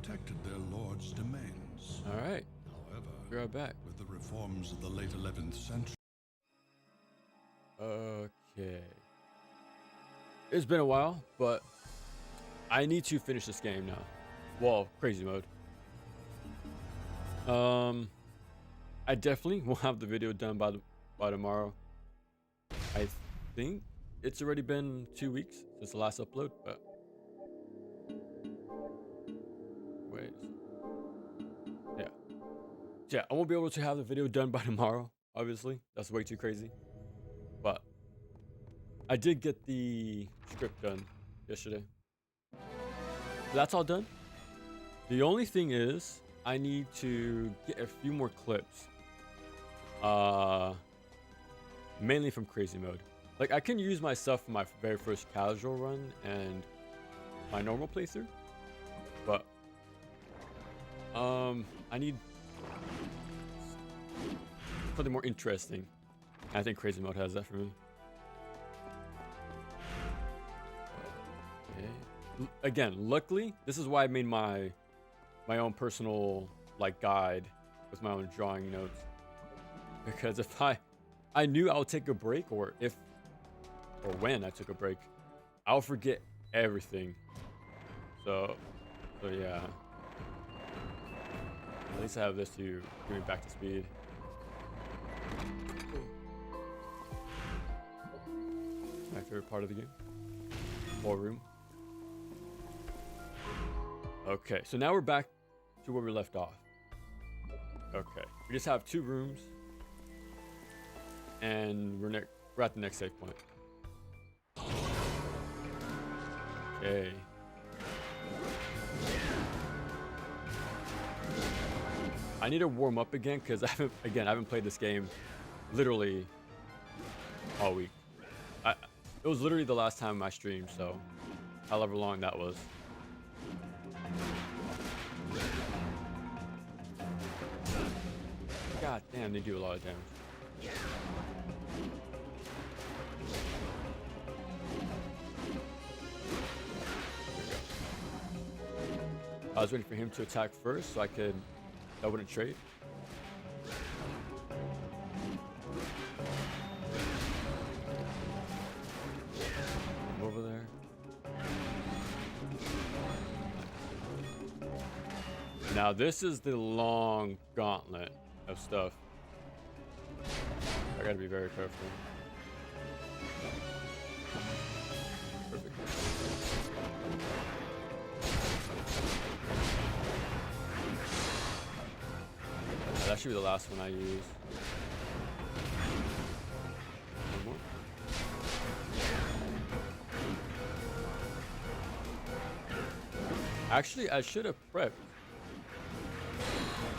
protected their lord's domains. All right. However, Be right back. with the reforms of the late 11th century. Okay. It's been a while, but I need to finish this game now. Well, crazy mode. I definitely will have the video done by tomorrow. I think it's already been 2 weeks since the last upload, but wait. Yeah, I won't be able to have the video done by tomorrow, obviously. That's way too crazy. But I did get the script done yesterday. So that's all done. The only thing is I need to get a few more clips. Mainly from crazy mode. Like I can use my stuff from my very first casual run and my normal playthrough. But I need something more interesting. I think crazy mode has that for me. Okay. Again, luckily, this is why I made my own personal like guide with my own drawing notes. Because if I knew I would take a break, or when I took a break, I'll forget everything. So yeah. At least I have this to bring me back to speed. My favorite part of the game. More room. Okay, so now we're back to where we left off. Okay, we just have 2 rooms. And we're at the next save point. Okay. I need to warm up again because I haven't played this game literally all week. It was literally the last time I streamed, so however long that was. God damn, they do a lot of damage. I was waiting for him to attack first so I wouldn't trade. I'm over there. Now this is the long gauntlet of stuff. I gotta be very careful. Perfect. That should be the last one I use. One more. Actually, I should have prepped.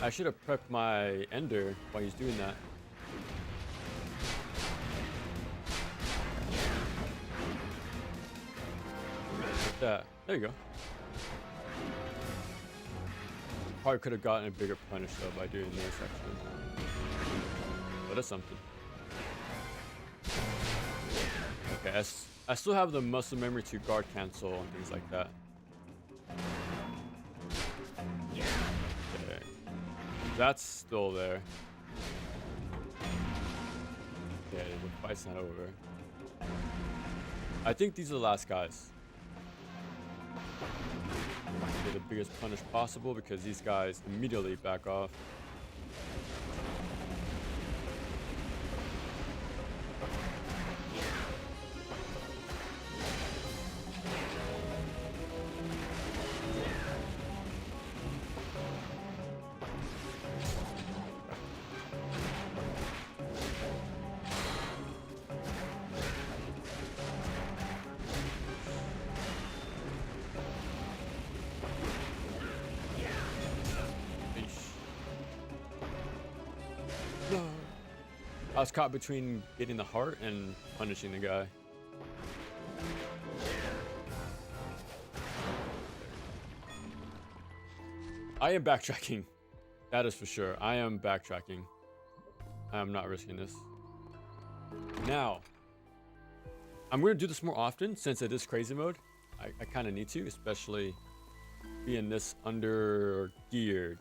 I should have prepped my ender while he's doing that. Like that. There you go. Probably could have gotten a bigger punish though by doing this actually. But that's something. Okay, I still have the muscle memory to guard cancel and things like that. Okay. That's still there. Okay, the fight's not over. I think these are the last guys. Get the biggest punish possible because these guys immediately back off. I was caught between getting the heart and punishing the guy. I am backtracking. That is for sure. I am backtracking. I am not risking this. Now, I'm going to do this more often since it is crazy mode. I kind of need to, especially being this under geared.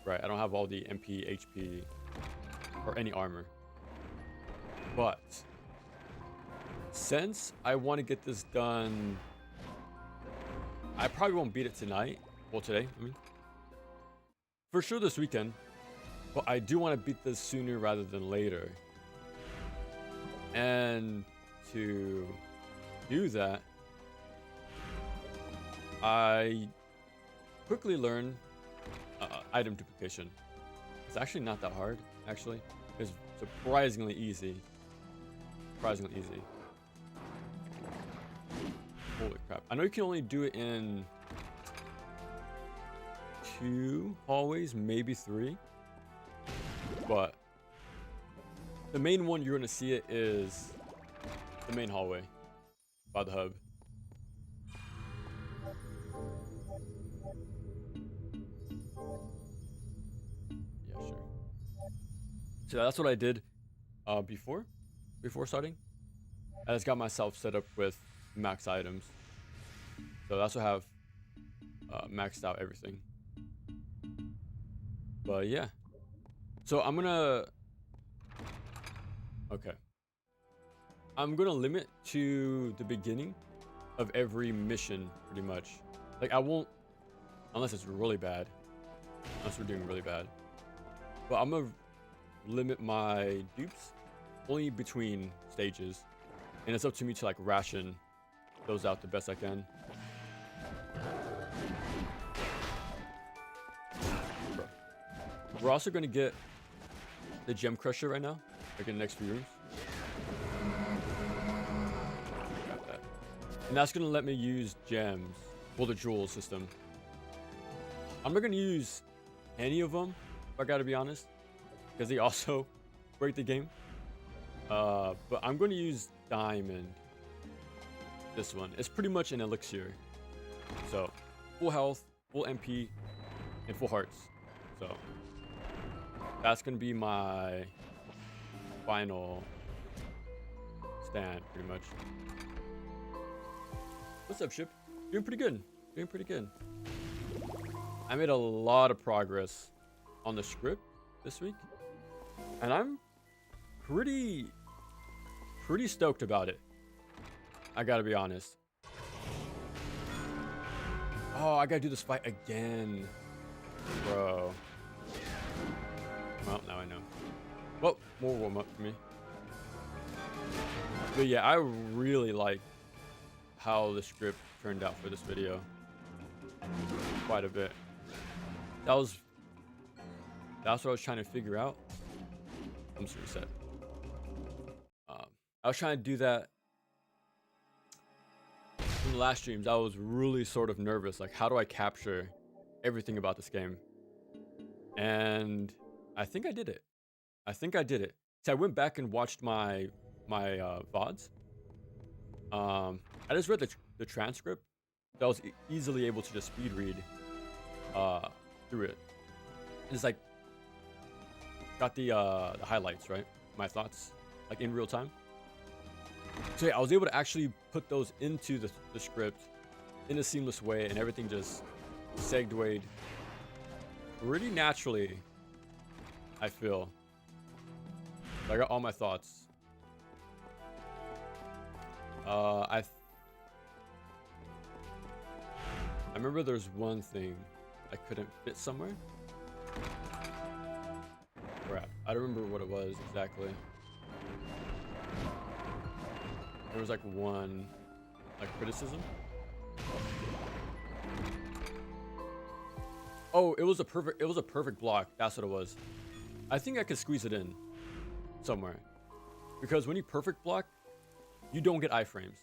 Right, I don't have all the MP, HP, or any armor. But since I want to get this done, I probably won't beat it tonight. Well, today, I mean. For sure this weekend. But I do want to beat this sooner rather than later. And to do that, I quickly learned item duplication. It's actually not that hard, actually. It's surprisingly easy. Surprisingly easy. Holy crap. I know you can only do it in 2 hallways, maybe 3. But the main one you're going to see it is the main hallway by the hub. Yeah, sure. So that's what I did before starting. I just got myself set up with max items. So that's what I have maxed out everything. But yeah. So I'm gonna limit to the beginning of every mission pretty much. Like I won't, unless it's really bad, unless we're doing really bad. But I'm gonna limit my dupes only between stages, and it's up to me to like ration those out the best I can. Bro. We're also gonna get the gem crusher right now, like in the next few rooms. Got that. And that's gonna let me use gems, well, the jewel system. I'm not gonna use any of them, if I gotta be honest, because they also break the game. But I'm gonna use diamond. This one, it's pretty much an elixir. So, full health, full MP, and full hearts. So, that's gonna be my final stand, pretty much. What's up, Ship? Doing pretty good. Doing pretty good. I made a lot of progress on the script this week, and I'm pretty stoked about it. I gotta be honest. Oh, I gotta do this fight again, bro. Well, now I know. Well, more warm up for me. But yeah, I really like how the script turned out for this video. Quite a bit. That's what I was trying to figure out. I'm just reset. I was trying to do that in the last streams. I was really sort of nervous, like how do I capture everything about this game? And I think I did it. So I went back and watched my VODs. I just read the transcript, so I was easily able to just speed read through it. It's like got the highlights, right? My thoughts, like in real time. So yeah, I was able to actually put those into the script in a seamless way, and everything just segued pretty naturally, I feel. I got all my thoughts. I remember there's one thing I couldn't fit somewhere. Crap, I don't remember what it was exactly. There was like one criticism. Oh, it was a perfect block. That's what it was. I think I could squeeze it in somewhere, because when you perfect block, you don't get iframes,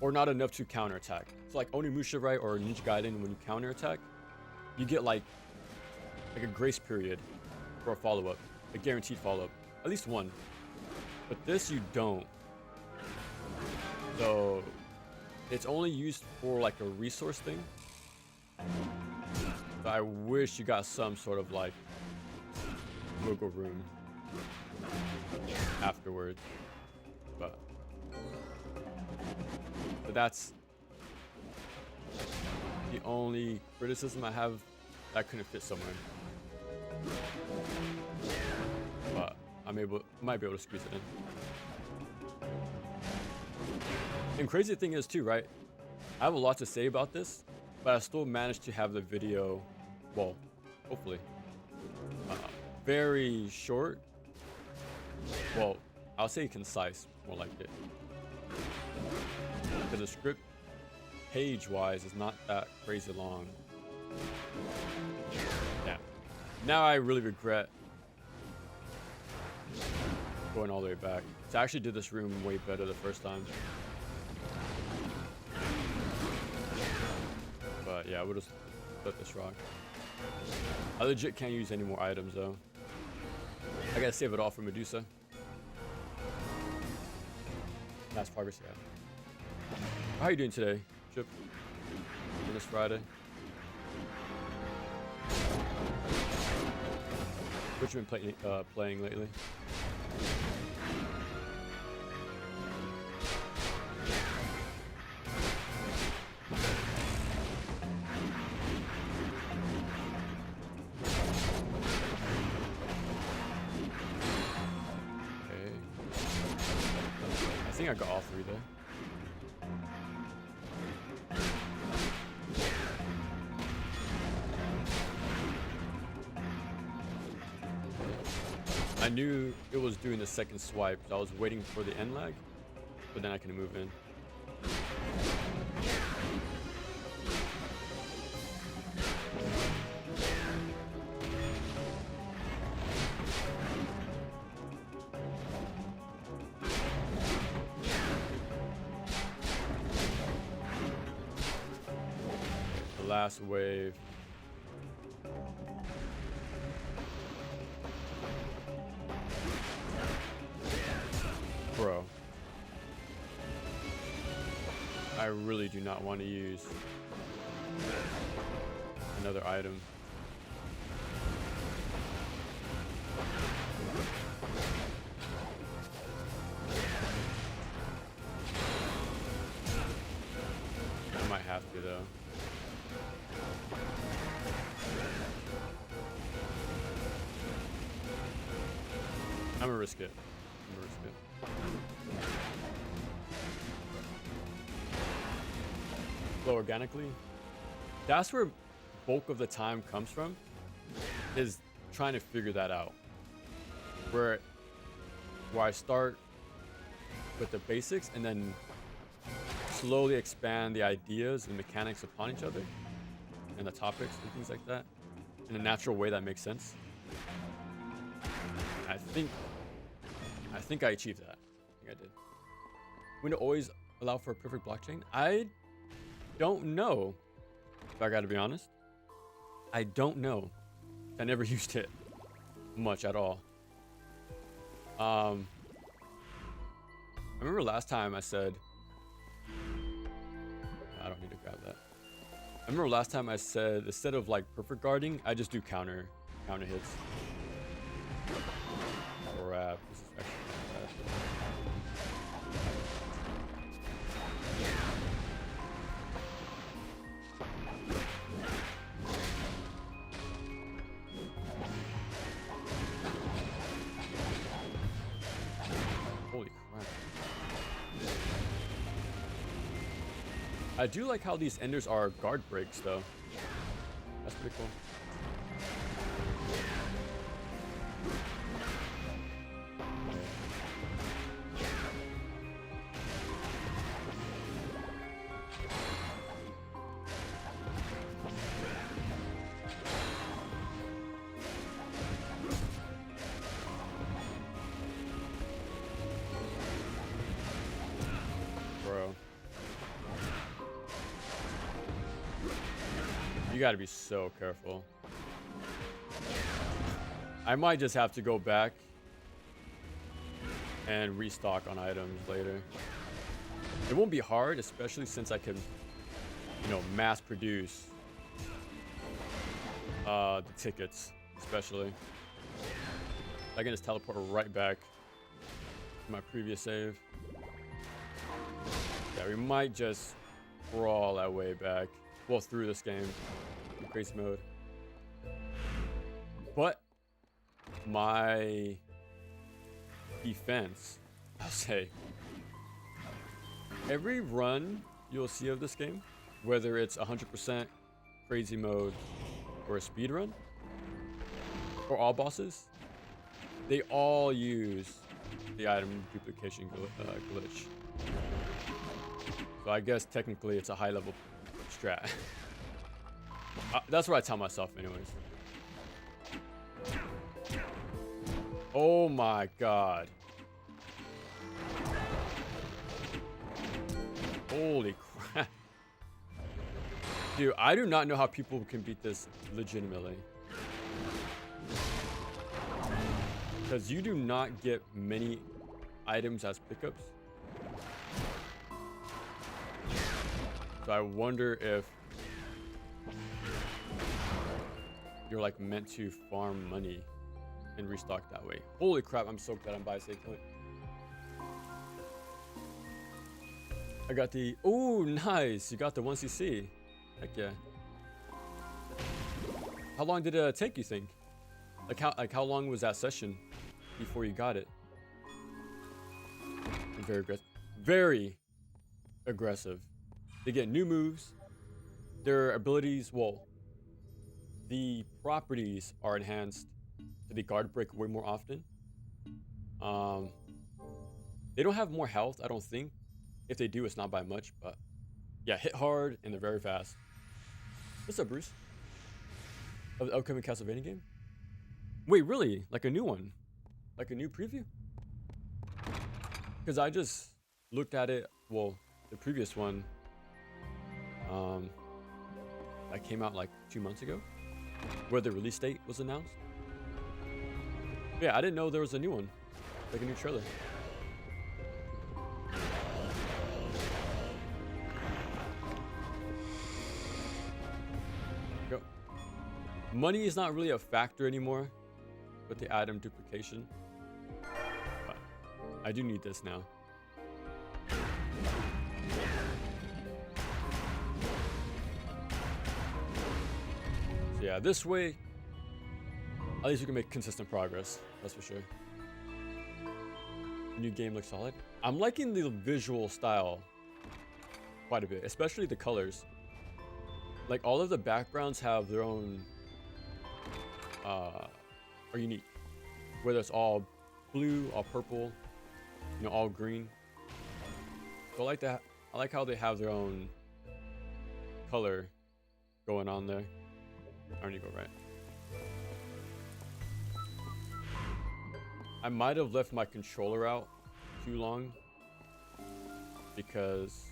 or not enough to counterattack. So like Onimusha, right, or Ninja Gaiden, when you counterattack, you get like a grace period for a follow-up, a guaranteed follow-up, at least one. But this you don't. So it's only used for like a resource thing. So I wish you got some sort of like wiggle room afterwards. But that's the only criticism I have, that couldn't fit somewhere. But might be able to squeeze it in. And crazy thing is too, right? I have a lot to say about this, but I still managed to have the video, well, hopefully, very short. Well, I'll say concise, more like it. Because the script, page-wise, is not that crazy long. Yeah. Now I really regret going all the way back. So I actually did this room way better the first time. But yeah, we'll just let this rock. I legit can't use any more items though. I gotta save it all for Medusa. Fast progress, yeah. How are you doing today, Chip? On this Friday? What you been playing lately? I think I got all three there. I knew it was doing the second swipe, so I was waiting for the end lag, but then I can move in. Last wave. Bro. I really do not want to use another item. I might have to though. I'm gonna risk it. Flow organically. That's where bulk of the time comes from, is trying to figure that out. Where I start with the basics and then slowly expand the ideas and mechanics upon each other and the topics and things like that in a natural way that makes sense. I think I achieved that. I think I did. Would it always allow for a perfect blockchain? I don't know, if I gotta be honest. I don't know. I never used it much at all. I remember last time I said, I don't need to grab that. I remember last time I said, instead of like perfect guarding, I just do counter hits. Crap. This is actually holy crap. I do like how these enders are guard breaks though. That's pretty cool. You gotta be so careful. I might just have to go back and restock on items later. It won't be hard, especially since I can, you know, mass produce the tickets, especially. I can just teleport right back to my previous save. Yeah, we might just crawl that way back. well, through this game in crazy mode. But my defense, I'll say, every run you'll see of this game, whether it's 100% crazy mode or a speed run, or all bosses, they all use the item duplication glitch. So I guess technically it's a high level strat. That's what I tell myself anyways. Oh my god. Holy crap. Dude, I do not know how people can beat this legitimately. Because you do not get many items as pickups. So I wonder if you're like meant to farm money and restock that way. Holy crap, I'm so glad I'm by a save point. I got the, oh nice, you got the 1cc. Heck yeah. How long did it take, you think? How long was that session before you got it? Very aggressive. Very aggressive. They get new moves. Their abilities, well, the properties are enhanced to the guard break way more often. They don't have more health, I don't think. If they do, it's not by much, but yeah, hit hard and they're very fast. What's up, Bruce? Of the upcoming Castlevania game? Wait, really? Like a new one? Like a new preview? Because I just looked at it, well, the previous one, that came out like 2 months ago, where the release date was announced. Yeah, I didn't know there was a new one, like a new trailer. Go. Money is not really a factor anymore with the item duplication, but I do need this now. So yeah, this way, at least we can make consistent progress, that's for sure. New game looks solid. I'm liking the visual style quite a bit, especially the colors. Like all of the backgrounds have their own, are unique. Whether it's all blue, all purple, you know, all green. So I like that. I like how they have their own color going on there. I need to go right. I might have left my controller out too long because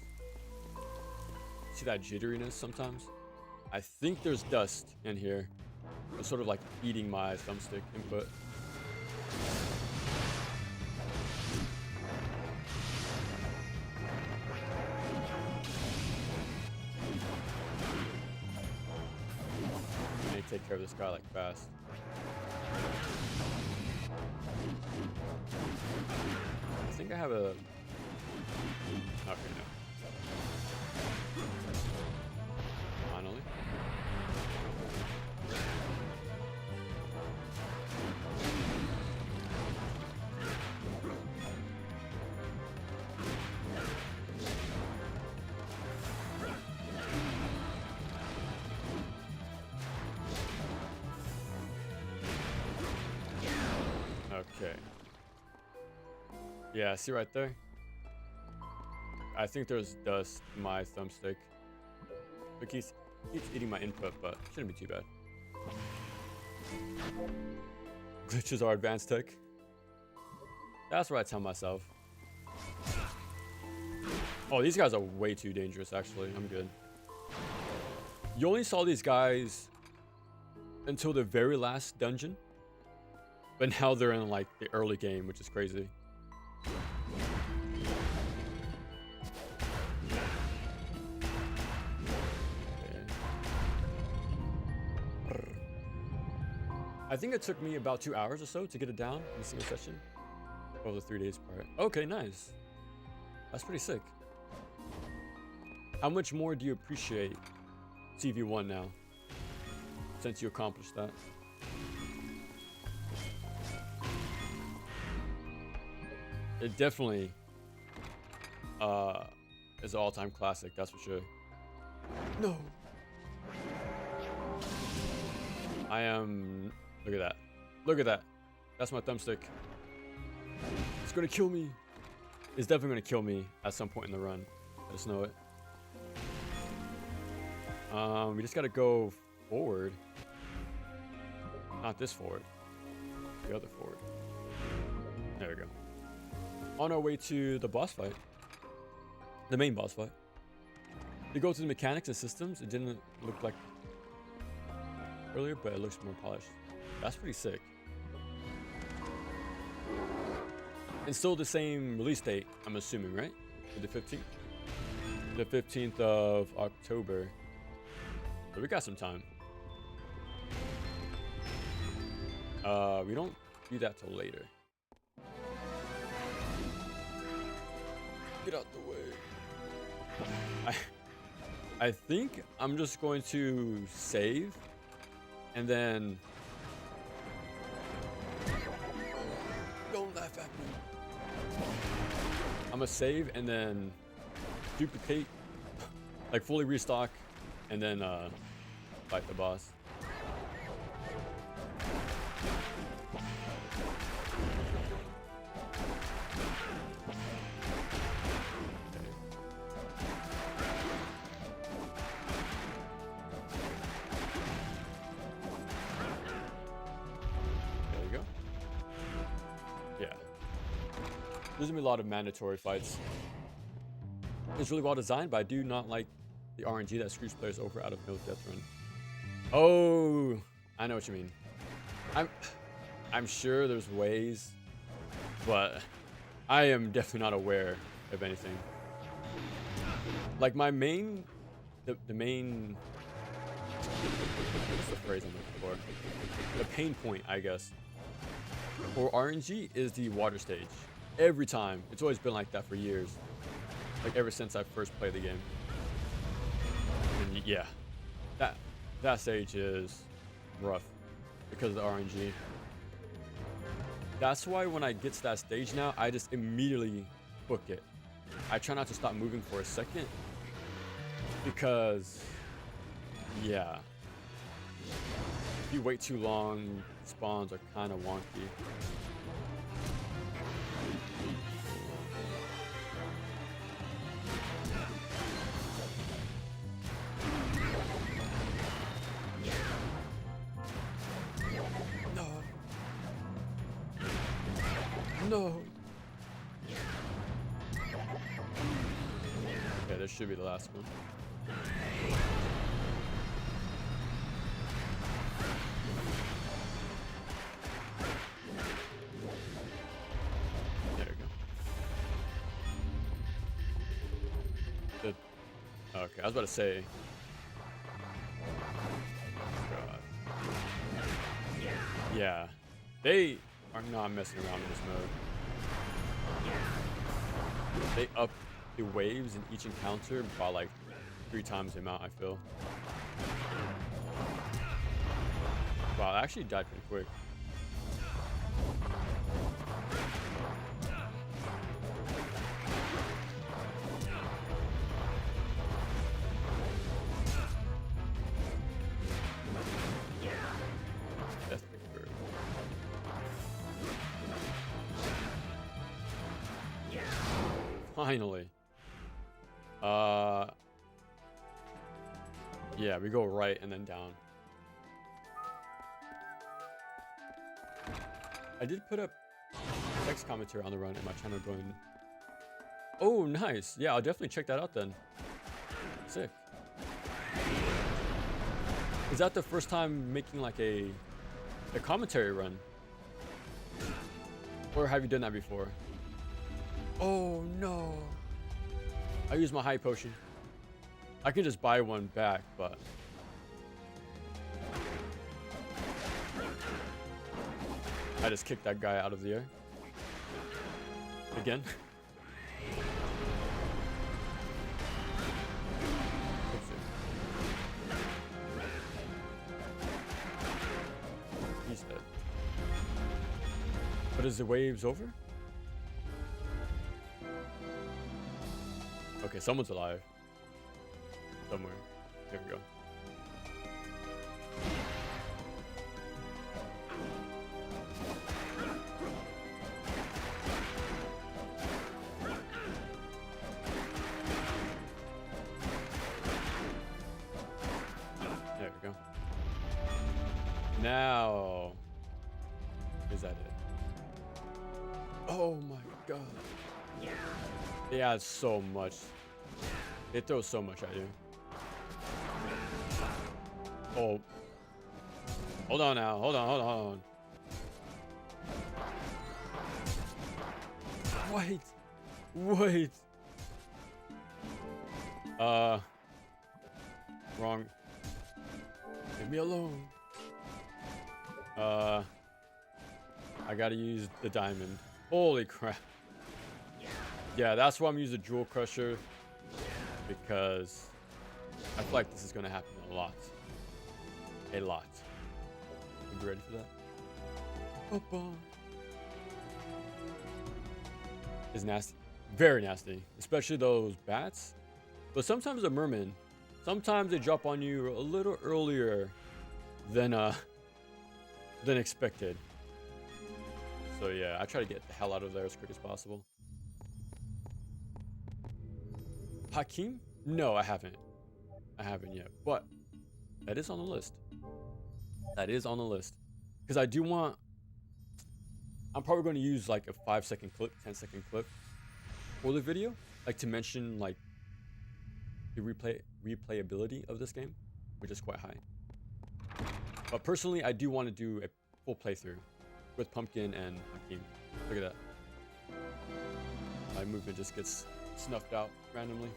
see that jitteriness sometimes? I think there's dust in here. It's sort of like eating my thumbstick input. I need to take care of this guy like fast. I think I have a... Okay, no. Finally. Okay. Yeah, see right there? I think there's dust in my thumbstick. It keeps eating my input, but shouldn't be too bad. Glitches are advanced tech. That's what I tell myself. Oh, these guys are way too dangerous, actually. I'm good. You only saw these guys until the very last dungeon. But now they're in like the early game, which is crazy. I think it took me about 2 hours or so to get it down in a single session. Over the 3 days part. Okay, nice. That's pretty sick. How much more do you appreciate CV1 now. Since you accomplished that. It definitely is an all-time classic, that's for sure. No. I am... Look at that. Look at that. That's my thumbstick. It's gonna kill me. It's definitely gonna kill me at some point in the run. I just know it. We just gotta go forward. Not this forward. The other forward. There we go. On our way to the boss fight. The main boss fight. To go to the mechanics and systems, it didn't look like earlier, but it looks more polished. That's pretty sick. And still the same release date, I'm assuming, right? For the 15th? The 15th of October. So we got some time. We don't do that till later. Get out the way. I think I'm just going to save and then don't laugh at me. I'm gonna save and then duplicate, like fully restock, and then fight the boss. There's gonna be a lot of mandatory fights. It's really well designed, but I do not like the RNG that screws players over out of no death run. Oh, I know what you mean. I'm sure there's ways, but I am definitely not aware of anything. Like my main, the main, what's the phrase I'm looking for? The pain point, I guess, for RNG is the water stage. Every time. It's always been like that for years. Like ever since I first played the game. And yeah. That stage is rough because of the RNG. That's why when I get to that stage now, I just immediately book it. I try not to stop moving for a second. Because yeah. If you wait too long, spawns are kind of wonky. No. Okay, this should be the last one. There we go. Okay, I was about to say. God. Yeah, they are not messing around in this mode. They up the waves in each encounter by like 3 times the amount, I feel. Wow, I actually died pretty quick. Finally. Yeah, we go right and then down. I did put up text commentary on the run in my channel going. Oh, nice. Yeah, I'll definitely check that out then. Sick. Is that the first time making like a commentary run? Or have you done that before? Oh no. I use my high potion. I can just buy one back, but I just kicked that guy out of the air. Again. But is the waves over? Okay, someone's alive. Somewhere. Here we go. There we go. Now, is that it? Oh my god. They add so much. They throw so much at you. Oh. Hold on now. Hold on. Wait. Wrong. Leave me alone. I gotta use the diamond. Holy crap. Yeah, that's why I'm using the Jewel Crusher. Because I feel like this is gonna happen a lot. A lot. You ready for that? It's nasty. Very nasty. Especially those bats. But sometimes the mermen, sometimes they drop on you a little earlier than expected. So yeah, I try to get the hell out of there as quick as possible. Hakim? No, I haven't. I haven't yet. But that is on the list. That is on the list. Because I do want... I'm probably going to use like a 5-second clip, 10-second clip for the video. Like to mention like the replayability of this game, which is quite high. But personally, I do want to do a full playthrough with Pumpkin and Hakim. Look at that. My movement just gets snuffed out randomly.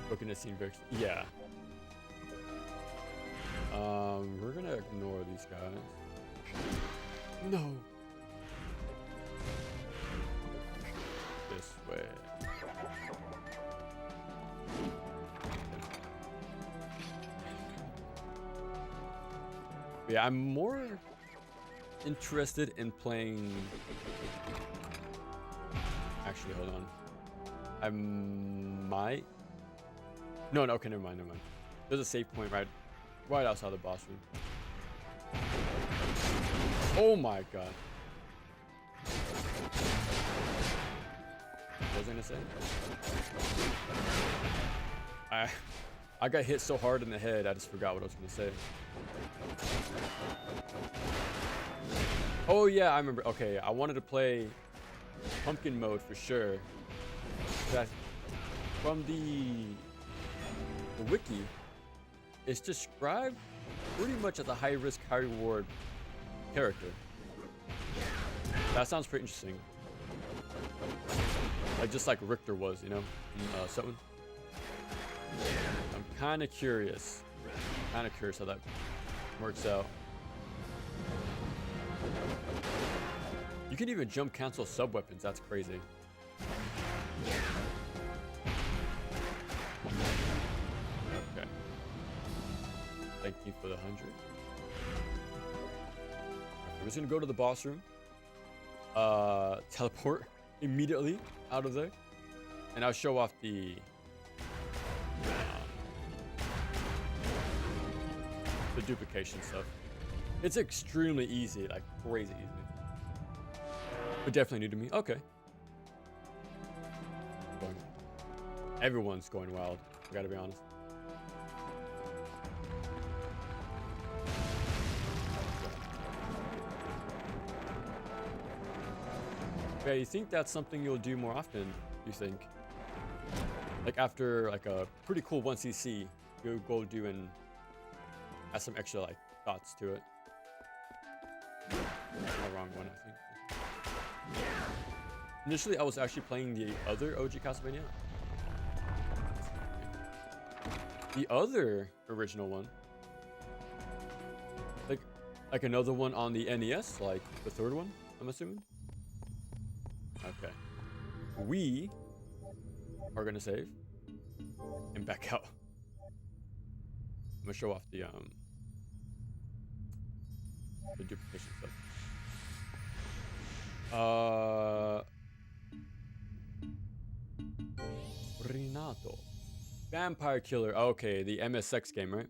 Looking at scene very... Yeah. We're gonna ignore these guys. No. This way. Yeah, I'm more interested in playing... Actually, hold on. I might... No, okay, never mind. There's a save point right outside the boss room. Oh my god. What was I gonna say? I got hit so hard in the head, I just forgot what I was gonna say. Oh yeah, I remember. Okay, I wanted to play Pumpkin mode for sure. That from the wiki, it's described pretty much as a high risk, high reward character. That sounds pretty interesting. Like just like Richter was, you know, in Sutton. I'm kind of curious. How that works out. You can even jump cancel sub weapons. That's crazy. Okay. Thank you for the 100. I'm just gonna go to the boss room. Teleport immediately out of there, and I'll show off the duplication stuff. It's extremely easy, like crazy easy. But definitely new to me. Okay. Everyone's going wild. I gotta be honest. Yeah, you think that's something you'll do more often? You think? Like after like a pretty cool 1cc, you'll go do and add some extra like thoughts to it. The wrong one, I think. Initially, I was actually playing the other OG Castlevania. The other original one. Like another one on the NES, like the third one, I'm assuming. Okay. We are gonna save and back out. I'm gonna show off the the duplication stuff. Renato. Vampire Killer. Okay, the MSX game, right?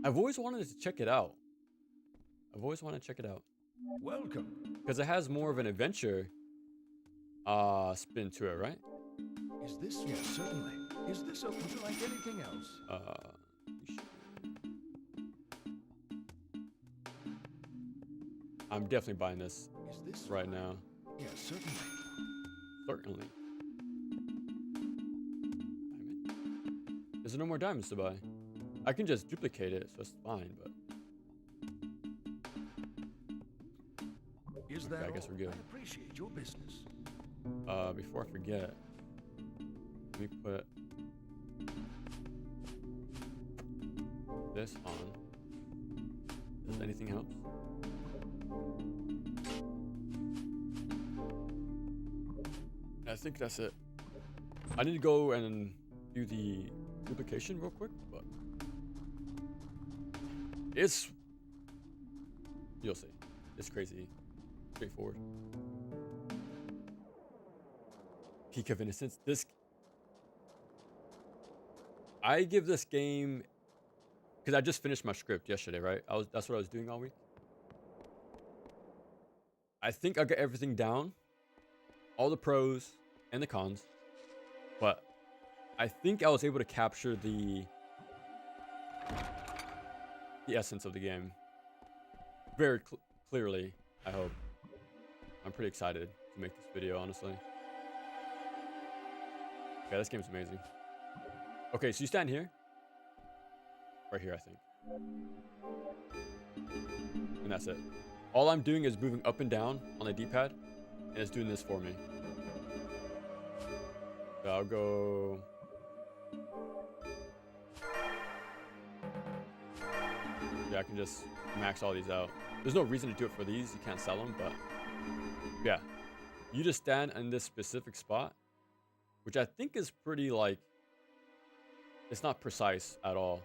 I've always wanted to check it out. I've always wanted to check it out. Welcome. Because it has more of an adventure spin to it, right? Is this? Yes, certainly. Is this a? Would you like anything else? I'm definitely buying this Is this? right now. Yes, certainly. Certainly. Diamond? There's no more diamonds to buy. I can just duplicate it, so it's fine, but Is that? I guess all? we're good. I appreciate your business. Before I forget, let me put this on. Does anything help? I think that's it. I need to go and do the duplication real quick, but it's, you'll see. It's crazy straightforward. Peak of Innocence. I give this game, because I just finished my script yesterday, right? That's what I was doing all week. I think I got everything down, all the pros and the cons, but I think I was able to capture the essence of the game very clearly, I hope. I'm pretty excited to make this video, honestly. Okay, this game's amazing. Okay, so you stand here. Right here, I think. And that's it. All I'm doing is moving up and down on the D-pad, and it's doing this for me. So I'll go... Yeah, I can just max all these out. There's no reason to do it for these. You can't sell them, but... Yeah. You just stand in this specific spot, which I think is pretty, like... It's not precise at all.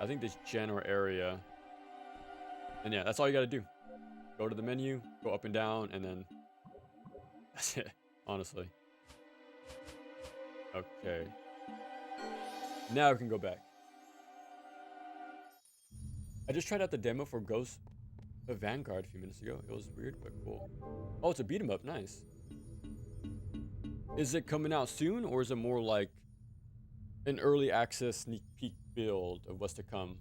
I think this general area... And yeah, that's all you gotta do. Go to the menu, go up and down, and then... That's it, honestly. Okay. Now we can go back. I just tried out the demo for Ghost of Vanguard a few minutes ago. It was weird, but cool. Oh, it's a beat 'em up. Nice. Is it coming out soon, or is it more like an early access sneak peek build of what's to come?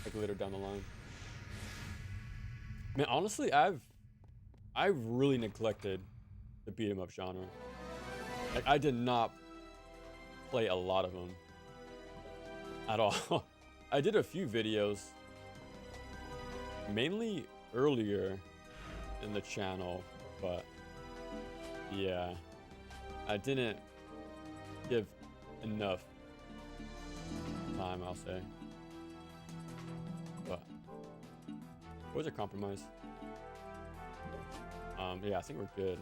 Like later down the line. Man, honestly, I've really neglected the beat 'em up genre. Like, I did not play a lot of them at all. I did a few videos, mainly earlier in the channel, but yeah, I didn't give enough time, I'll say. But it was a compromise. Yeah, I think we're good.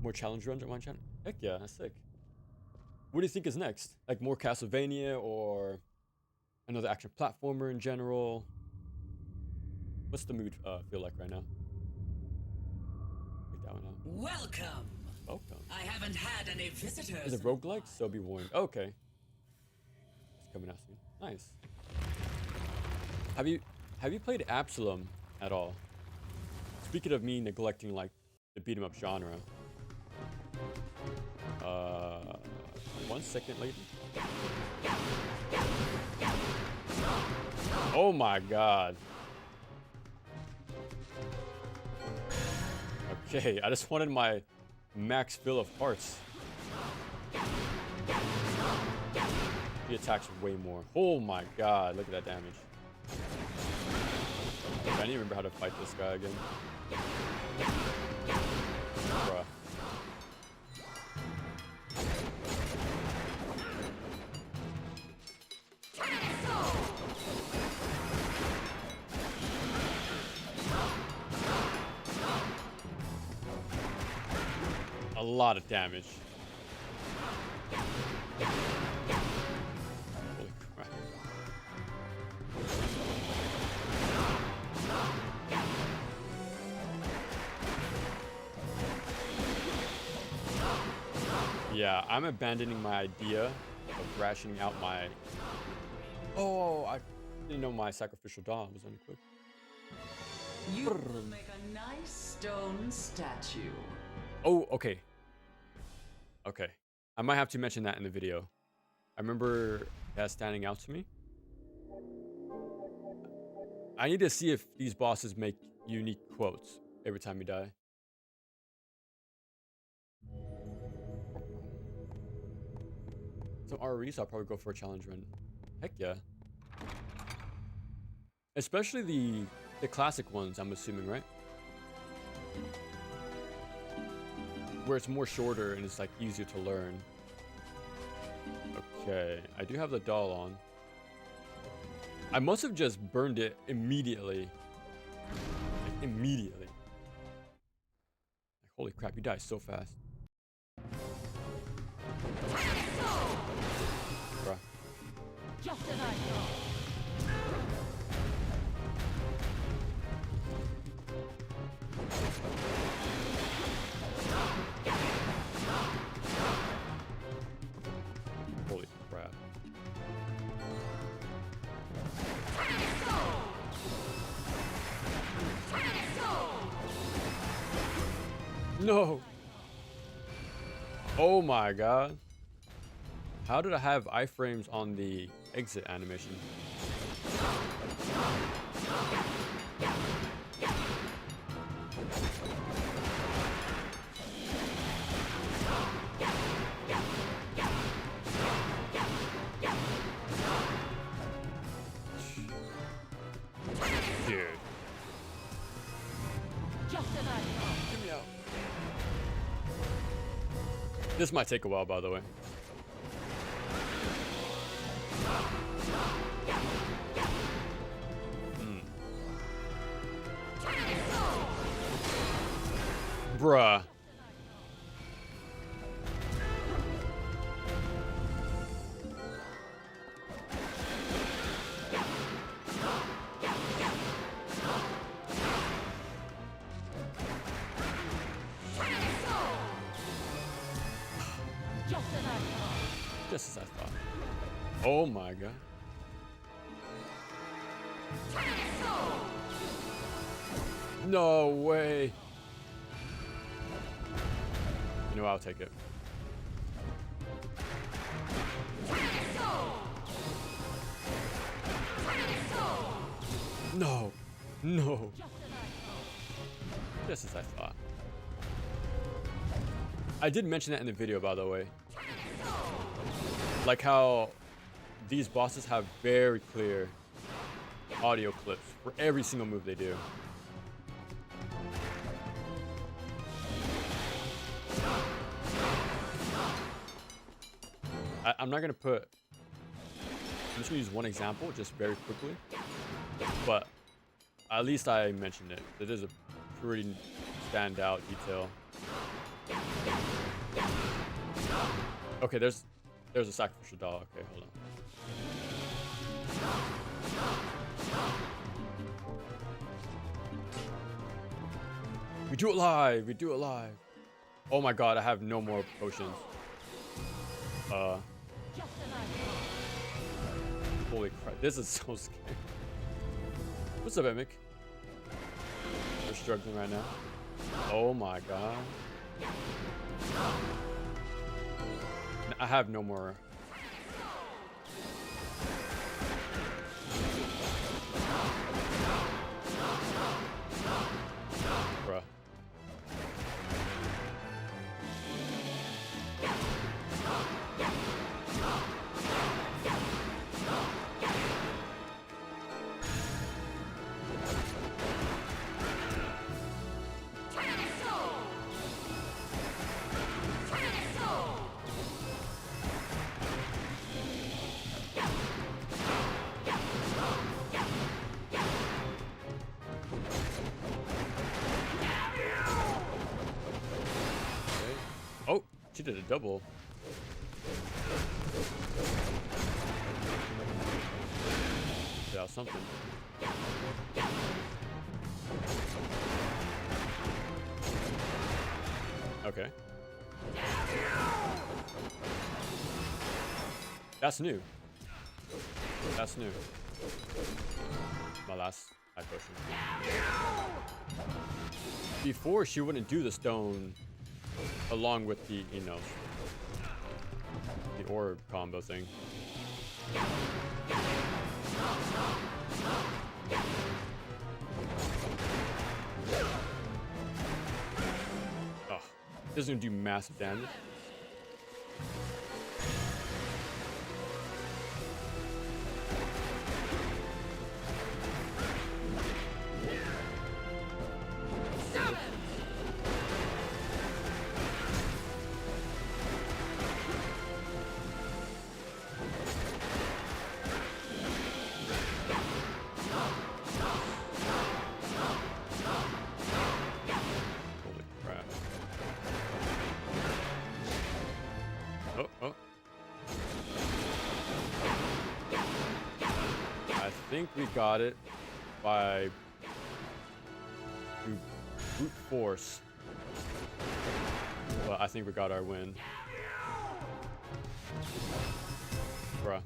More challenge runs on one channel? Heck yeah, that's sick. What do you think is next? Like more Castlevania or another action platformer in general? What's the mood feel like right now? Take that one out. Welcome. Welcome. I haven't had any visitors. Is it roguelike? So be warned. Okay. It's coming out soon. Nice. Have you played Absalom at all? Speaking of me neglecting like the beat 'em up genre. 1 second, lady. Oh my god. Okay, I just wanted my max fill of hearts. He attacks way more. Oh my god, look at that damage. I need to remember how to fight this guy again. Bruh. A lot of damage. Holy crap. Yeah, I'm abandoning my idea of rationing out my... Oh, I didn't know my sacrificial dog was unequipped. You will make a nice stone statue. Oh, okay. Okay. I might have to mention that in the video. I remember that standing out to me. I need to see if these bosses make unique quotes every time you die. Some REs, I'll probably go for a challenge run. Heck yeah. Especially the classic ones, I'm assuming, right? Where it's more shorter and it's like easier to learn. Okay, I do have the doll on. I must have just burned it immediately. Like, immediately. Like, holy crap, you die so fast. Bruh. Just as I thought. Holy crap. No. Oh my god. How did I have iframes on the exit animation? Dude. Just as I thought. Get me out. This might take a while, by the way. Bruh. Just as I thought. Oh my god. No way. You know, I'll take it. No. No. Just as I thought. I did mention that in the video, by the way. Like how these bosses have very clear audio clips for every single move they do. I'm not gonna put... I'm just gonna use one example, just very quickly. But at least I mentioned it. It is a pretty standout detail. Okay, there's a sacrificial doll. Okay, hold on. We do it live. We do it live. Oh my god, I have no more potions. Holy crap, this is so scary. What's up, Emic? We're struggling right now. Oh my god. I have no more. Bruh. She did a double. was something. Okay. That's new. That's new. My last high potion. Before, she wouldn't do the stone along with the, you know, the orb combo thing. Oh, this is gonna do massive damage. Holy crap. Oh, oh. I think we got it by brute force. Well, I think we got our win. Bruh.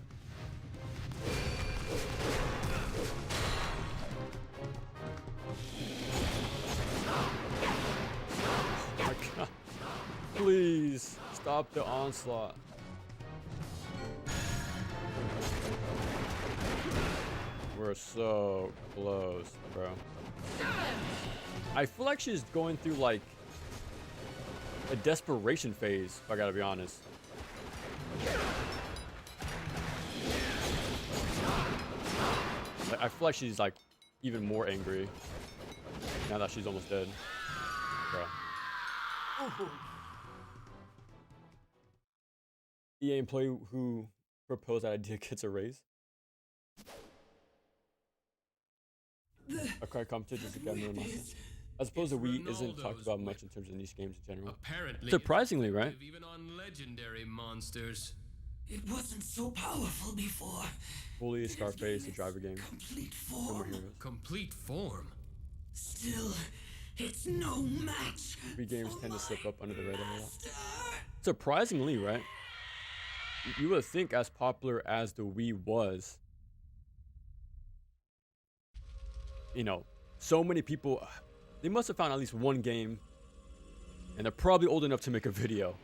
Oh my god. Please stop the onslaught. We're so close, bro. I feel like she's going through like a desperation phase, if I gotta be honest. Like, I feel like she's like even more angry now that she's almost dead. Bro. EA employee who proposed that idea gets a raise. A card competition is a game master. I suppose the Wii isn't talked about much in terms of niche games in general. Apparently, Surprisingly, right? even on legendary monsters. It wasn't so powerful before. Fully Scarface, the driver game. Complete No more form. heroes. Complete form. Still, it's no match. Wii games tend to slip up under the radar a lot. Master. Surprisingly, right? You would think as popular as the Wii was, you know, so many people, they must have found at least one game, and they're probably old enough to make a video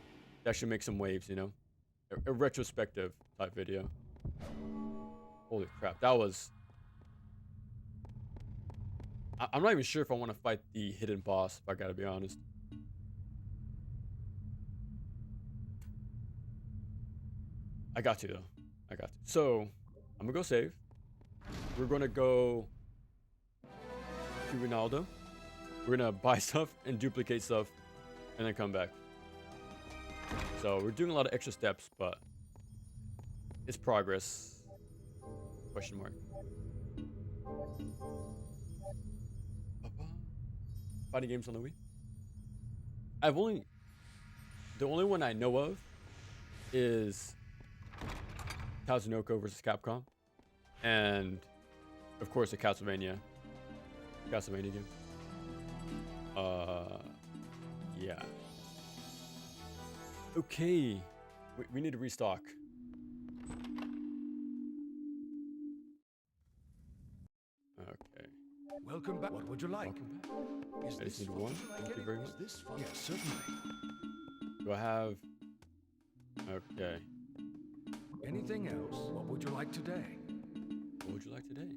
that should make some waves, you know? A retrospective type video. Holy crap, that was... I'm not even sure if I want to fight the hidden boss, if I gotta be honest. I got to, though. I got to. So, I'm gonna go save. We're gonna go to Ronaldo. We're gonna buy stuff and duplicate stuff, and then come back. So, we're doing a lot of extra steps, but it's progress. Question mark. Fighting games on the Wii. The only one I know of is Tatsunoko versus Capcom, and of course the Castlevania game. Yeah. Okay, we need to restock. Okay. Welcome back. What would you like? Welcome back. Is I just need fun? one. Would you like Thank you any- very Is much. this fun? Yes, certainly. Do I have? Okay. Anything else? What would you like today? What would you like today?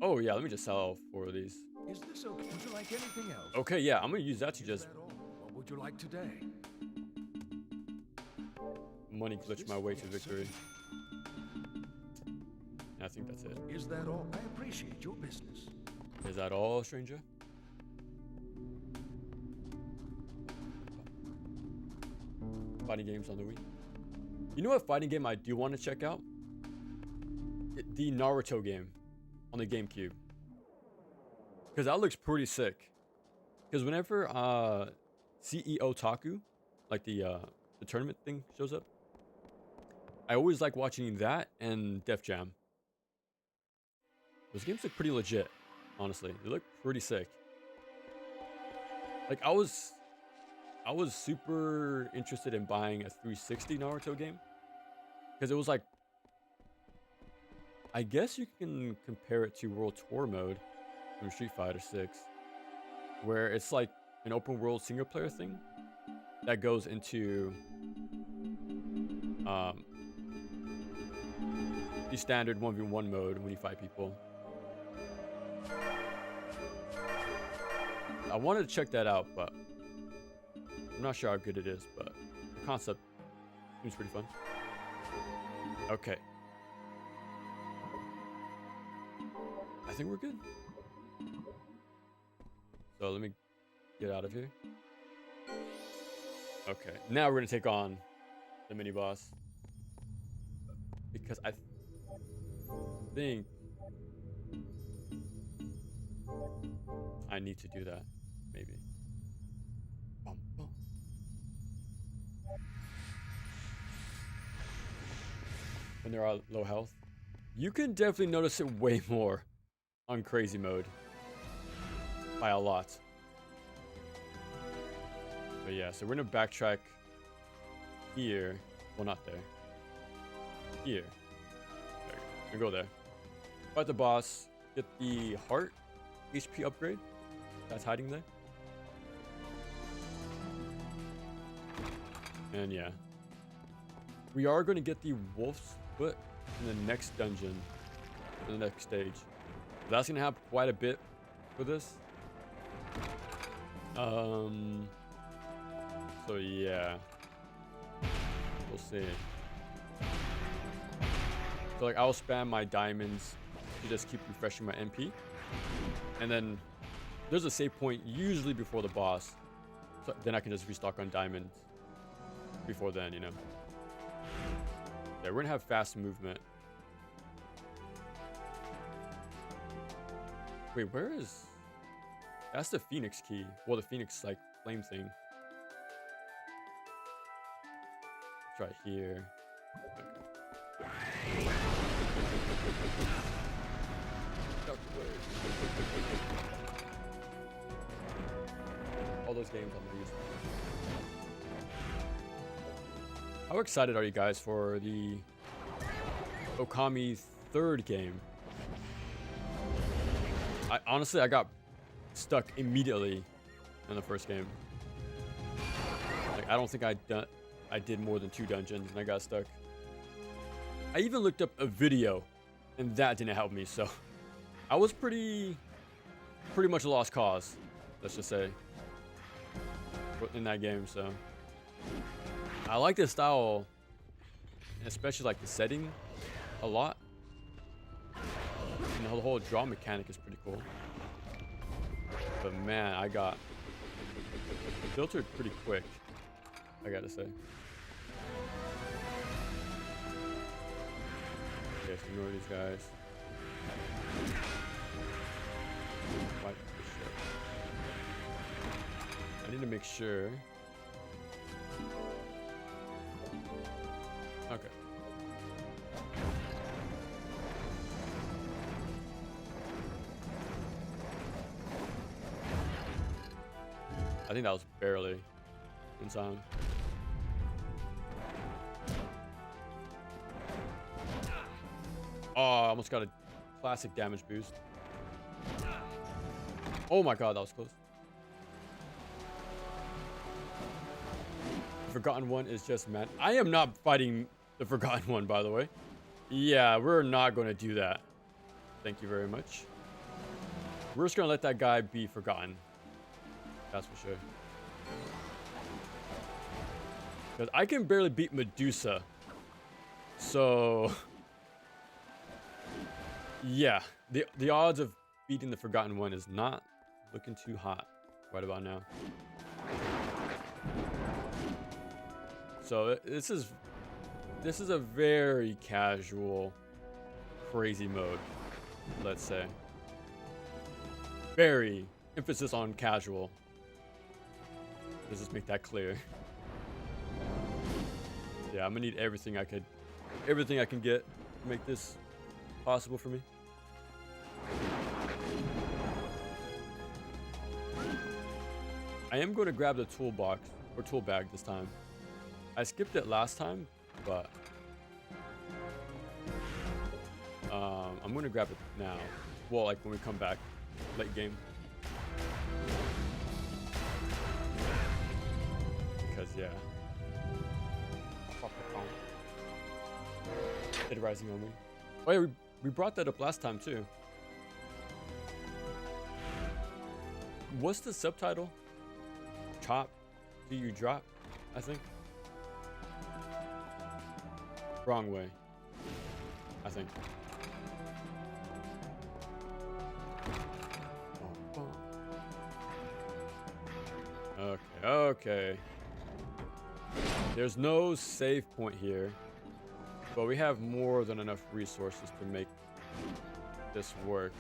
Oh yeah, let me just sell 4 of these. Is this okay? Would you like anything else? Okay, yeah, I'm gonna use that to Is just that all? What would you like today? money glitch my way to victory. I think that's it. Is that all? I appreciate your business. Is that all, stranger? Fighting games on the Wii. You know what fighting game I do want to check out? The Naruto game on the GameCube. Because that looks pretty sick. Because whenever CEO Taku, like the tournament thing shows up, I always like watching that and Def Jam. Those games look pretty legit, honestly. They look pretty sick. Like I was super interested in buying a 360 Naruto game because it was like, I guess you can compare it to World Tour mode from Street Fighter 6, where it's like an open world single player thing that goes into the standard 1v1 mode when you fight people. I wanted to check that out, but I'm not sure how good it is, but the concept seems pretty fun. Okay. I think we're good. So let me get out of here. Okay, now we're gonna take on the mini boss. Because I think I need to do that, maybe. Bum, bum. When they're all low health. You can definitely notice it way more on crazy mode. By a lot. But yeah, so we're gonna backtrack here. Well, not there. Here. There. We go there. Fight the boss. Get the heart HP upgrade. That's hiding there. And yeah. We are going to get the wolf's foot in the next dungeon. In the next stage. That's going to have quite a bit for this. So yeah. We'll see. So like I'll spam my diamonds to just keep refreshing my MP. And then there's a save point usually before the boss. So then I can just restock on diamonds before then, you know. Yeah, we're gonna have fast movement. Wait, where is... That's the Phoenix key. Well, the Phoenix like flame thing. It's right here. Okay. All those games I'm gonna use. How excited are you guys for the Okami third game? Honestly, I got stuck immediately in the first game. Like, I don't think I did more than 2 dungeons and I got stuck. I even looked up a video and that didn't help me, so I was pretty much a lost cause, let's just say, in that game. So I like this style, especially like the setting a lot, and the whole draw mechanic is pretty cool. But man, I got filtered pretty quick, I gotta say. Okay, so ignore these guys. Wipe this shit. I need to make sure. Okay. I think that was barely in time. Oh, I almost got a classic damage boost. Oh my god, that was close. The Forgotten One is just mad. I am not fighting the Forgotten One, by the way. Yeah, we're not going to do that. Thank you very much. We're just going to let that guy be forgotten. That's for sure. Because I can barely beat Medusa. So... yeah, the odds of beating the Forgotten One is not looking too hot right about now. So this is a very casual, crazy mode, let's say. Very emphasis on casual. Let's just make that clear. Yeah, I'm gonna need everything I can get to make this possible for me. I am going to grab the toolbox or tool bag this time. I skipped it last time, but I'm going to grab it now. Well, like when we come back late game. Because yeah. Dead Rising only. Oh yeah, we brought that up last time too. What's the subtitle? Chop, do you drop? I think. Wrong way. I think. Okay, okay. There's no save point here, but we have more than enough resources to make this work.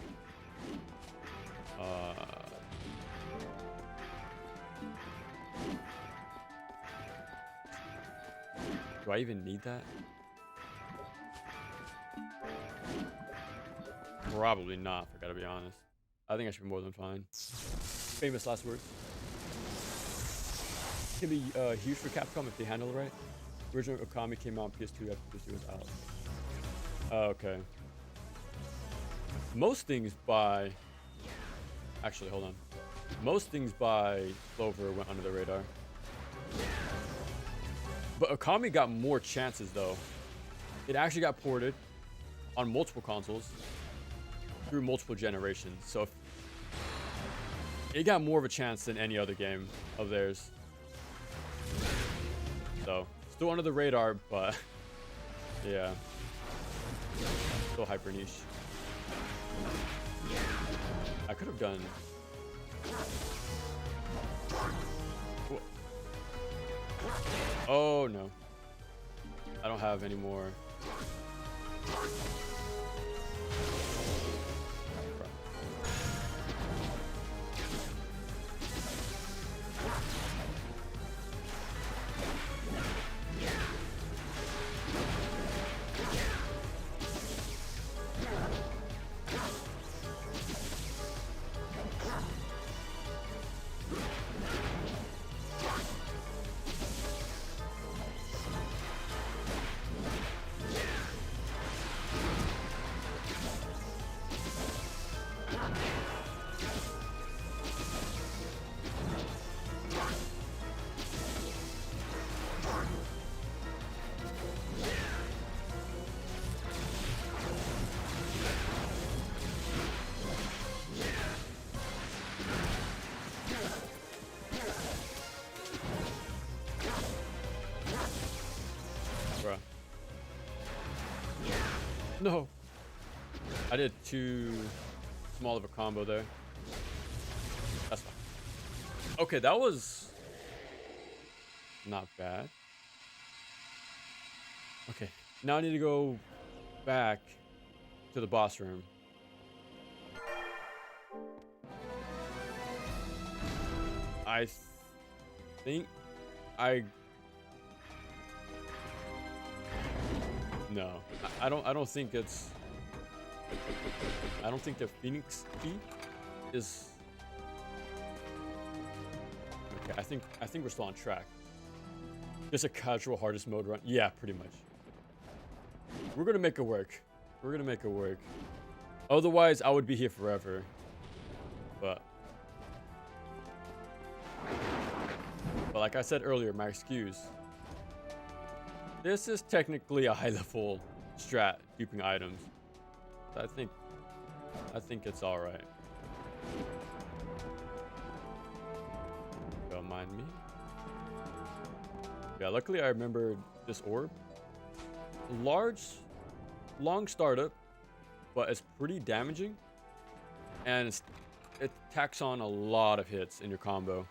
Do I even need that? Probably not, if I gotta be honest. I think I should be more than fine. Famous last words. Can be huge for Capcom if they handle it right. Original Okami came out on PS2 after PS2 was out. Okay. Most things by... Actually, hold on. Most things by Clover went under the radar. But Okami got more chances, though. It actually got ported on multiple consoles through multiple generations. So if it got more of a chance than any other game of theirs. So, still under the radar, but yeah. Still hyper niche. I could have done... Oh no. I don't have any more. No. I did too small of a combo there. That's fine. Okay, that was not bad. Okay, now I need to go back to the boss room. I think No, I don't think it's. I don't think the Phoenix key is. Okay, I think we're still on track. Just a casual hardest mode run. Yeah, pretty much. We're gonna make it work. We're gonna make it work. Otherwise, I would be here forever. But like I said earlier, my excuse. This is technically a high-level strat, duping items. So I think it's all right. Don't mind me. Yeah, luckily I remembered this orb. Long startup, but it's pretty damaging, and it tacks on a lot of hits in your combo.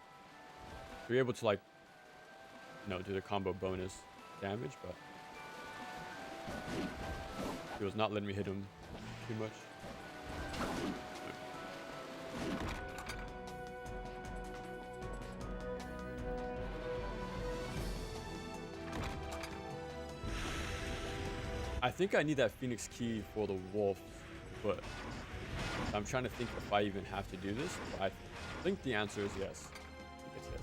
So you're able to like, do the combo bonus damage, but he was not letting me hit him too much. I think I need that Phoenix key for the wolf, but I'm trying to think if I even have to do this, but I think the answer is yes. I think it's yes.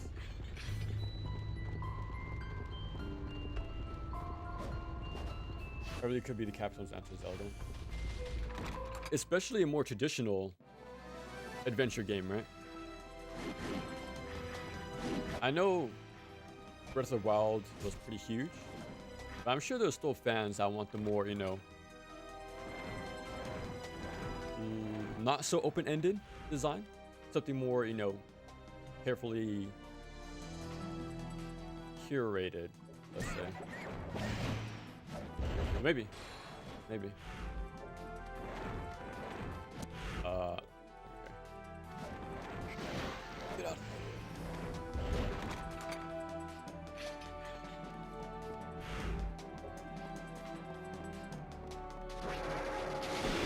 Or really could be the Capcome's answer, Zelda. Especially a more traditional adventure game, right? I know Breath of the Wild was pretty huge, but I'm sure there's still fans that want the more, you know, not so open-ended design. Something more, you know, carefully curated, let's say. Maybe. Okay. Get out.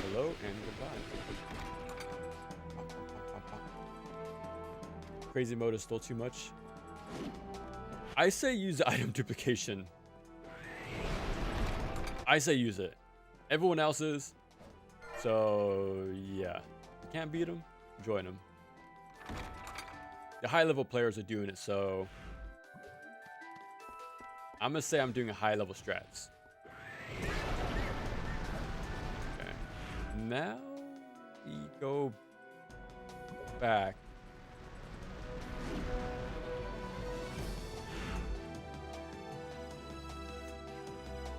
Hello and goodbye. Crazy mode is still too much. I say use the item duplication. I say use it. Everyone else is. So yeah, you can't beat them. Join them. The high level players are doing it, so I'm gonna say I'm doing a high level strats. Okay. Now we go back.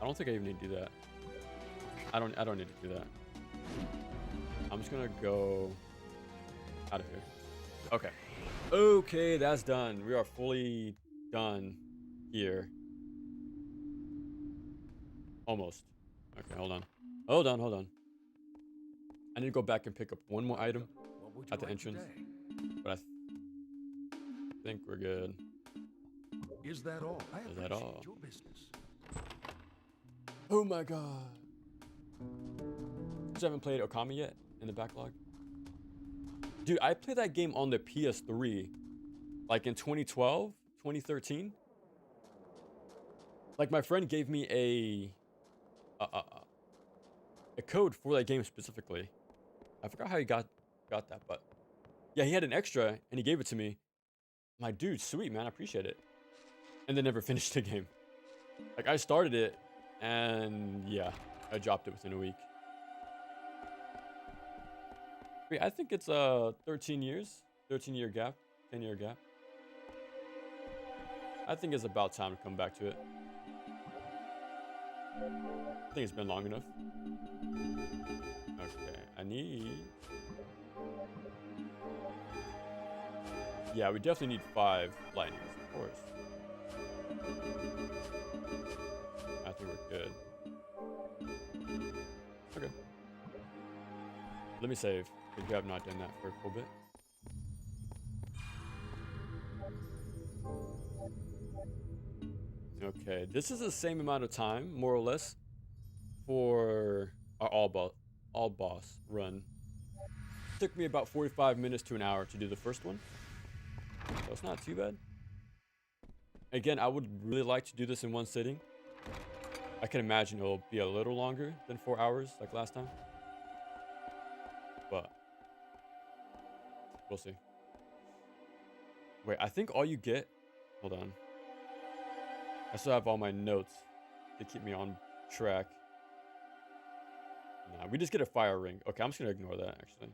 I don't think I even need to do that. I don't need to do that. I'm just gonna go out of here. Okay. Okay, that's done. We are fully done here. Almost. Okay, hold on. Hold on. I need to go back and pick up one more item What would you at the like entrance. today? But I think we're good. Is that all? I Is that appreciate all? your business. Oh my god. Just haven't played Okami yet in the backlog. Dude, I played that game on the PS3 like in 2012, 2013. Like my friend gave me a code for that game specifically. I forgot how he got that, but yeah, he had an extra and he gave it to me. I'm like, dude, sweet man, I appreciate it. And then never finished the game. Like I started it and yeah, I dropped it within a week. Wait, I think it's 13 years, 13-year gap, 10-year gap. I think it's about time to come back to it. I think it's been long enough. Okay, I need... Yeah, we definitely need 5 lightnings, of course. I think we're good. Okay. Let me save, because we have not done that for a cool bit. Okay, this is the same amount of time, more or less, for our all boss run. Took me about 45 minutes to an hour to do the first one, so it's not too bad. Again, I would really like to do this in one sitting. I can imagine it'll be a little longer than 4 hours like last time, but we'll see. Wait, I think all you get, hold on. I still have all my notes to keep me on track. Nah, we just get a fire ring. Okay, I'm just gonna ignore that actually.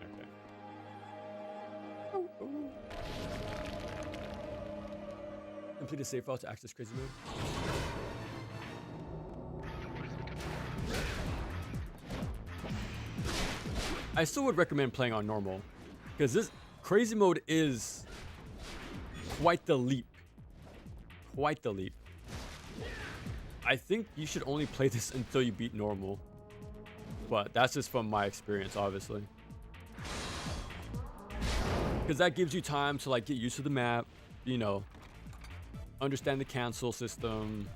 Okay. Complete a save file to access crazy mode. I still would recommend playing on normal, because this crazy mode is quite the leap. Quite the leap. I think you should only play this until you beat normal, but that's just from my experience, obviously. Because that gives you time to like get used to the map, you know, understand the cancel system,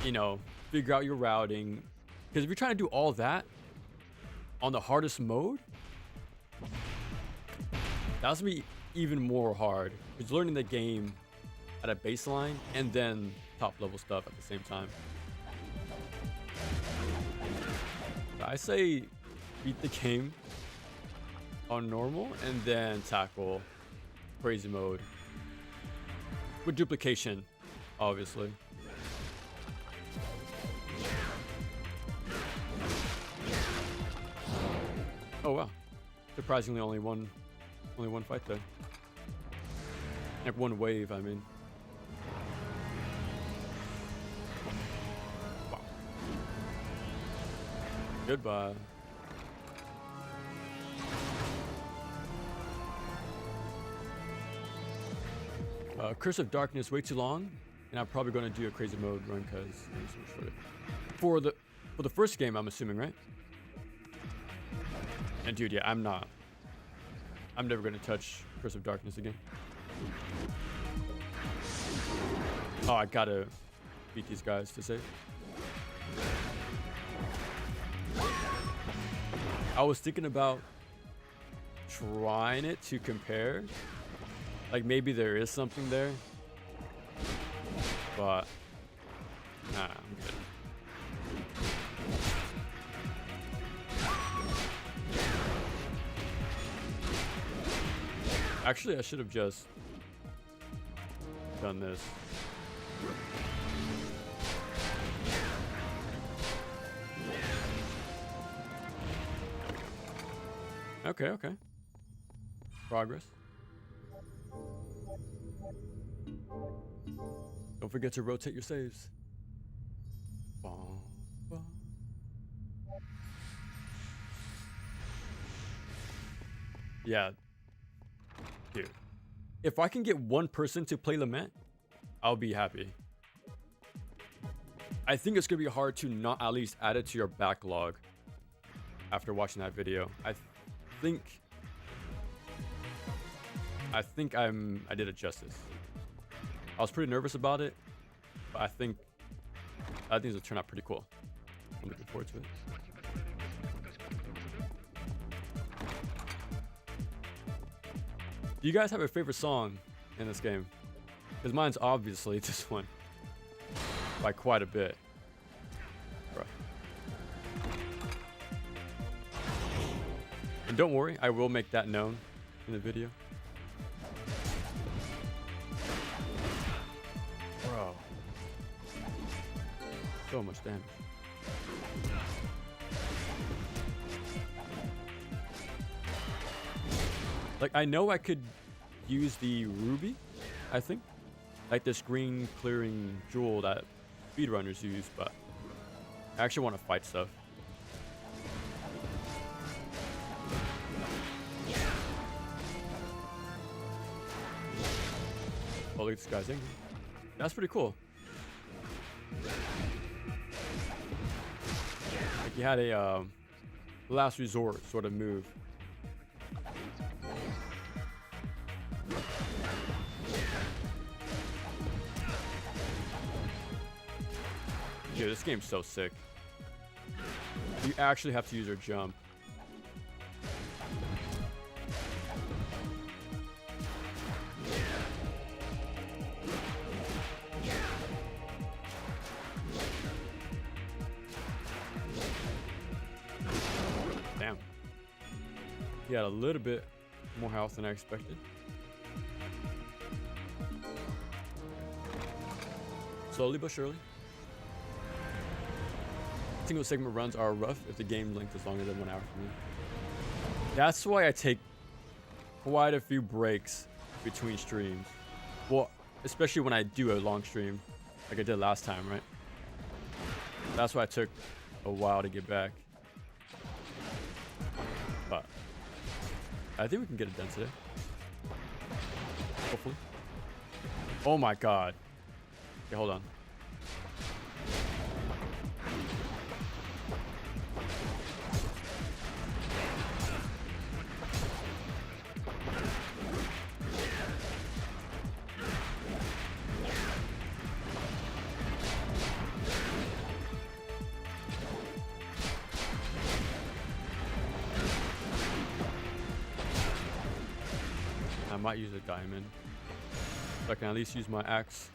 you know, figure out your routing. Because if you're trying to do all that on the hardest mode, that's gonna be even more hard. It's learning the game at a baseline and then top level stuff at the same time. I say beat the game on normal and then tackle crazy mode with duplication, obviously. Oh wow, surprisingly only one fight there. Like one wave, I mean. Wow. Goodbye. Curse of Darkness way too long, and I'm probably going to do a crazy mode run because it's so much further. For the first game, I'm assuming, right? And dude, yeah, I'm never going to touch Curse of Darkness again. Oh, I gotta beat these guys to save. I was thinking about trying it to compare. Like maybe there is something there. But nah, I'm good. Actually, I should have just done this. Okay. Progress. Don't forget to rotate your saves. Yeah. Dude. If I can get one person to play Lament, I'll be happy. I think it's going to be hard to not at least add it to your backlog after watching that video. I think I did it justice. I was pretty nervous about it, but I think it'll turn out pretty cool. I'm looking forward to it. Do you guys have a favorite song in this game? Because mine's obviously this one. By quite a bit. Bruh. And don't worry, I will make that known in the video. Bro. So much damage. Like, I know I could use the ruby, I think. Like this green clearing jewel that speedrunners use, but I actually want to fight stuff. Oh, look at this guy's angry. That's pretty cool. Like he had a last resort sort of move. Dude, this game's so sick. You actually have to use your jump. Damn. He had a little bit more health than I expected. Slowly but surely. Single segment runs are rough if the game length is longer than 1 hour for me. That's why I take quite a few breaks between streams. Well, especially when I do a long stream, like I did last time, right? That's why I took a while to get back. But I think we can get it done today. Hopefully. Oh my god. Okay, hold on. I might use a diamond, so I can at least use my axe.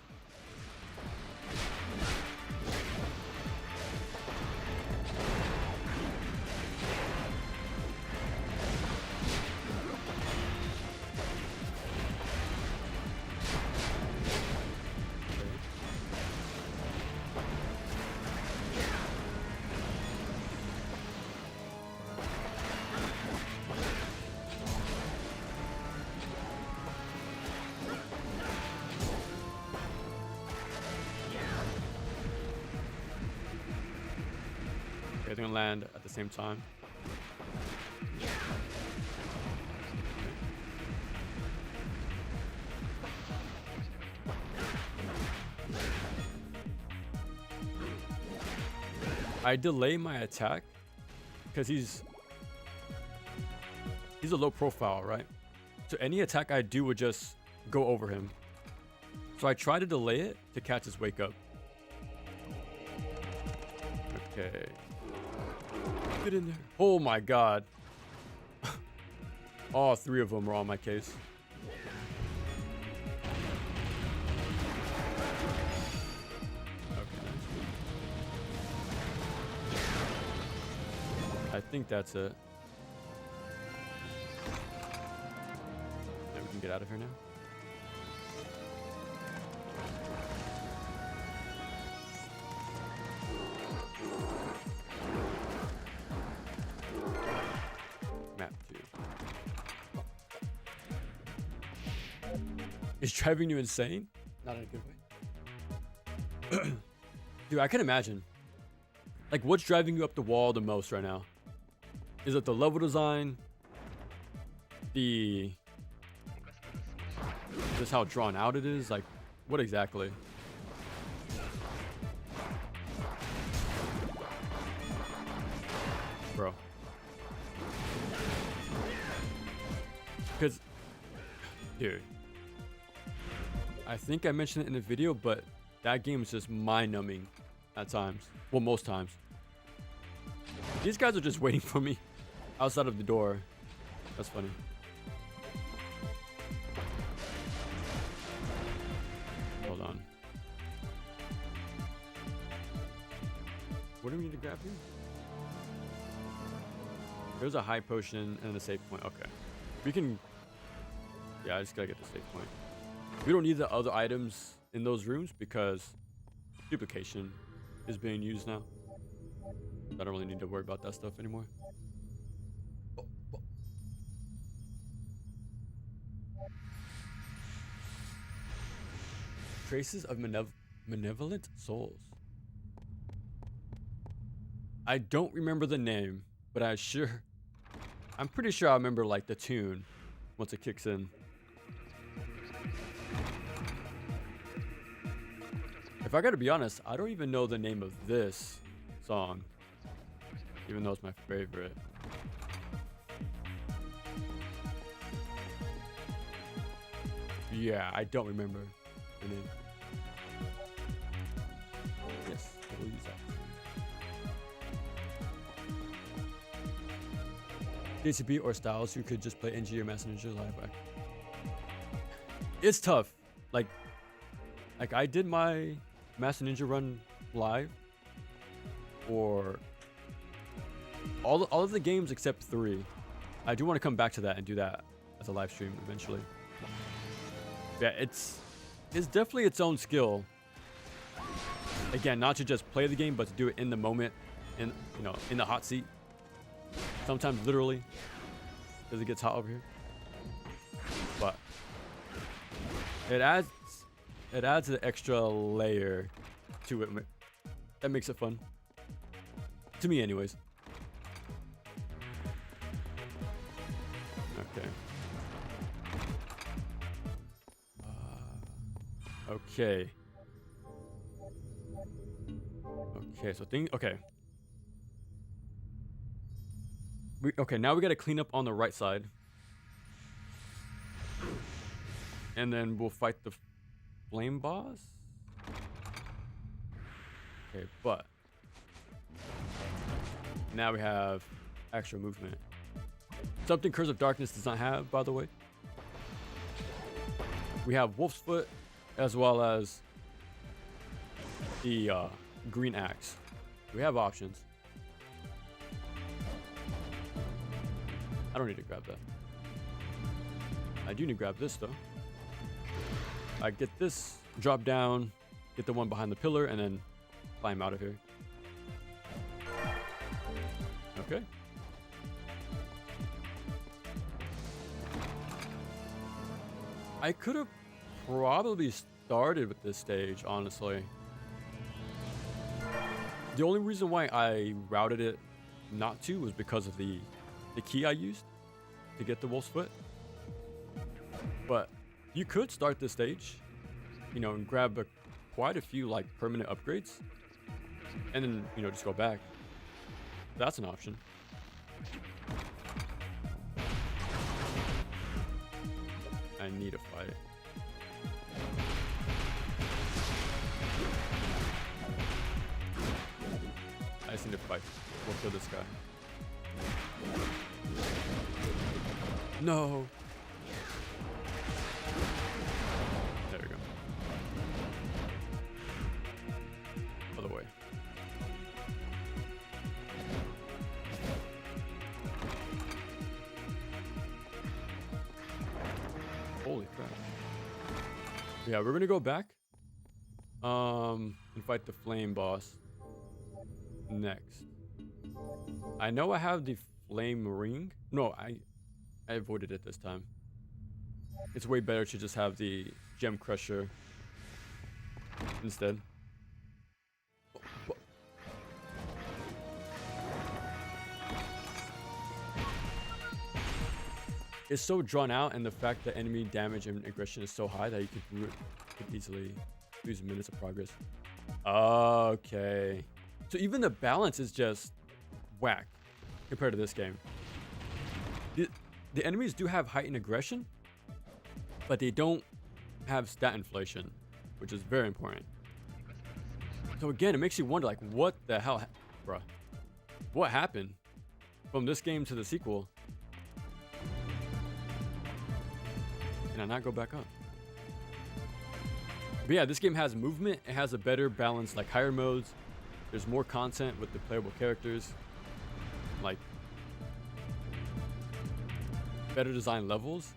they're gonna land at the same time. I delay my attack because he's a low profile, right? So any attack I do would just go over him. So I try to delay it to catch his wake up. Okay. Get in there. Oh my god. All three of them are on my case. I think that's it. Then we can get out of here now. Map 2. Is driving you insane? Not in a good way. Dude, I can imagine. Like, what's driving you up the wall the most right now? Is it the level design? Just how drawn out it is? Like, what exactly? Bro. Because, dude, I think I mentioned it in the video, but that game is just mind-numbing at times. Well, most times. These guys are just waiting for me outside of the door. That's funny. Hold on. What do we need to grab here? There's a high potion and a save point. Okay. We can... Yeah, I just gotta get the save point. We don't need the other items in those rooms because duplication is being used now. I don't really need to worry about that stuff anymore. Traces of malevolent souls. I don't remember the name, but I'm pretty sure I remember like the tune once it kicks in. If I gotta be honest, I don't even know the name of this song, even though it's my favorite. Yeah, I don't remember the name. Yes, I will use that. JCB or Styles, who could just play NG or Master Ninja live. It's tough. Like I did my Master Ninja run live for all of the games except 3. I do want to come back to that and do that as a live stream eventually. Yeah, it's definitely its own skill. Again, not to just play the game, but to do it in the moment, in the hot seat. Sometimes literally, because it gets hot over here. But it adds an extra layer to it that makes it fun. To me, anyways. Okay. Okay. Okay, so okay. Okay, now we gotta clean up on the right side. And then we'll fight the flame boss? Okay, but now we have extra movement. Something Curse of Darkness does not have, by the way. We have Wolf's Foot, as well as the green axe. We have options. I don't need to grab that. I do need to grab this though. I get this, drop down, get the one behind the pillar, and then climb out of here. Okay. I could have probably started with this stage, honestly. The only reason why I routed it not to was because of the key I used to get the wolf's foot. But you could start this stage, you know, and grab quite a few like permanent upgrades, and then, you know, just go back. That's an option. I need a fight. I just need to fight. We'll kill this guy. No. There we go. Other way. Holy crap. Yeah, we're gonna go back. And fight the flame boss next. I know I have the flame ring. No, I avoided it this time. It's way better to just have the gem crusher instead. It's so drawn out, and the fact that enemy damage and aggression is so high that you could easily lose minutes of progress. Okay. So even the balance is just whack compared to this game. The enemies do have heightened aggression, but they don't have stat inflation, which is very important. So again, it makes you wonder, like, what the hell, bruh? What happened from this game to the sequel? Can I not go back up? But yeah, this game has movement. It has a better balance, like higher modes. There's more content with the playable characters. Like, better design levels.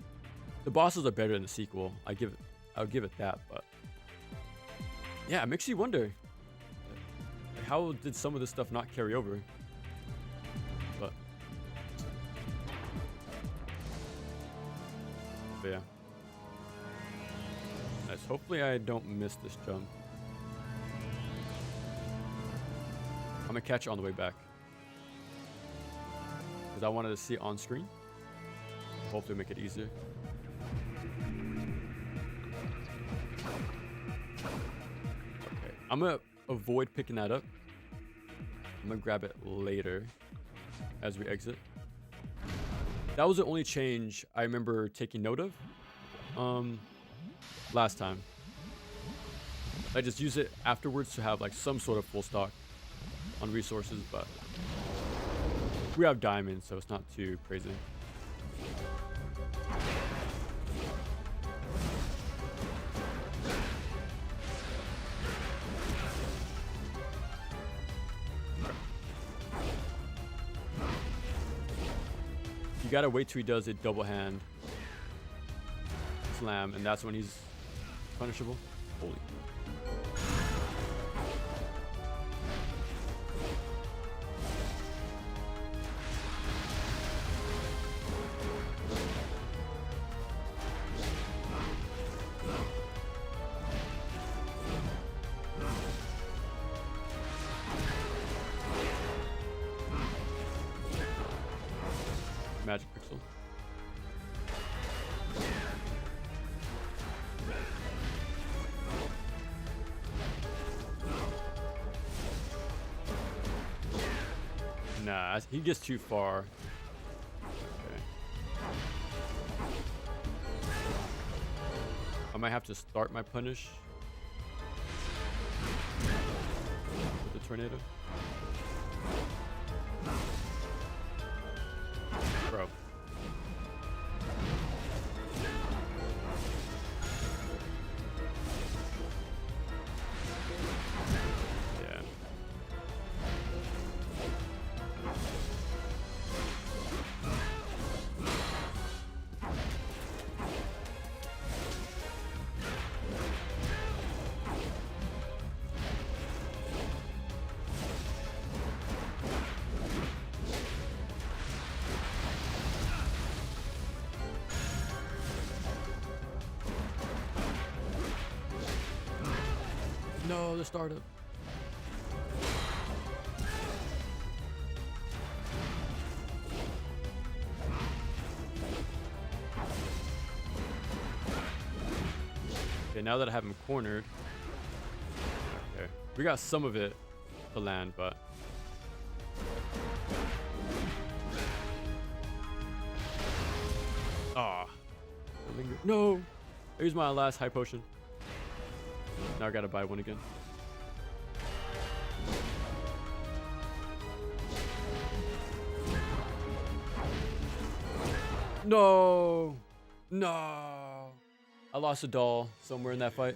The bosses are better in the sequel. I'll give it that, but yeah, it makes you wonder, like, how did some of this stuff not carry over? But yeah. Nice. Hopefully I don't miss this jump. I'm gonna catch it on the way back, because I wanted to see it on screen. Hopefully make it easier. Okay, I'm gonna avoid picking that up. I'm gonna grab it later as we exit. That was the only change I remember taking note of last time. I just use it afterwards to have like some sort of full stock on resources, but we have diamonds, so it's not too crazy. You gotta wait till he does a double hand slam, and that's when he's punishable. Holy. Magic pixel. Nah, he gets too far. Okay. I might have to start my punish with the tornado. Bro. Yeah. No, the startup. Okay, now that I have him cornered. Okay. We got some of it to land, but... Ah. No! I used my last high potion. Now I gotta buy one again. No! No! I lost a doll somewhere in that fight.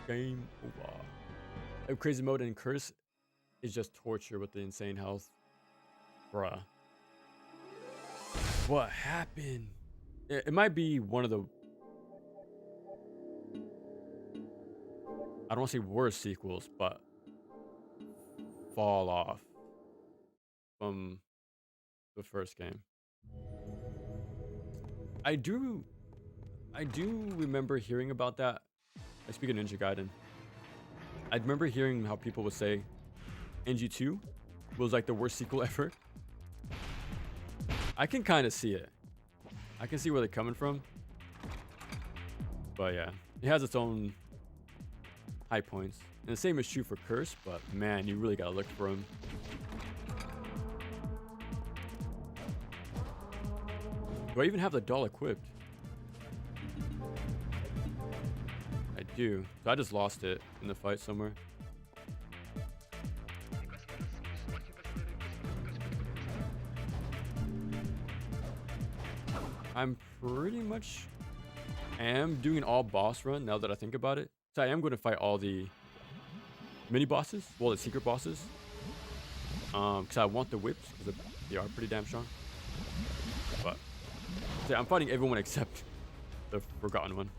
Game over. Crazy mode and curse is just torture with the insane health. Bruh. What happened? It might be one of the... I don't want to say worst sequels, but... fall off from the first game. I do remember hearing about that. I speak of Ninja Gaiden. I remember hearing how people would say NG2 was like the worst sequel ever. I can kind of see it. I can see where they're coming from. But yeah, it has its own high points. And the same is true for Curse, but man, you really gotta look for him. Do I even have the doll equipped? I do. So I just lost it in the fight somewhere. I'm pretty much doing an all boss run now that I think about it. So I am going to fight all the mini bosses, well, the secret bosses. Because I want the whips, because they are pretty damn strong. But so yeah, I'm fighting everyone except the forgotten one.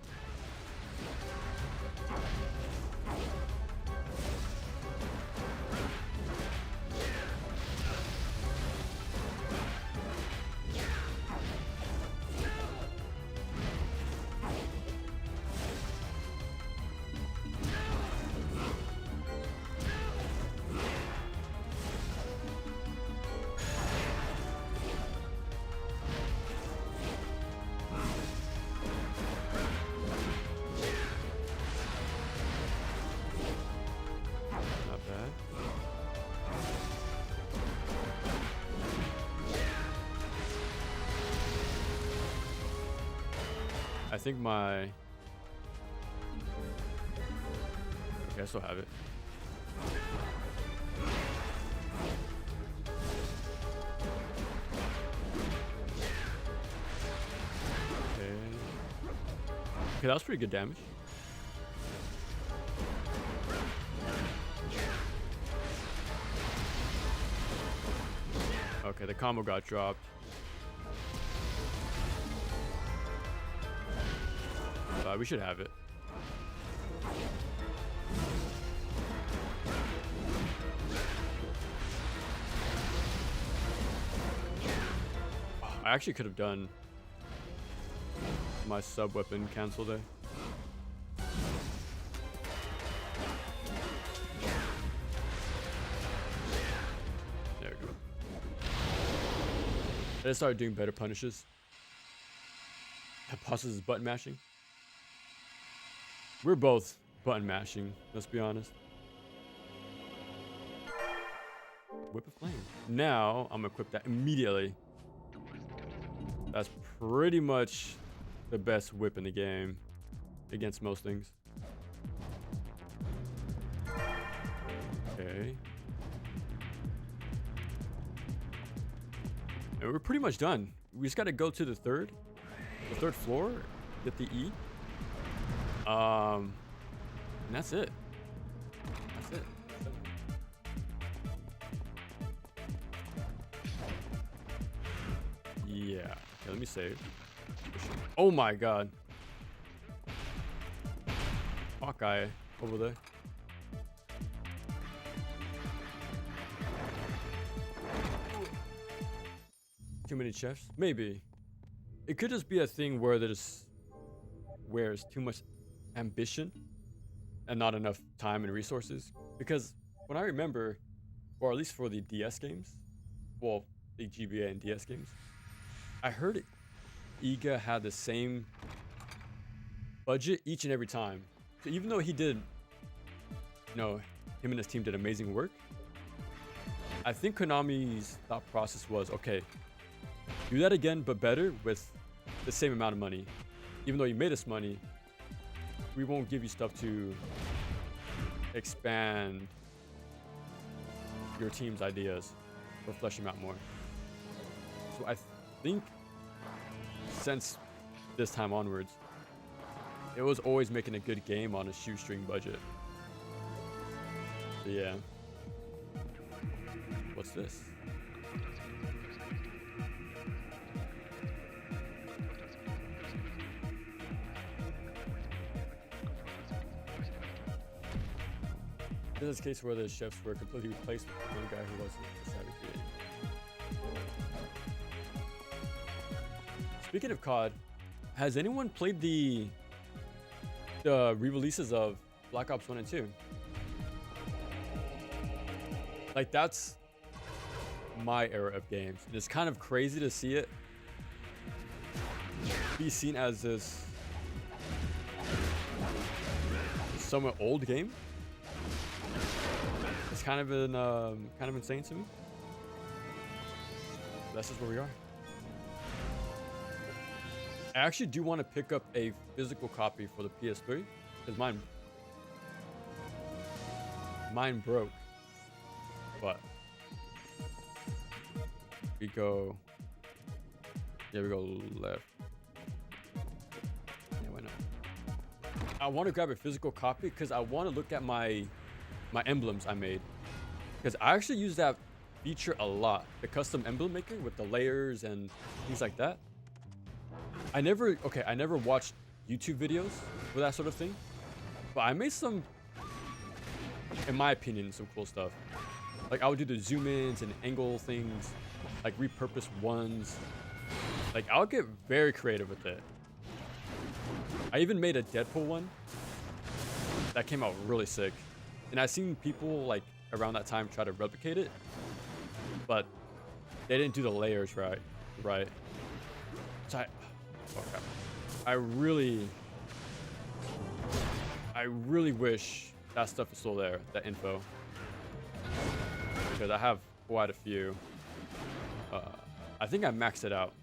Not bad. I think my... Okay, I still have it. Okay. Okay, that was pretty good damage. Okay, the combo got dropped. We should have it. I actually could have done my sub weapon cancel there. There we go. I just started doing better punishes. That pauses is button mashing. We're both button mashing, let's be honest. Whip of Flame. Now, I'm gonna equip that immediately. That's pretty much the best whip in the game against most things. Okay. And we're pretty much done. We just gotta go to the third floor, get the E. And that's it. That's it. Yeah. Okay, let me save. Oh my god. Hawkeye over there. Too many chefs? Maybe. It could just be a thing where there's too much ambition and not enough time and resources, because when I remember, or at least for the DS games, well, the GBA and DS games, I heard Iga had the same budget each and every time. So even though he did, him and his team did amazing work, I think Konami's thought process was, okay, do that again, but better with the same amount of money. Even though you made us money, we won't give you stuff to expand your team's ideas or flesh them out more. So I think since this time onwards, it was always making a good game on a shoestring budget. So yeah. What's this? This is a case where the chefs were completely replaced with one guy who wasn't decided creating. Speaking of COD, has anyone played the re-releases of Black Ops 1 and 2? Like, that's my era of games. And it's kind of crazy to see it be seen as this somewhat old game. It's kind of insane to me. That's just where we are. I actually do want to pick up a physical copy for the PS3 because mine broke. But we go left. Yeah, why not? I want to grab a physical copy because I want to look at my emblems I made, because I actually use that feature a lot, the custom emblem maker with the layers and things like that. I never watched YouTube videos for that sort of thing, but I made some, in my opinion, some cool stuff. Like I would do the zoom ins and angle things, like repurpose ones. Like I'll get very creative with it. I even made a Deadpool one that came out really sick. And I've seen people like around that time try to replicate it, but they didn't do the layers right. So I really wish that stuff is still there, that info, because I have quite a few. I think I maxed it out.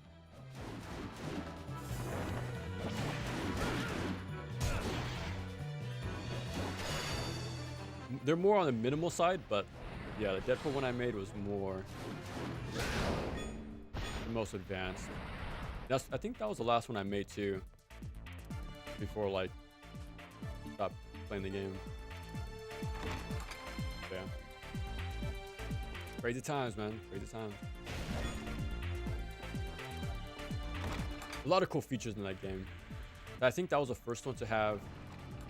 They're more on the minimal side, but yeah, the Deadpool one I made was more the most advanced. I think that was the last one I made too, before like stop playing the game. Yeah, crazy times, man, crazy times. A lot of cool features in that game. I think that was the first one to have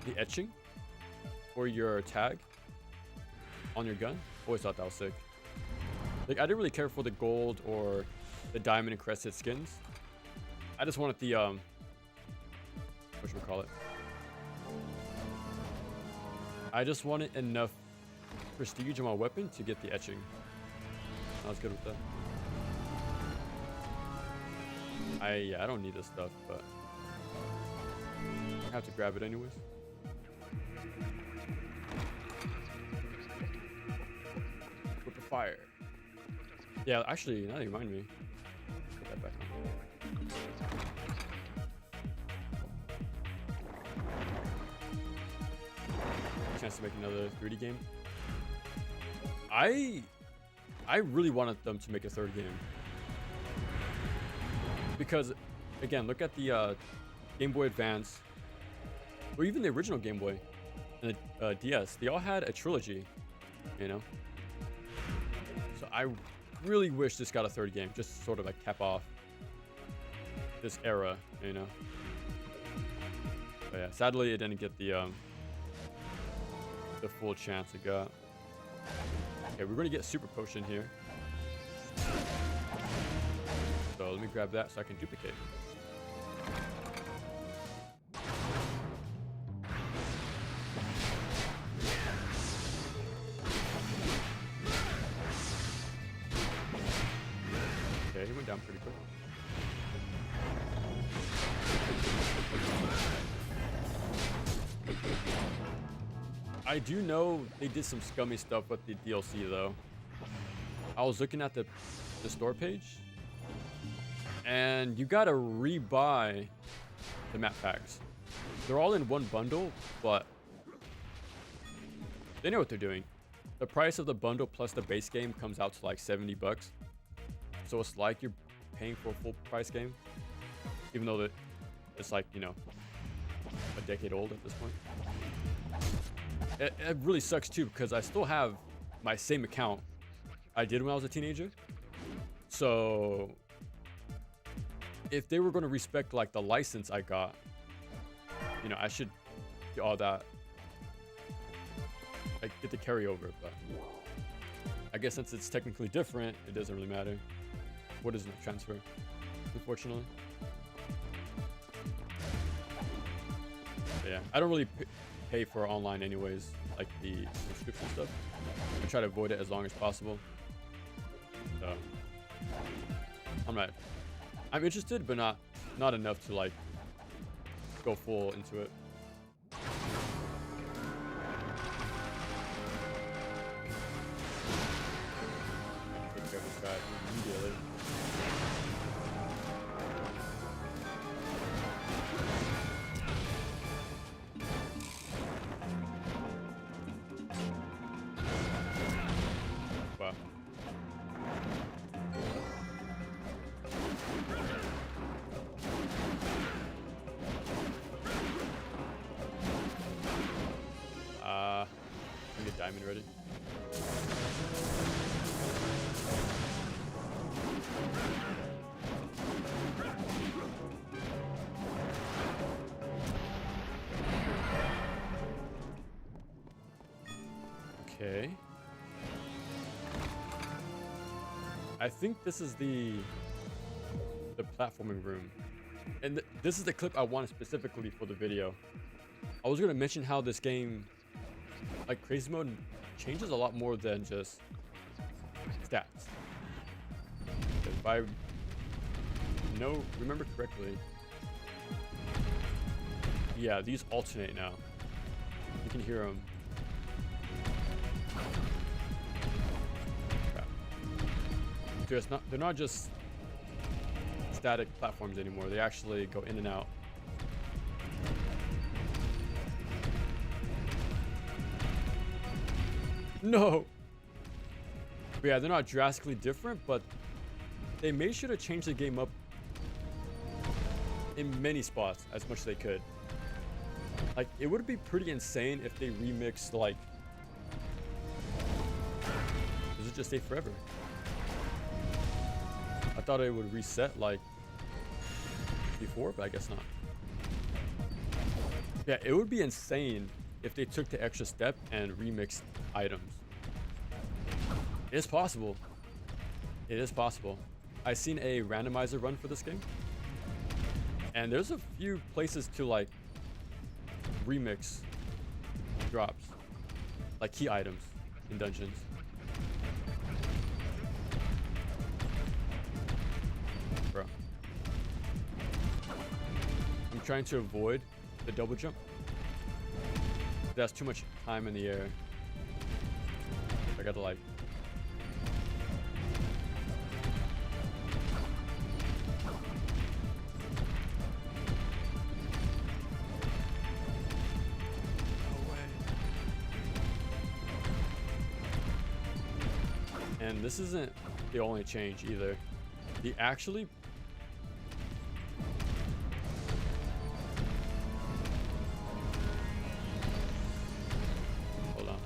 the etching for your tag on your gun. Always thought that was sick. Like I didn't really care for the gold or the diamond encrusted skins. I just wanted the what should we call it? I just wanted enough prestige on my weapon to get the etching. I was good with that. I don't need this stuff, but I have to grab it anyways. Whip of fire. Yeah, actually, now that you remind me. Put that back on. Chance to make another 3D game. I really wanted them to make a third game. Because, again, look at the Game Boy Advance, or even the original Game Boy and the DS. They all had a trilogy, you know? So I really wish this got a third game, just sort of like cap off this era, you know? But yeah, sadly it didn't get the full chance it got. Okay, we're gonna get Super Potion here. So let me grab that so I can duplicate. Okay, he went down pretty quick. I do know they did some scummy stuff with the DLC though. I was looking at the store page, and you gotta rebuy the map packs. They're all in one bundle, but they know what they're doing. The price of the bundle plus the base game comes out to like 70 bucks. So it's like you're paying for a full price game, even though it's like, you know, a decade old at this point. It really sucks too, because I still have my same account I did when I was a teenager. So if they were going to respect like the license I got, you know, I should do all that, like get the carryover. But I guess since it's technically different, it doesn't really matter. What is the transfer, unfortunately? But yeah, I don't really pay for online anyways, like the subscription stuff. I try to avoid it as long as possible. So I'm interested, but not enough to like go full into it. Take care of this guy immediately. Wow. Let me get diamond ready. Okay. I think this is the platforming room. And this is the clip I wanted specifically for the video. I was going to mention how this game, like crazy mode, changes a lot more than just stats. If I remember correctly, yeah, these alternate now. You can hear them. Crap. They're not just static platforms anymore. They actually go in and out. No. But yeah, they're not drastically different, but they made sure to change the game up in many spots as much as they could. Like, it would be pretty insane if they remixed, like, does it just stay forever? I thought it would reset like before, but I guess not. Yeah, it would be insane if they took the extra step and remixed items. It's possible. It is possible. I've seen a randomizer run for this game, and there's a few places to like remix drops, like key items in dungeons. Bro, I'm trying to avoid the double jump. That's too much time in the air. I gotta like. And this isn't the only change either. The actually hold on.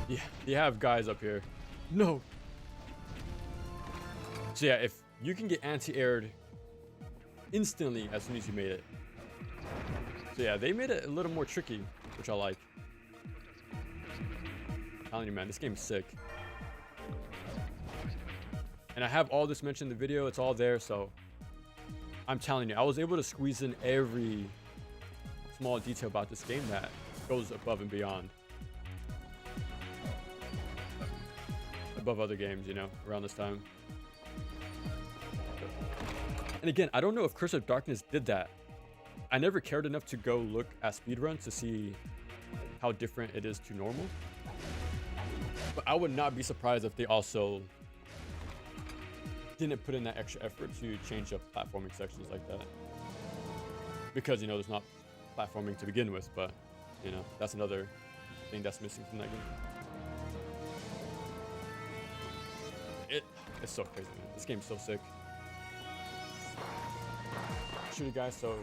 Yeah, you have guys up here. No. So yeah, if you can get anti-aired instantly as soon as you made it. So yeah, they made it a little more tricky, which I like. I'm telling you, man, this game's sick. And I have all this mentioned in the video. It's all there, so I'm telling you, I was able to squeeze in every small detail about this game that goes above and beyond. Above other games, you know, around this time. And again, I don't know if Curse of Darkness did that. I never cared enough to go look at speedruns to see how different it is to normal. But I would not be surprised if they also didn't put in that extra effort to change up platforming sections like that. Because, you know, there's not platforming to begin with, but, you know, that's another thing that's missing from that game. It's so crazy, man. This game's so sick. Shooter guy, so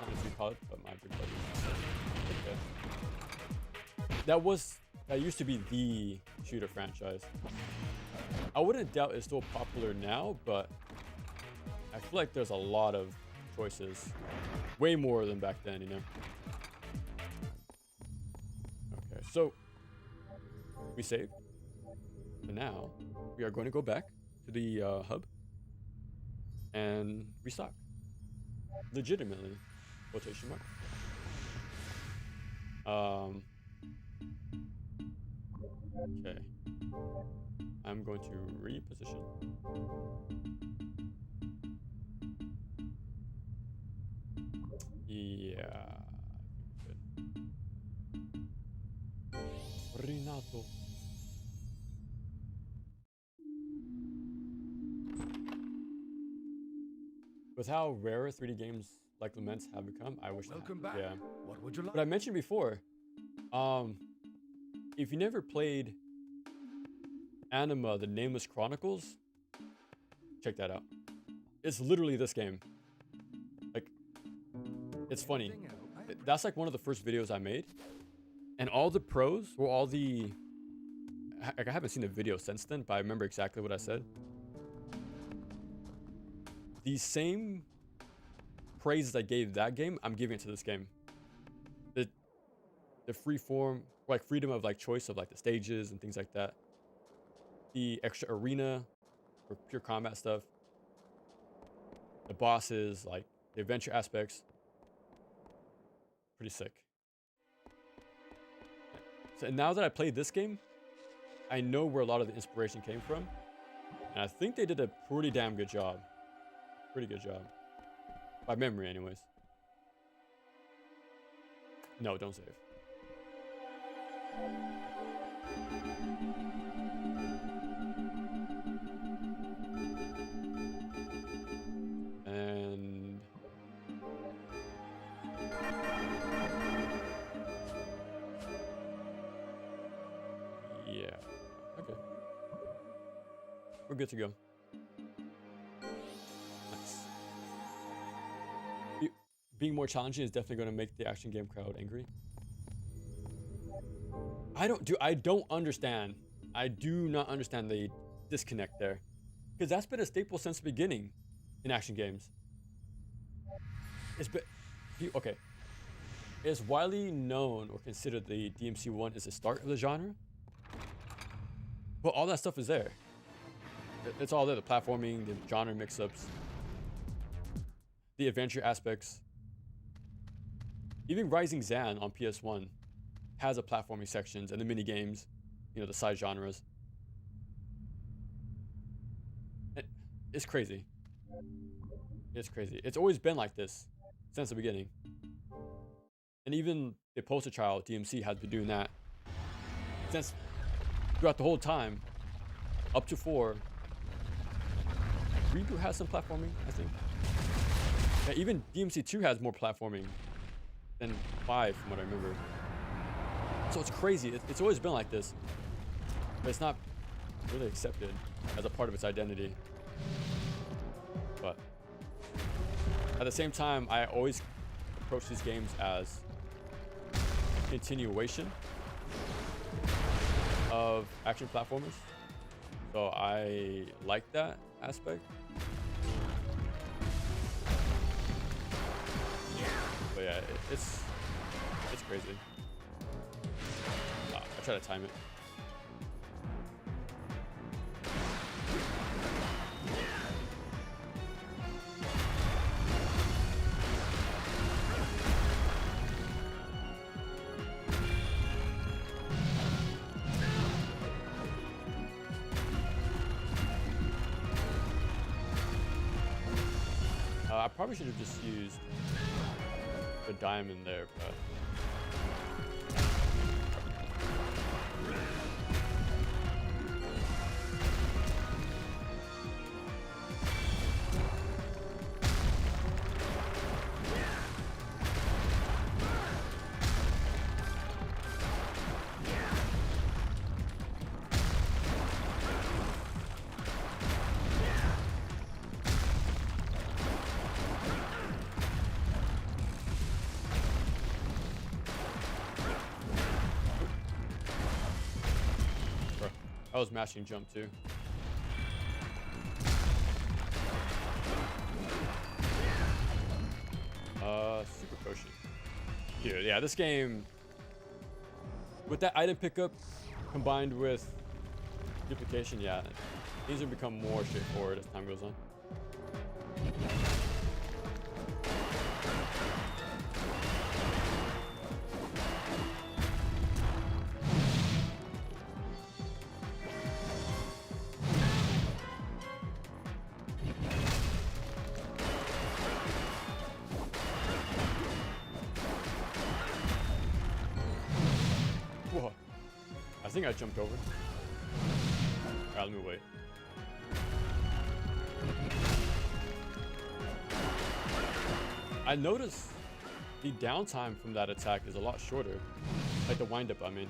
not as you call it, but my big buddy. Okay. That used to be the shooter franchise. I wouldn't doubt it's still popular now, but I feel like there's a lot of choices, way more than back then, you know. Okay, so we saved. But now we are going to go back to the hub and restock. Legitimately, quotation mark. Okay. I'm going to reposition. Yeah. Good. Renato. With how rare 3D games like Lament have become, I wish. Welcome back. Yeah. What would you like? But I mentioned before, if you never played Anima, The Nameless Chronicles, check that out. It's literally this game. Like, it's funny. That's like one of the first videos I made. And all the pros, or all the... I haven't seen the video since then, but I remember exactly what I said. The same praises I gave that game, I'm giving it to this game. The free form, like freedom of like choice of like the stages and things like that. The extra arena for pure combat stuff. The bosses, like the adventure aspects. Pretty sick. So now that I played this game, I know where a lot of the inspiration came from. And I think they did a pretty damn good job. Pretty good job. By memory, anyways. No, don't save. And... yeah. Okay. We're good to go. Being more challenging is definitely going to make the action game crowd angry. I don't understand. I do not understand the disconnect there. Because that's been a staple since the beginning in action games. Okay. It's widely known or considered the DMC1 is the start of the genre. But all that stuff is there. It's all there. The platforming, the genre mix-ups, the adventure aspects. Even Rising Zan on PS1 has a platforming sections and the mini games, you know, the side genres. It's crazy. It's crazy. It's always been like this since the beginning. And even the poster child DMC has been doing that since throughout the whole time, up to 4. Reboot has some platforming, I think. Yeah, even DMC2 has more platforming than 5 from what I remember. So it's crazy. It's always been like this, but it's not really accepted as a part of its identity. But at the same time, I always approach these games as continuation of action platformers. So I like that aspect. But yeah, it's crazy. I try to time it. I probably should have just used a diamond there, but I was mashing jump too. Super potion. Dude, yeah, this game with that item pickup combined with duplication, yeah, things will become more straightforward as time goes on. Whoa. I think I jumped over. Alright, let me wait. I noticed the downtime from that attack is a lot shorter. Like the wind up, I mean.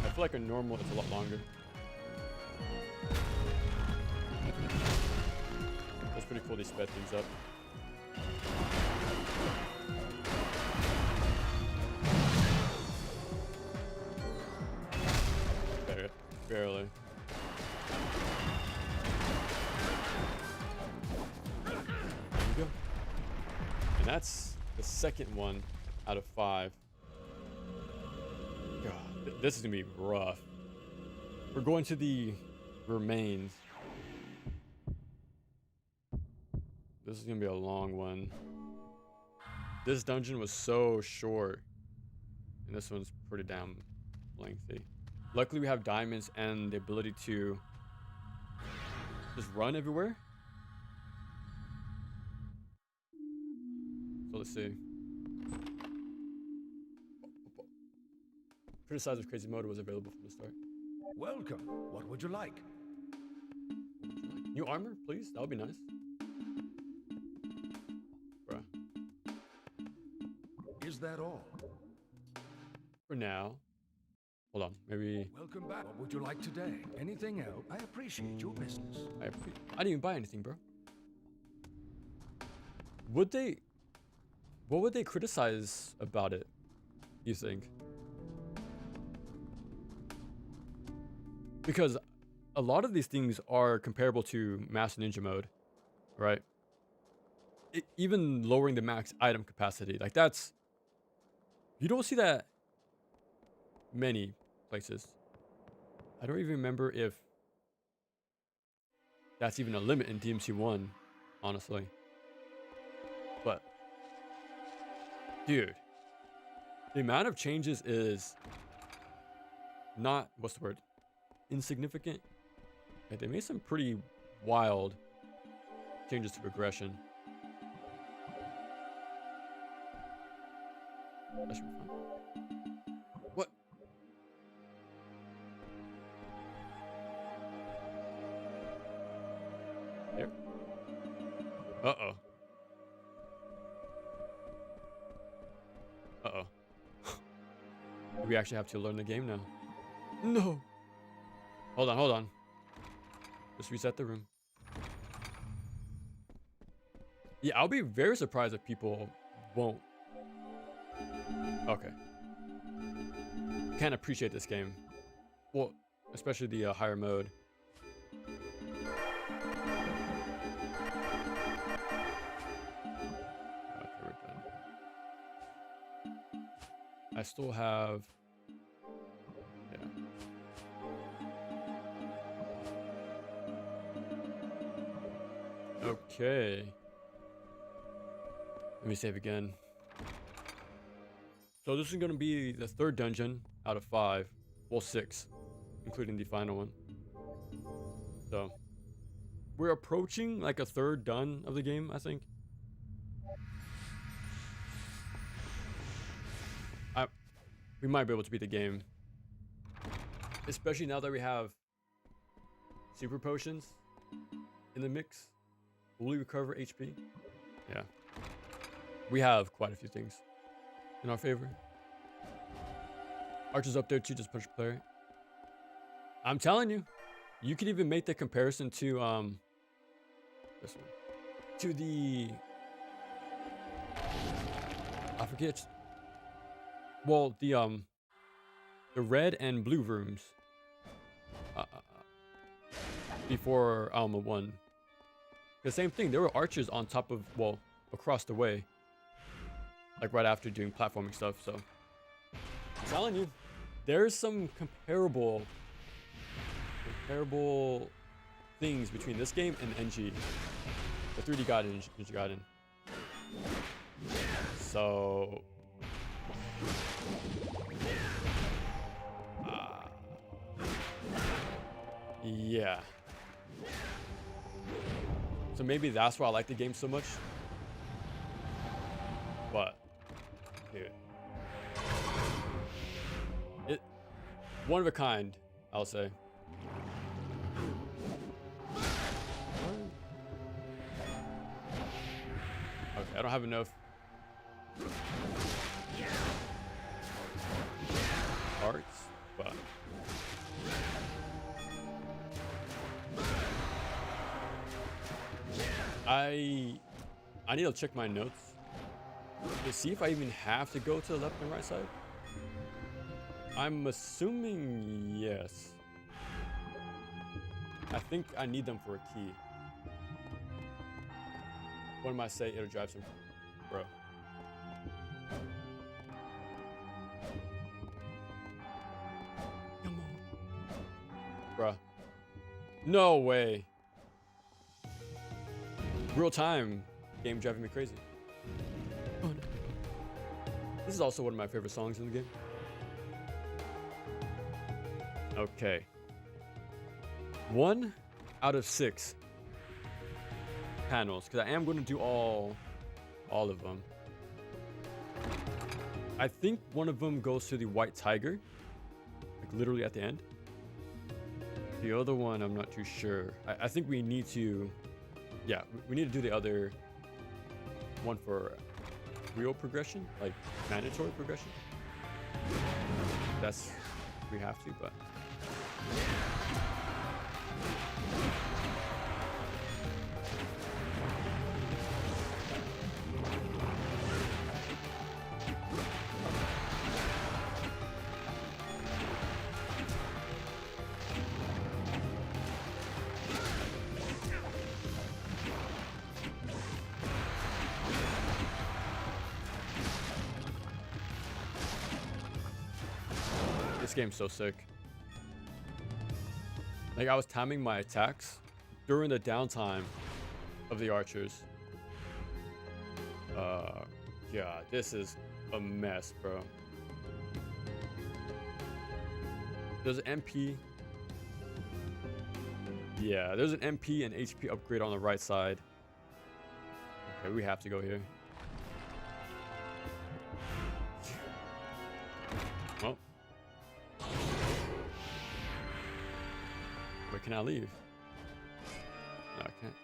I feel like a normal it's a lot longer. That's pretty cool, they sped things up. Barely. There you go. And that's the second one out of 5. God, this is gonna be rough. We're going to the remains. This is gonna be a long one. This dungeon was so short, and this one's pretty damn lengthy. Luckily, we have diamonds and the ability to just run everywhere. So let's see. Criticize if crazy mode was available from the start. Welcome. What would you like? New armor, please. That would be nice. Bruh. Is that all? For now. Hold on, maybe. Welcome back. What would you like today? Anything else? I appreciate your business. I didn't even buy anything, bro. What would they criticize about it, you think? Because a lot of these things are comparable to Master Ninja mode, right? Even lowering the max item capacity, like that's, you don't see that many places. I don't even remember if that's even a limit in DMC 1, honestly. But dude, the amount of changes is not, what's the word, insignificant. Like, they made some pretty wild changes to progression. That should be fun. What? Here? Uh-oh. Uh-oh. We actually have to learn the game now. No. Hold on. Just reset the room. Yeah, I'll be very surprised if people won't. Okay. Can't appreciate this game. Well, especially the higher mode. Okay, we're done. I still have... Yeah. Okay. Let me save again. So this is going to be the third dungeon out of 5. Well, 6, including the final one. So we're approaching like a third done of the game, I think. we might be able to beat the game. Especially now that we have super potions in the mix. Will we recover HP? Yeah. We have quite a few things in our favor. Archer's up there too, just punch player. I'm telling you, you could even make the comparison to this one. To the I forget. Well, the red and blue rooms. Before Alma 1. The same thing, there were archers on top of, well, across the way. Like right after doing platforming stuff, so. I'm telling you, there's some comparable things between this game and NG. The 3D Gaiden and Ninja Gaiden. So. Yeah. So maybe that's why I like the game so much. But, dude, it one of a kind, I'll say. Okay, I don't have enough parts, but. I need to check my notes to see if I even have to go to the left and right side. I'm assuming yes. I think I need them for a key. What am I say? It'll drive some, bro. Come on, bruh. No way. Real time game driving me crazy. Oh, no. This is also one of my favorite songs in the game. Okay. 1 out of 6 panels, because I am going to do all of them. I think one of them goes to the white tiger, like literally at the end. The other one, I'm not too sure. I think we need to. Yeah, we need to do the other one for real progression, like mandatory progression. That's, we have to, but. This game's so sick. Like, I was timing my attacks during the downtime of the archers. Yeah, this is a mess, bro. There's an MP. Yeah, there's an MP and HP upgrade on the right side. Okay, we have to go here. Well. Wait, can I leave? No, I can't.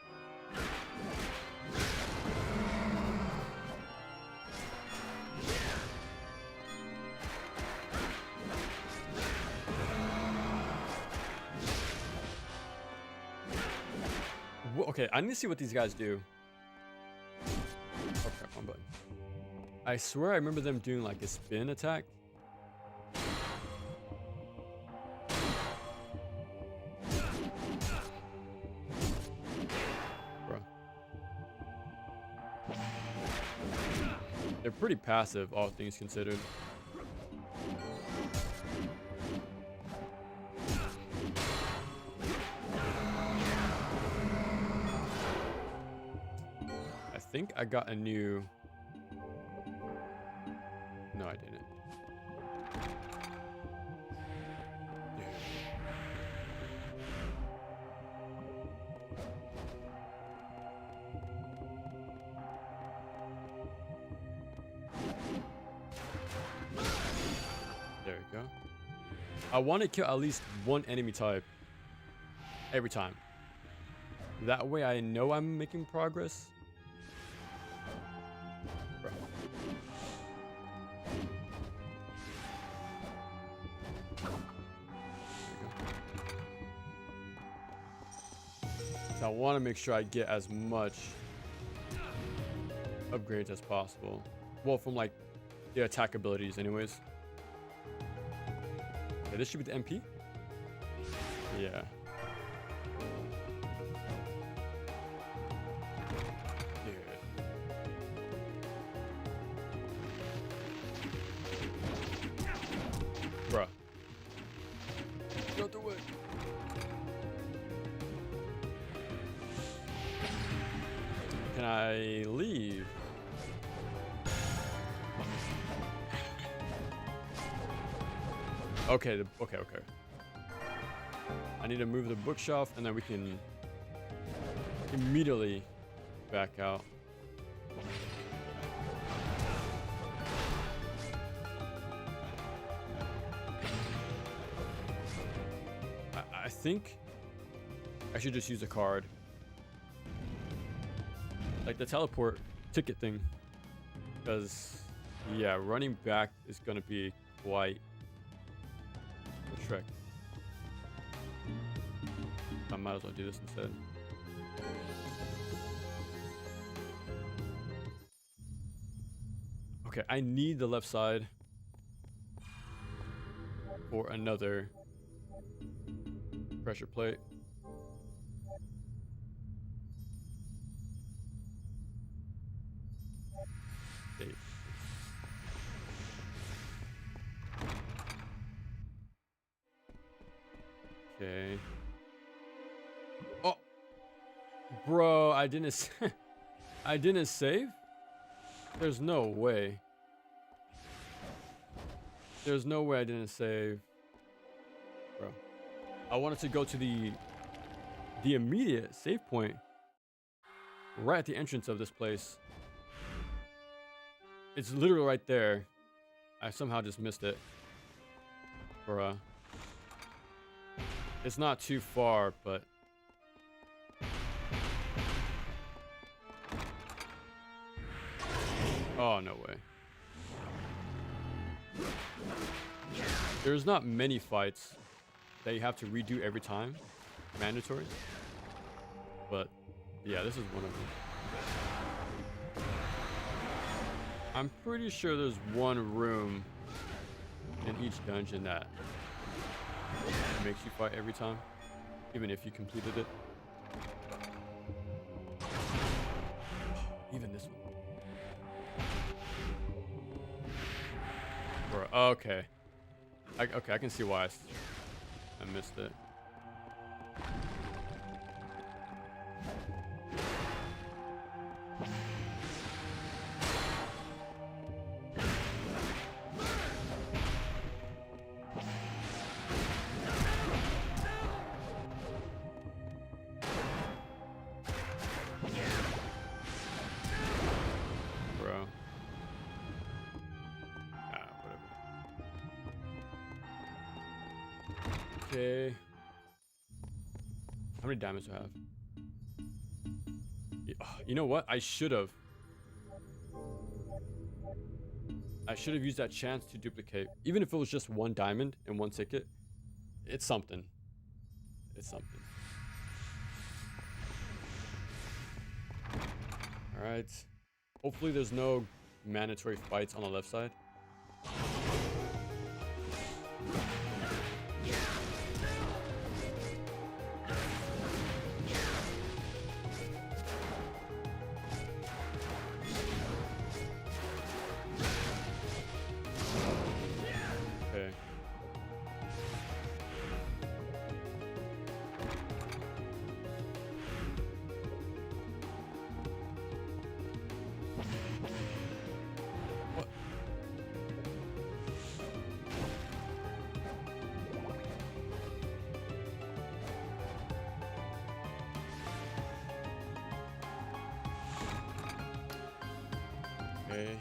Okay, I need to see what these guys do. Oh crap, one button. I swear I remember them doing like a spin attack. Bro. They're pretty passive, all things considered. I think I got a new. No, I didn't. I want to kill at least one enemy type every time. That way I know I'm making progress. Bro. So I want to make sure I get as much upgrades as possible. Well, from like the attack abilities anyways. Okay, this should be the MP? Yeah. Bruh. Go through it. Can I leave? Okay, okay. I need to move the bookshelf and then we can immediately back out. I think I should just use a card. Like the teleport ticket thing. Because, yeah, running back is going to be quite a trek. I might as well do this instead. Okay, I need the left side for another pressure plate. Okay. Okay. Oh, bro, I didn't. I didn't save. There's no way. There's no way I didn't save, bro. I wanted to go to the immediate save point right at the entrance of this place. It's literally right there. I somehow just missed it. Bruh. It's not too far, but oh, no way. There's not many fights that you have to redo every time. Mandatory. But yeah, this is one of them. I'm pretty sure there's one room in each dungeon that makes you fight every time, even if you completed it. Even this one. Bro, okay. Okay, I can see why I missed it. Okay. How many diamonds do I have? You know what? I should have used that chance to duplicate. Even if it was just one diamond and one ticket. It's something. It's something. Alright. Hopefully there's no mandatory fights on the left side. Okay.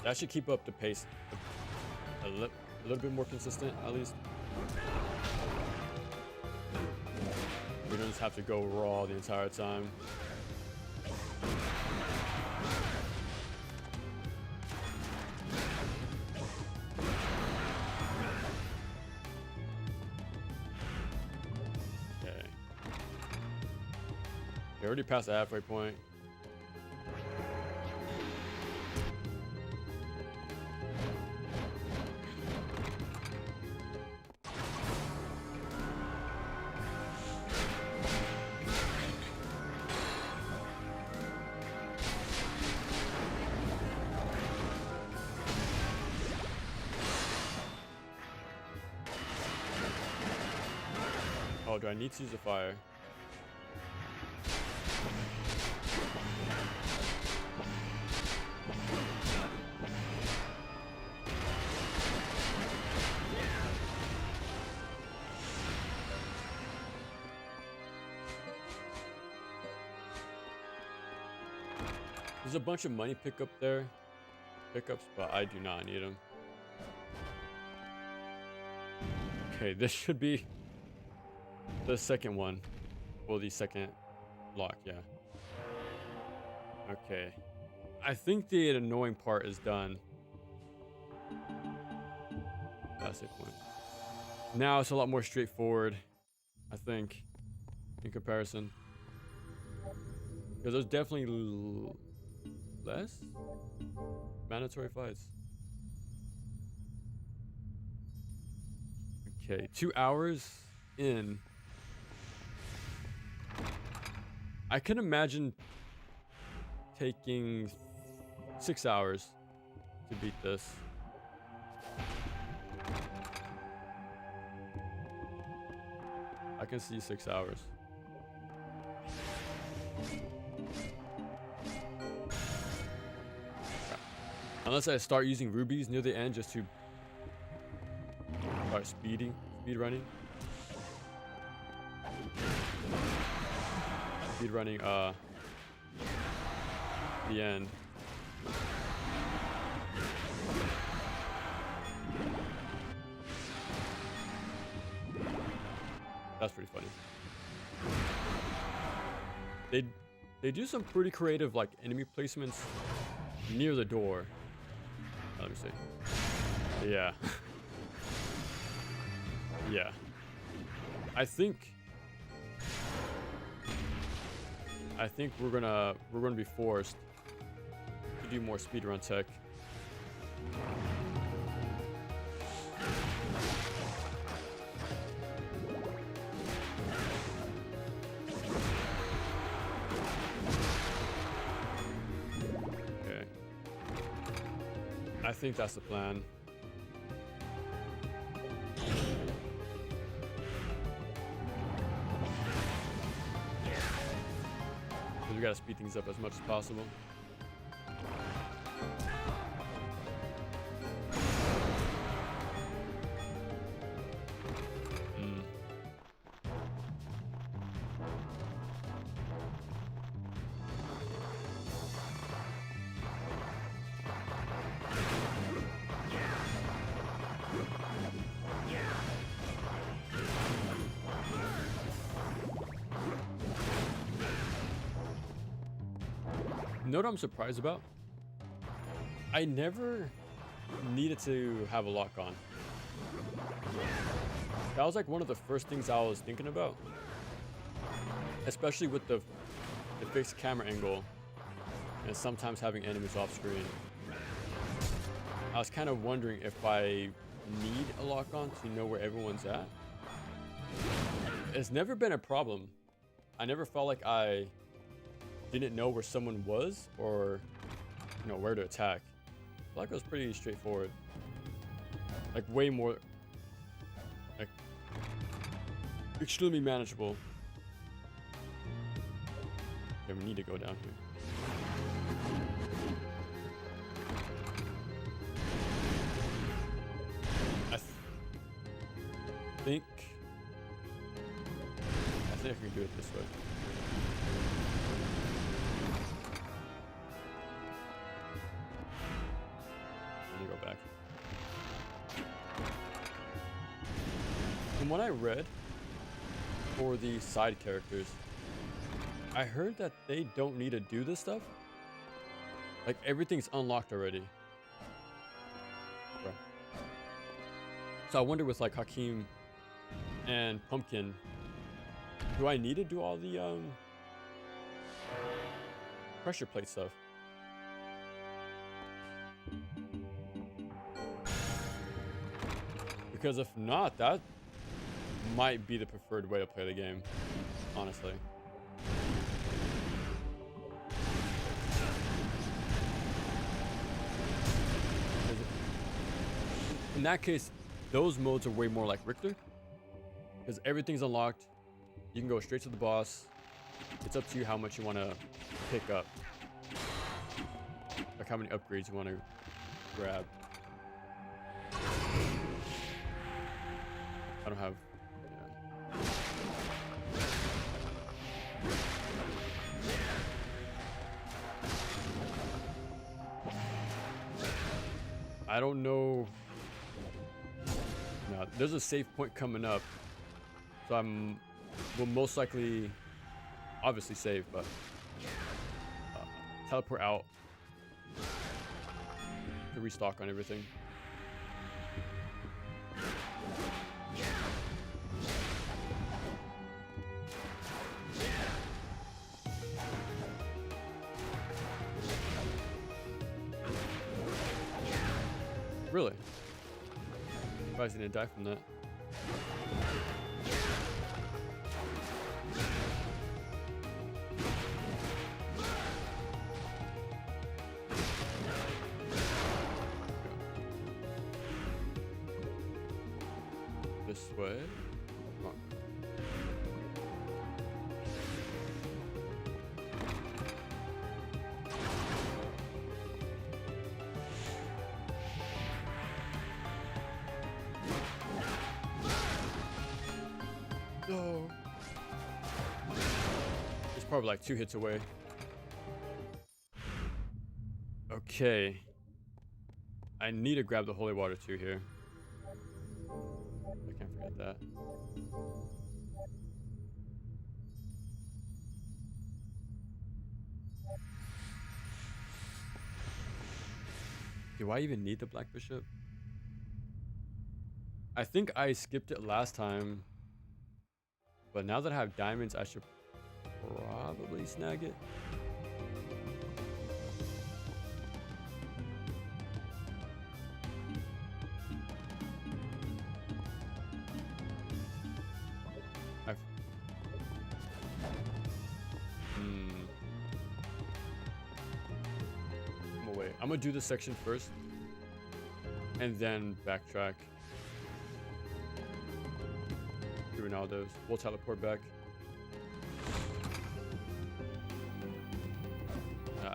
That should keep up the pace a little bit more consistent, at least. We don't just have to go raw the entire time. Okay. We already passed the halfway point. Oh, do I need to use the fire? There's a bunch of money pickups, but I do not need them. Okay, this should be the second one. Well, the second lock, yeah. Okay. I think the annoying part is done. That's it point. Now it's a lot more straightforward, I think, in comparison. Because there's definitely less mandatory fights. Okay, 2 hours in. I can imagine taking 6 hours to beat this. I can see 6 hours. Unless I start using rubies near the end just to start speed running. Speed running the end. That's pretty funny. They do some pretty creative like enemy placements near the door. Let me see. Yeah. Yeah. I think we're gonna be forced to do more speedrun tech. Okay. I think that's the plan. We gotta speed things up as much as possible. You know what I'm surprised about? I never needed to have a lock on. That was like one of the first things I was thinking about. Especially with the fixed camera angle and sometimes having enemies off screen. I was kind of wondering if I need a lock on to know where everyone's at. It's never been a problem. I never felt like I didn't know where someone was or where to attack. I feel like it was pretty straightforward. Like way more like extremely manageable. Okay, we need to go down here. I think I can do it this way. from what I read for the side characters, I heard that they don't need to do this stuff. Like everything's unlocked already. Bro. So I wonder with like Hakim and Pumpkin, do I need to do all the pressure plate stuff? Because if not, that might be the preferred way to play the game, honestly. In that case, those modes are way more like Richter, because everything's unlocked. You can go straight to the boss. It's up to you how much you want to pick up, like how many upgrades you want to grab. I don't have. Yeah. I don't know. No, there's a save point coming up, so will most likely, obviously save, but teleport out to restock on everything. Really? Surprised he didn't die from that. This way. Come on. No. It's probably like 2 hits away. Okay. I need to grab the holy water too here. I can't forget that. Do I even need the Black Bishop? I think I skipped it last time. But now that I have diamonds, I should probably snag it. I'm gonna do this section first and then backtrack. Do Ronaldo's. We'll teleport back.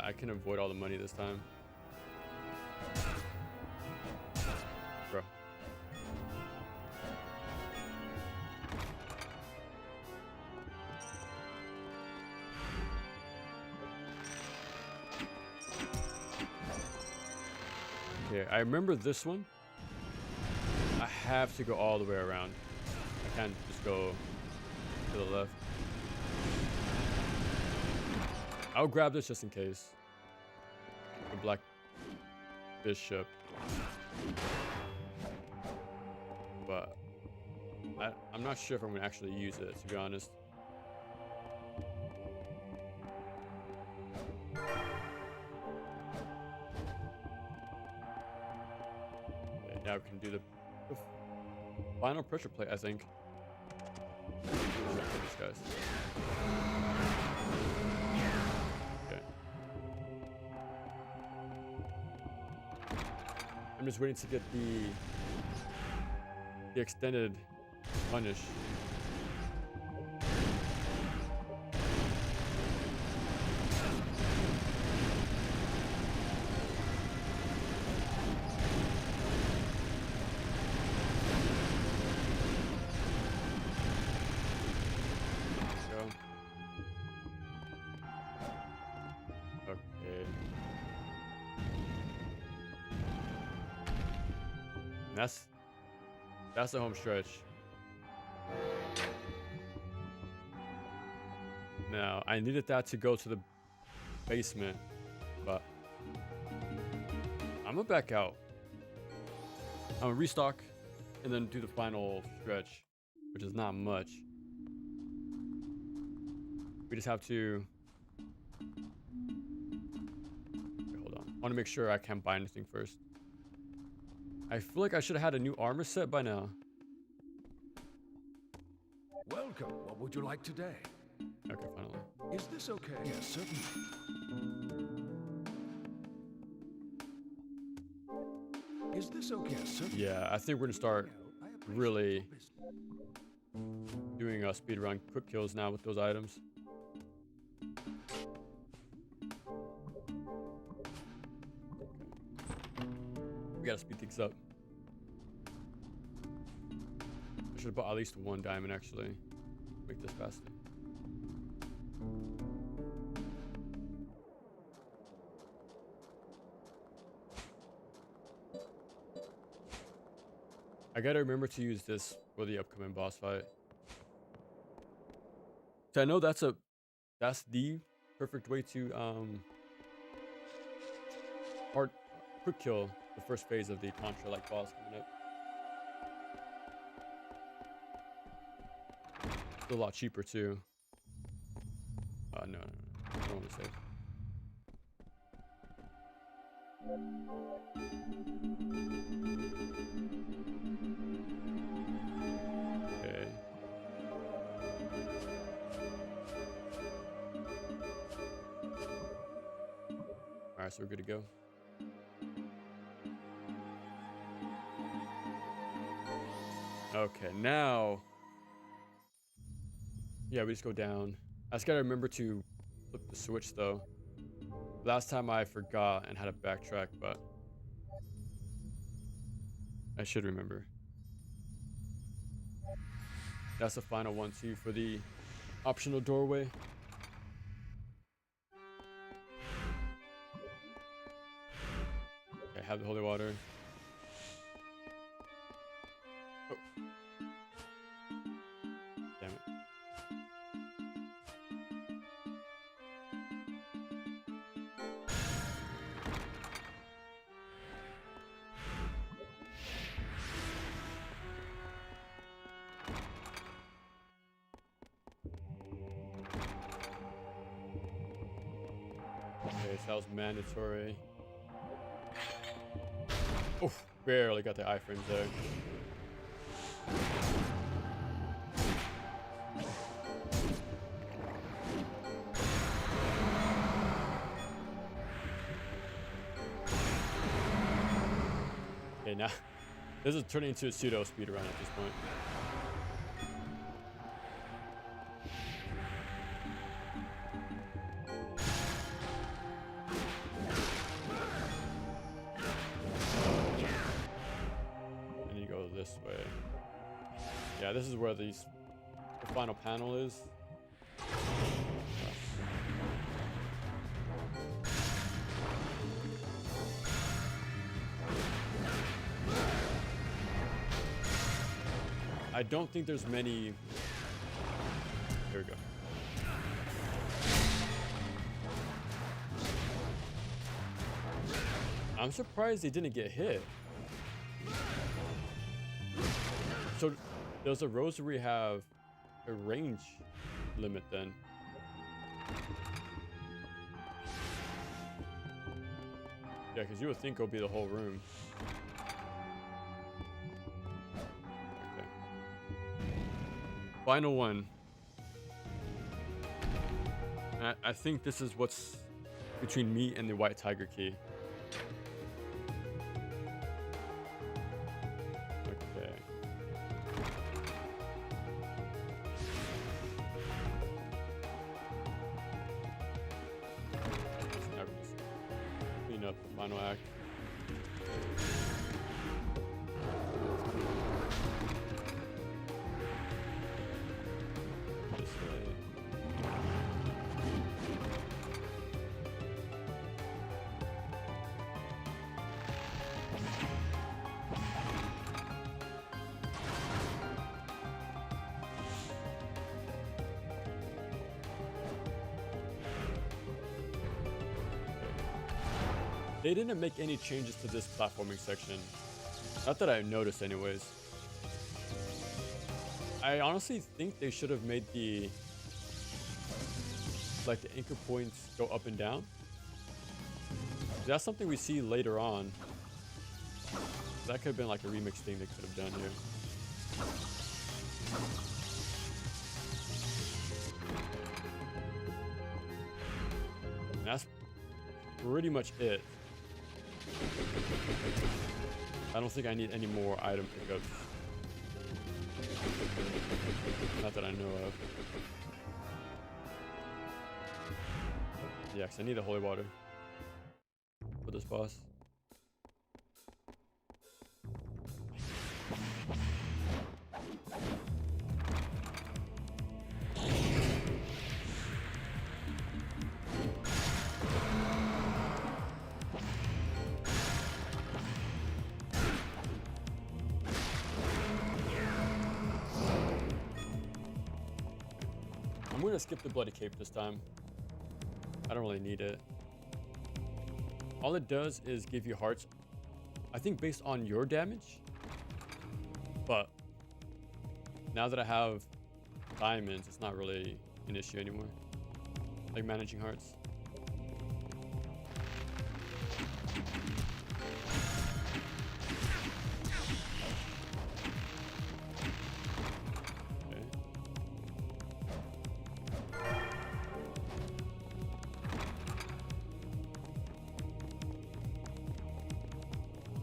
I can avoid all the money this time. Bro. Okay, I remember this one. I have to go all the way around. I can't just go to the left. I'll grab this just in case. The Black Bishop. But I'm not sure if I'm gonna actually use it, to be honest. Okay, now we can do the final pressure plate, I think. These guys. Okay. I'm just waiting to get the extended punish. That's the home stretch. Now, I needed that to go to the basement, but I'm gonna back out. I'm gonna restock and then do the final stretch, which is not much. We just have to... Wait, hold on. I want to make sure I can't buy anything first. I feel like I should have had a new armor set by now. Welcome. What would you like today? Okay, finally. Is this okay? Yes, certainly. Is this okay? Yes, certainly. Yeah, I think we're gonna start I appreciate really your business. doing a speed run quick kills now with those items. We gotta speed things up. I should have bought at least one diamond actually. Make this faster. I gotta remember to use this for the upcoming boss fight. So I know that's the perfect way to quick kill the first phase of the Contra like boss coming up. It's a lot cheaper too. No, I don't want to save. Okay. Alright, so we're good to go. Okay, now... Yeah, we just go down. I just gotta remember to flip the switch though. Last time I forgot and had to backtrack, but... I should remember. That's the final one too for the optional doorway. Okay, have the holy water. Oh. Damn it. Okay, so that was mandatory. Oof, barely got the iframes there. Okay, now this is turning into a pseudo speedrun at this point. I need to go this way. Yeah, this is where the final panel is. I don't think there's many. Here we go. I'm surprised they didn't get hit. So does a rosary have a range limit then? Yeah, because you would think it'll be the whole room. Okay. Final one. I think this is what's between me and the white tiger key. Okay. Now we just clean up the final act. This way. They didn't make any changes to this platforming section. Not that I noticed anyways. I honestly think they should have made the anchor points go up and down. That's something we see later on. That could have been like a remix thing they could have done here. And that's pretty much it. I don't think I need any more item pickups. Not that I know of. Yeah, because I need the holy water for this boss. I'm gonna skip the bloody cape this time. I don't really need it. All it does is give you hearts, I think based on your damage. But now that I have diamonds, it's not really an issue anymore. Like managing hearts.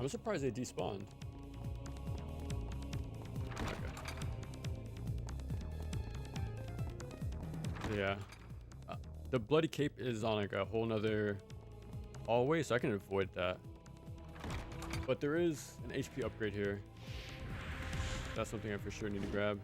I'm surprised they despawned. Okay. Yeah. The bloody cape is on like a whole nother hallway, so I can avoid that. But there is an HP upgrade here. That's something I for sure need to grab.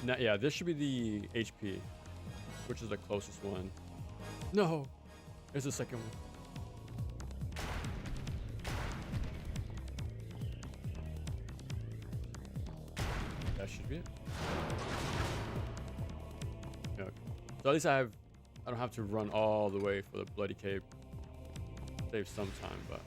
Now, yeah, this should be the HP, which is the closest one. No, there's the second one. That should be it. Okay. So at least I don't have to run all the way for the bloody cape. Save some time, but.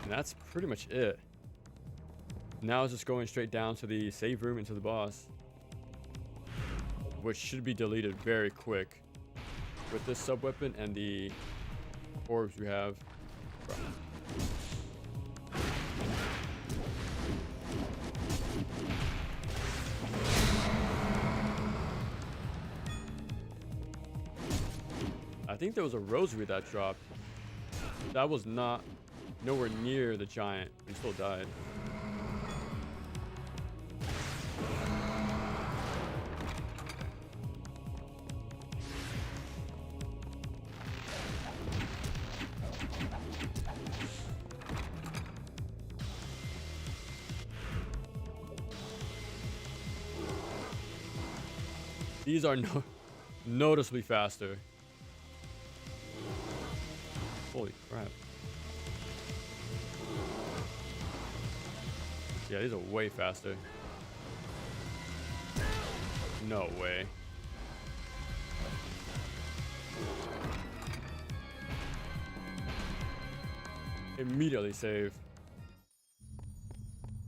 And that's pretty much it. Now it's just going straight down to the save room into the boss, which should be deleted very quick with this sub weapon and the orbs we have. I think there was a rosary that dropped. That was nowhere near the giant. He still died. These are noticeably faster. Holy crap. Yeah, these are way faster. No way. Immediately save.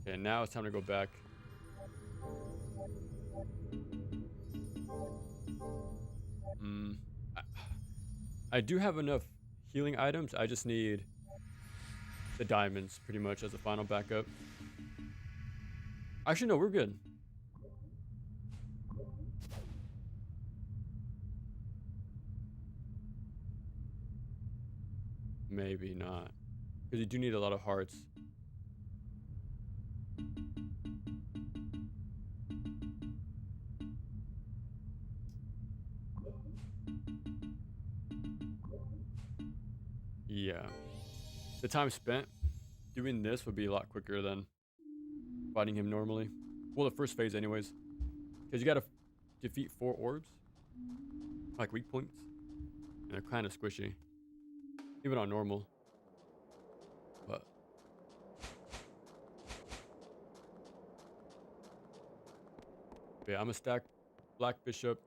Okay, now it's time to go back. I do have enough healing items. I just need the diamonds pretty much as a final backup. Actually, no, we're good. Maybe not. Because you do need a lot of hearts. Yeah. The time spent doing this would be a lot quicker than fighting him normally. Well, the first phase anyways. Because you gotta defeat 4 orbs. Like weak points. And they're kind of squishy. Even on normal. But yeah, I'm gonna stack Black Bishop.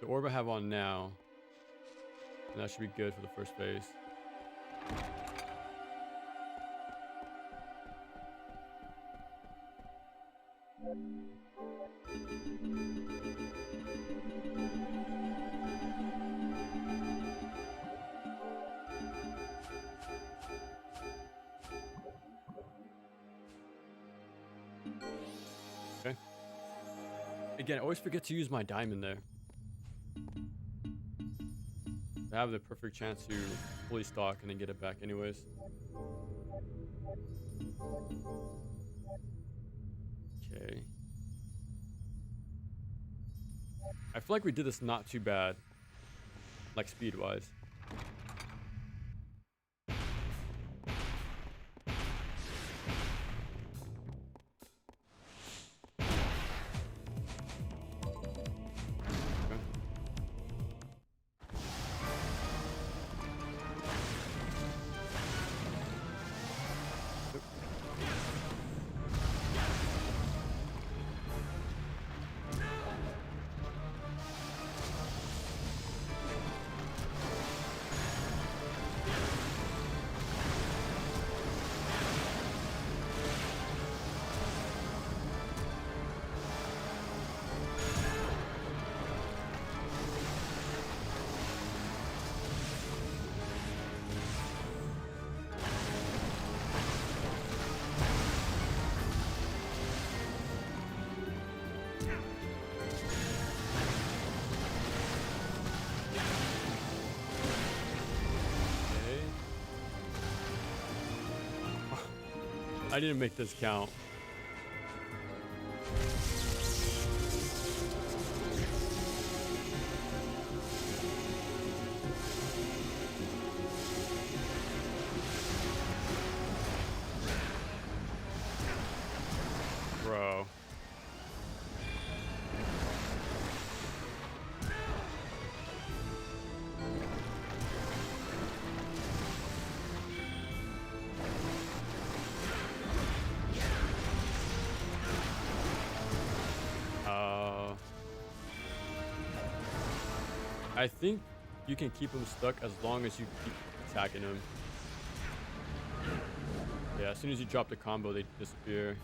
The orb I have on now, and that should be good for the first phase. Okay. Again, I always forget to use my diamond there. I have the perfect chance to fully stock and then get it back anyways. Okay. I feel like we did this not too bad. Like speed-wise. I didn't make this count. Bro. I think you can keep him stuck as long as you keep attacking him. Yeah, as soon as you drop the combo, they disappear.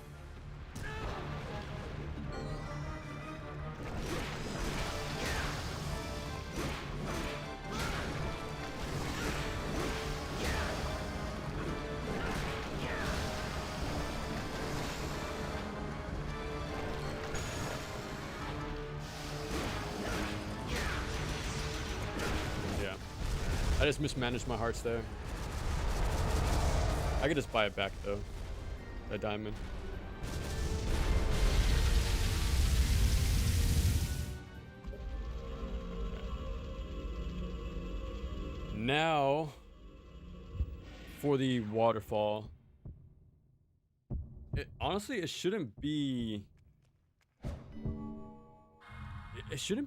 I just mismanaged my hearts there. I could just buy it back though. That diamond. Now for the waterfall. Honestly, it shouldn't be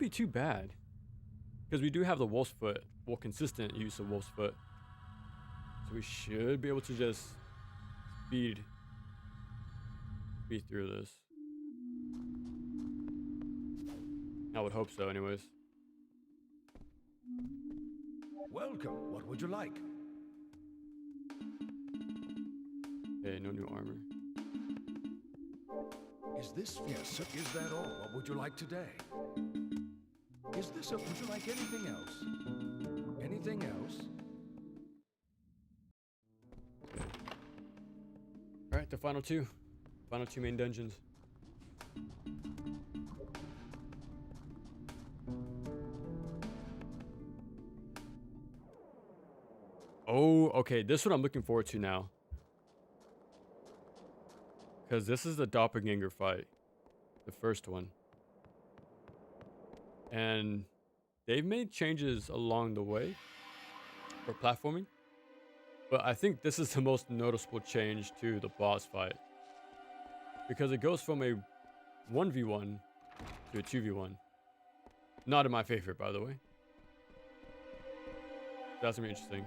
too bad. Because we do have the Wolf's Foot, well, consistent use of Wolf's Foot. So we should be able to just speed through this. I would hope so anyways. Welcome. What would you like? Okay, no new armor. Is this yes? Is that all? What would you like today? Is this a... Would you like anything else? Anything else? Alright, the final two. Final 2 main dungeons. Oh, okay. This is what I'm looking forward to now. Because this is the doppelganger fight. The first one. And they've made changes along the way for platforming. But I think this is the most noticeable change to the boss fight. Because it goes from a 1v1 to a 2v1. Not in my favorite, by the way. That's gonna be interesting.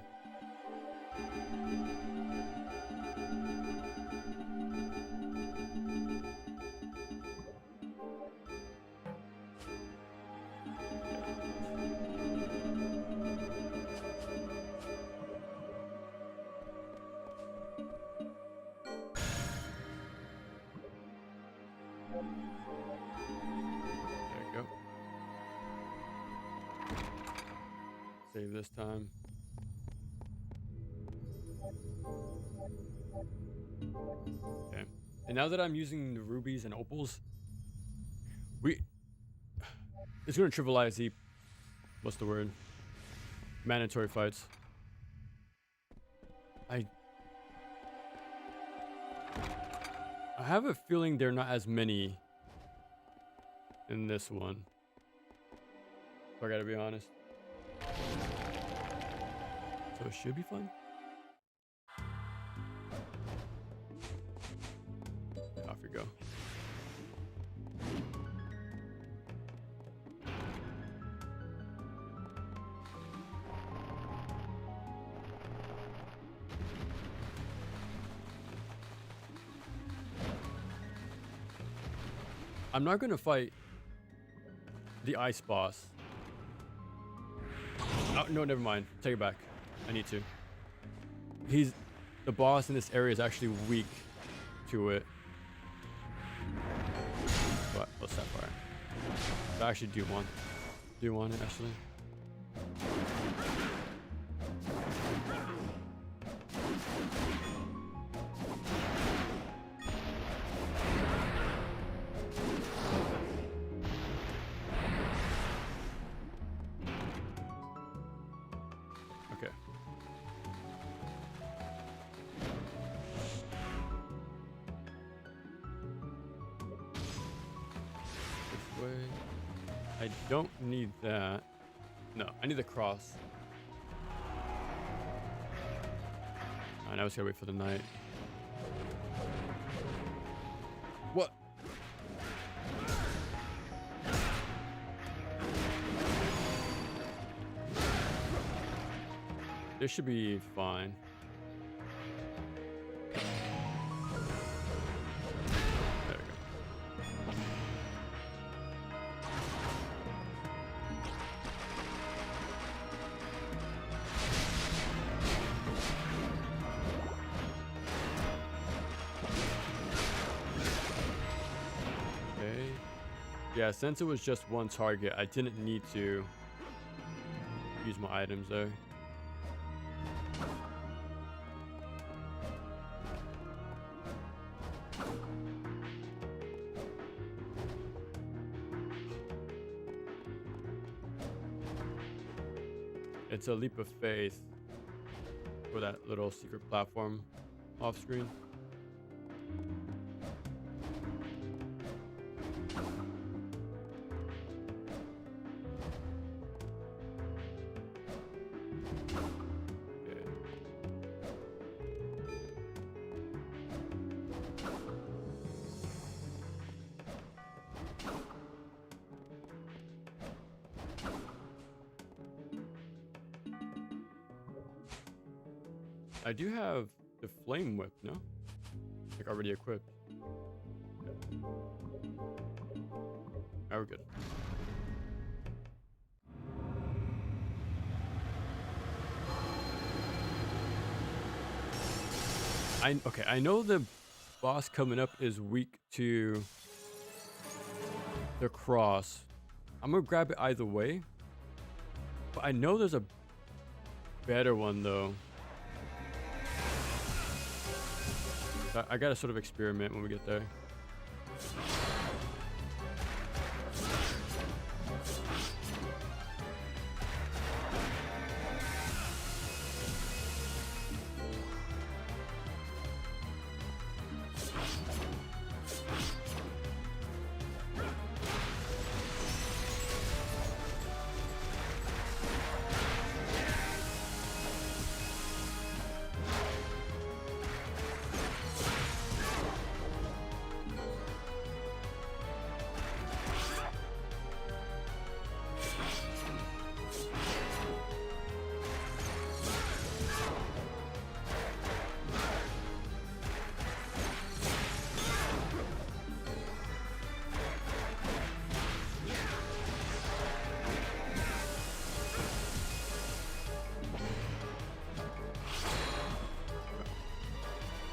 There you go. Save this time. Okay. And now that I'm using the rubies and opals, it's gonna trivialize the, what's the word? Mandatory fights. I have a feeling there are not as many in this one. If I gotta be honest. So it should be fun. Off you go. I'm not gonna fight the ice boss. Oh, no, never mind. Take it back. I need to. The boss in this area is actually weak to it. But let's that fire. I actually do want it actually. Okay. This way. I don't need that. No, I need the cross. I now just gotta wait for the night. What? This should be fine. There we go. Okay. Yeah, since it was just one target, I didn't need to use my items there. It's a leap of faith for that little secret platform off screen. Okay. I do have the flame whip, no? Like already equipped. Now we're good. Okay, I know the boss coming up is weak to the cross. I'm gonna grab it either way. But I know there's a better one though. I gotta sort of experiment when we get there.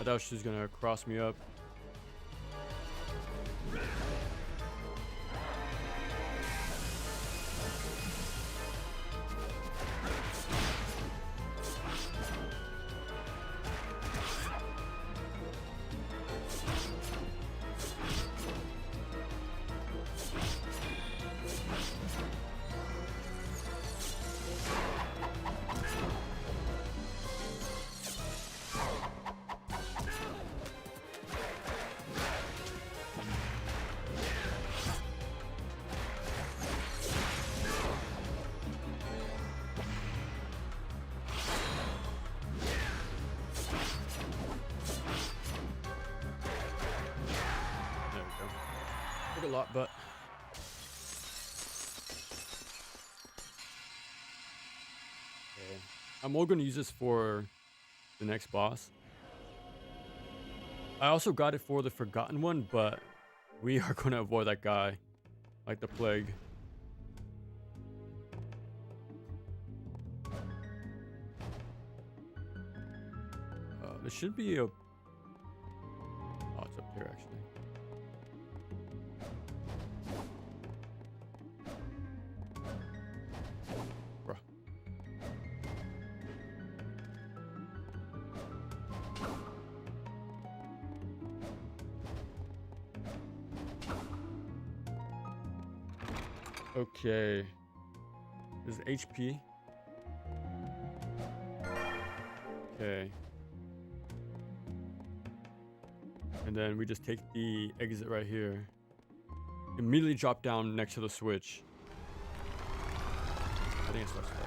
I thought she was gonna cross me up. There we go. Took a lot, but okay. I'm all gonna use this for the next boss. I also got it for the forgotten one, but we are gonna avoid that guy like the plague. There should be a... Oh, it's up here actually. Bruh. Okay. This is HP. Okay. And then we just take the exit right here. Immediately drop down next to the switch. I think it's left side.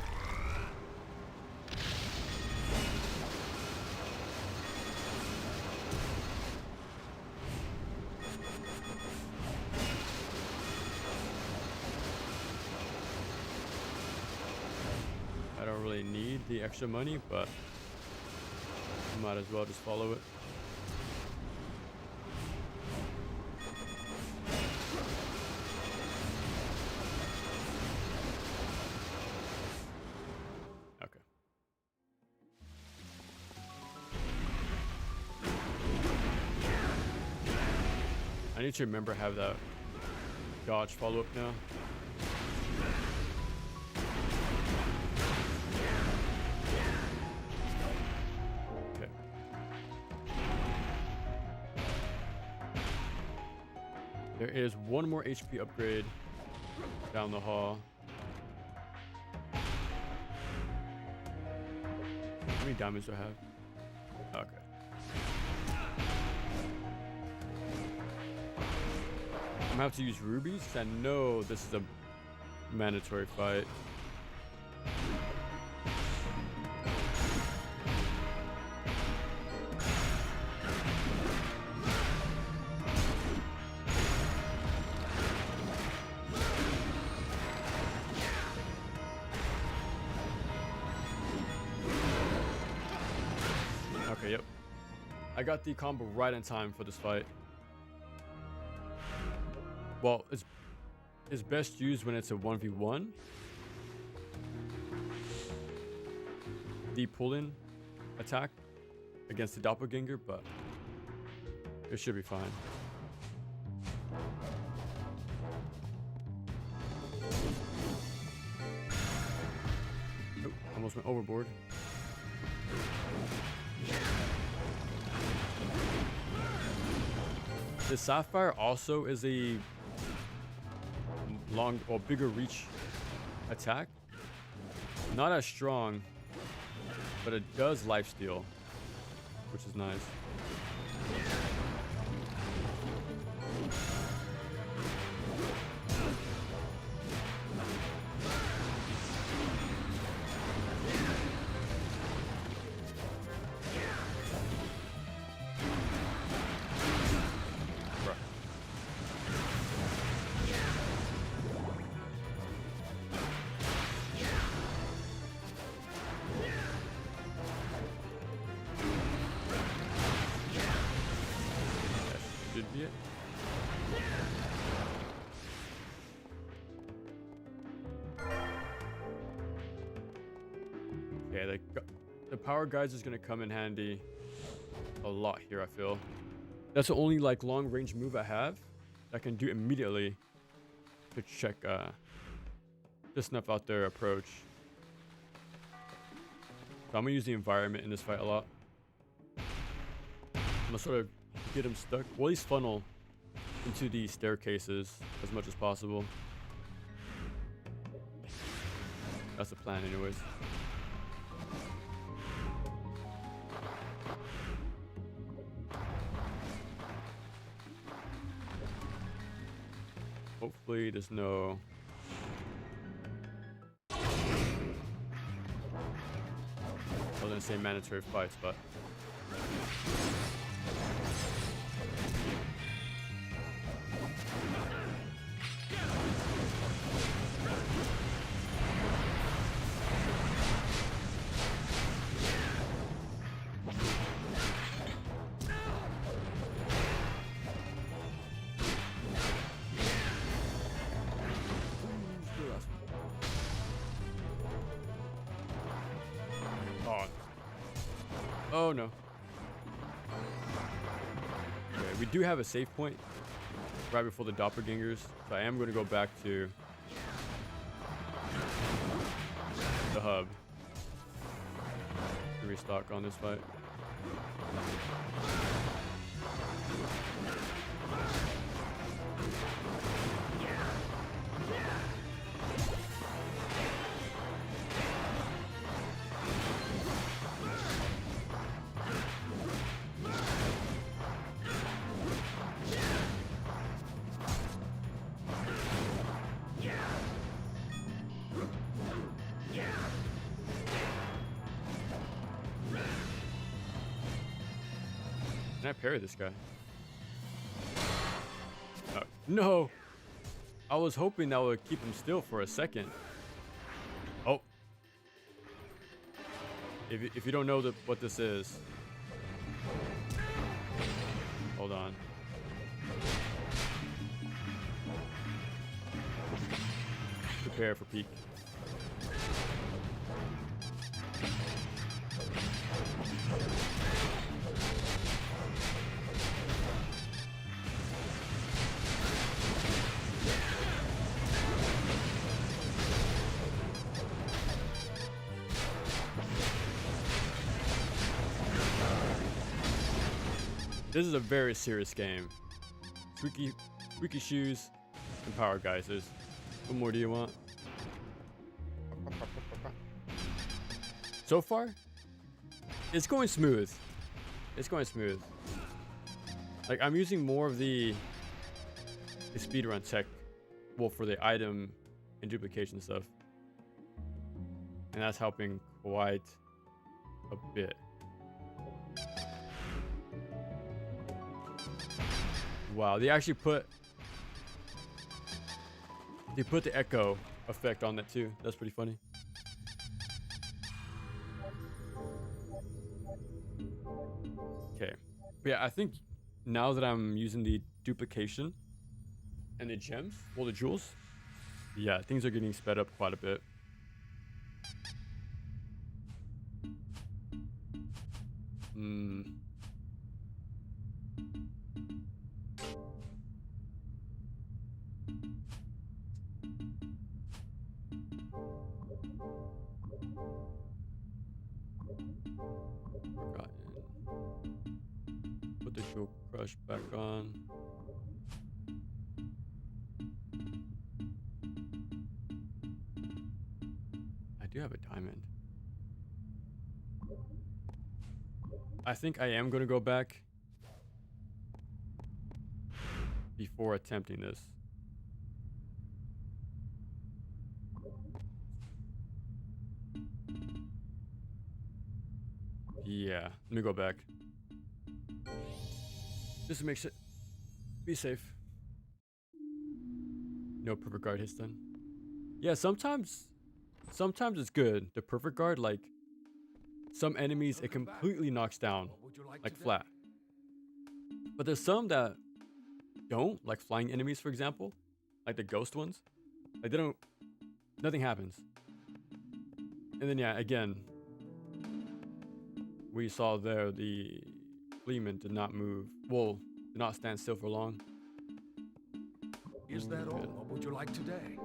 I don't really need the extra money, but I might as well just follow it. Okay. I need to remember have that dodge follow up now. Okay. There is one more HP upgrade down the hall. How many diamonds do I have? Okay. I'm gonna have to use rubies because I know this is a mandatory fight. Okay, yep. I got the combo right in time for this fight. Well, it's best used when it's a 1v1. The pull-in attack against the doppelganger, but it should be fine. Oh, almost went overboard. The Sapphire also is a long or bigger reach attack. Not as strong, but it does lifesteal, which is nice. Should be it. Okay, the power guides is gonna come in handy a lot here, I feel. That's the only like long range move I have that I can do immediately to check to snuff out their approach. So I'm gonna use the environment in this fight a lot. I'm gonna sort of get him stuck, or at least funnel into the staircases as much as possible. That's the plan anyways. Hopefully there's no... I was gonna say mandatory fights, but... Oh no. Okay, we do have a save point right before the doppelgangers, so I am going to go back to the hub to restock on this fight. Can I parry this guy? No! I was hoping that would keep him still for a second. Oh. If you don't know what this is. Hold on. Prepare for peak. This is a very serious game. Squeaky shoes and power geysers. What more do you want? So far, it's going smooth. It's going smooth. Like, I'm using more of the speedrun tech, well, for the item and duplication stuff. And that's helping quite a bit. Wow, they actually put the echo effect on that too. That's pretty funny. Okay. But yeah, I think now that I'm using the duplication and the gems, well, the jewels, yeah, things are getting sped up quite a bit. Forgotten. Put the jewel crush back on. I do have a diamond. I think I am going to go back before attempting this. Yeah, let me go back. Just to make sure. Be safe. No perfect guard hits then. Yeah, sometimes it's good. The perfect guard, like some enemies, it completely knocks down, like flat. But there's some that don't, like flying enemies, for example, like the ghost ones. Like they don't, nothing happens. And then yeah, again, we saw there the Lehman did not move. Well, did not stand still for long. Is that all? What would you like today?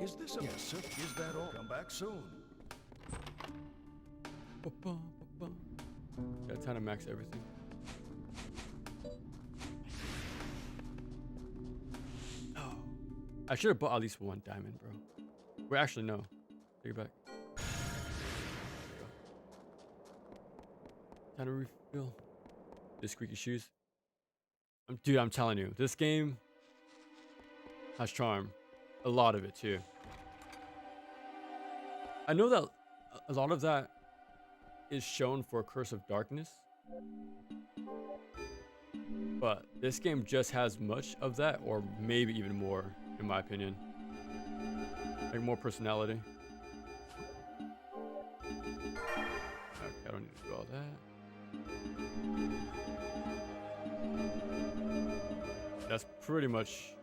Is this a... Yes, sir. Is that all? Come back soon. Got time to max everything. Oh, I should have bought at least one diamond, bro. Wait, actually, no. Take it back. Time to refill. The squeaky shoes. Dude, I'm telling you, this game has charm. A lot of it, too. I know that a lot of that is shown for Curse of Darkness. But this game just has much of that, or maybe even more, in my opinion. Like more personality. Okay, I don't need to do all that. That's pretty much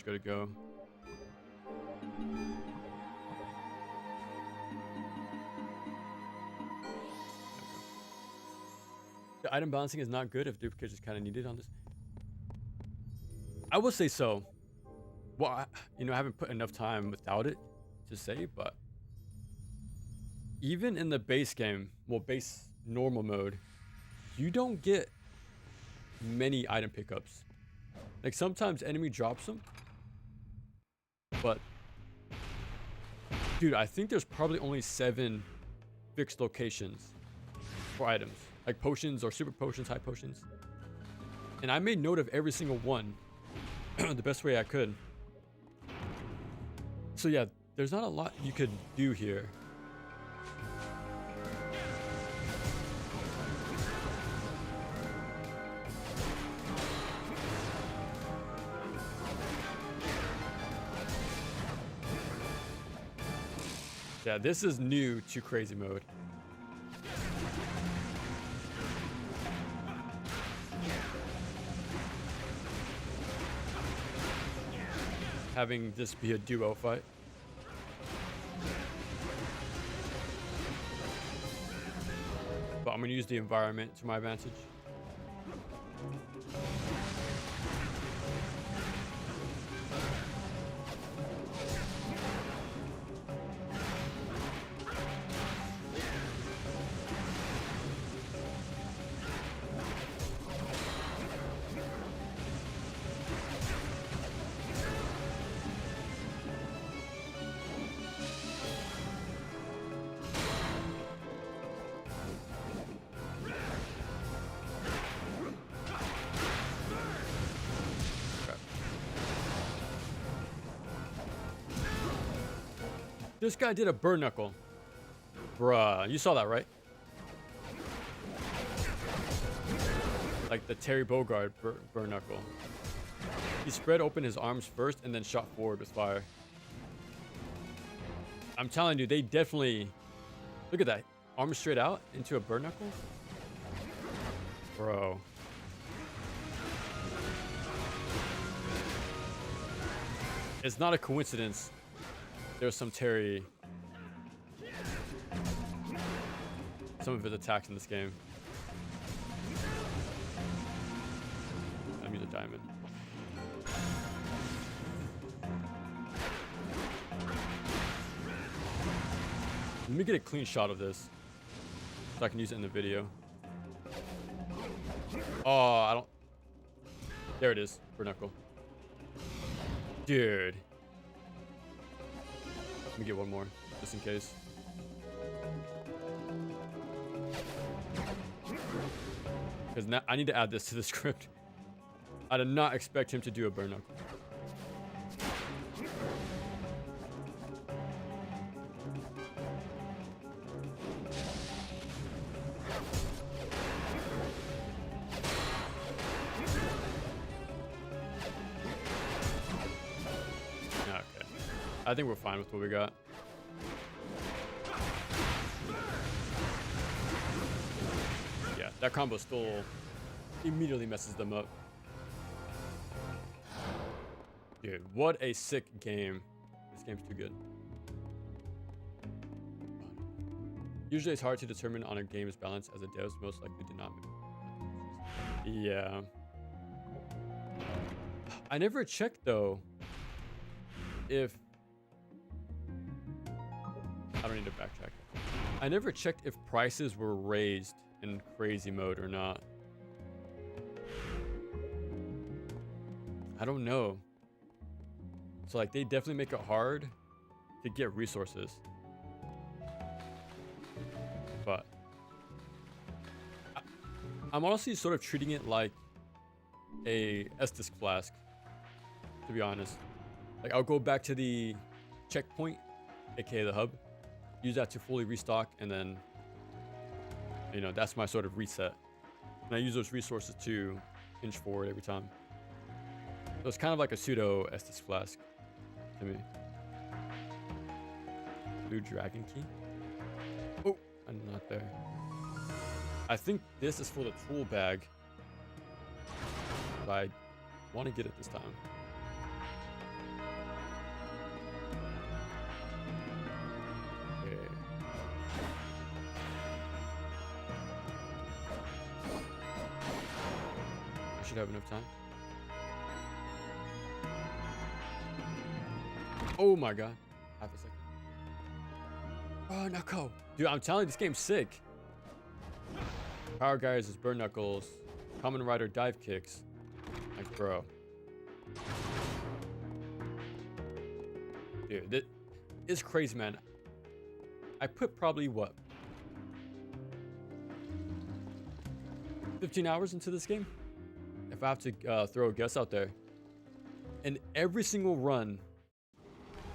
good to go. The item balancing is not good if duplicates is kind of needed on this. I would say so. Well, I haven't put enough time without it to say, but even in the base game, well, base normal mode, you don't get many item pickups. Like sometimes enemy drops them, but dude, I think there's probably only 7 fixed locations for items, like potions or super potions, high potions. And I made note of every single one the best way I could. So yeah, there's not a lot you could do here. Yeah, this is new to crazy mode. Having this be a duo fight. But I'm gonna use the environment to my advantage. This guy did a burn knuckle. Bruh, you saw that, right? Like the Terry Bogard burn knuckle. He spread open his arms first and then shot forward with fire. I'm telling you, they definitely... Look at that. Arms straight out into a burn knuckle? Bro. It's not a coincidence. There's some Terry. Some of his attacks in this game. I mean, a diamond. Let me get a clean shot of this so I can use it in the video. Oh, I don't. There it is, for knuckle. Dude. Let me get one more, just in case. Because now I need to add this to the script. I did not expect him to do a burn knuckle. I think we're fine with what we got. Yeah, that combo still immediately messes them up. Dude, what a sick game. This game's too good. Usually it's hard to determine on a game's balance as the devs most likely do not. Yeah. I never checked though if I don't need to backtrack. I never checked if prices were raised in crazy mode or not. I don't know. So like they definitely make it hard to get resources. But I'm honestly sort of treating it like a Estus flask, to be honest. Like I'll go back to the checkpoint, aka the hub, use that to fully restock, and then you know that's my sort of reset. And I use those resources to inch forward every time. So it's kind of like a pseudo Estus flask to me. Blue dragon key. Oh, I'm not there. I think this is for the tool bag, but I want to get it this time. Okay. I should have enough time. Oh my god. Half a second. Oh, Knuckle. Dude, I'm telling you, this game's sick. Power Guys is Burn Knuckles. Common Rider dive kicks. Like, bro. Dude, it's crazy, man. I put probably, what? 15 hours into this game? If I have to throw a guess out there. And every single run,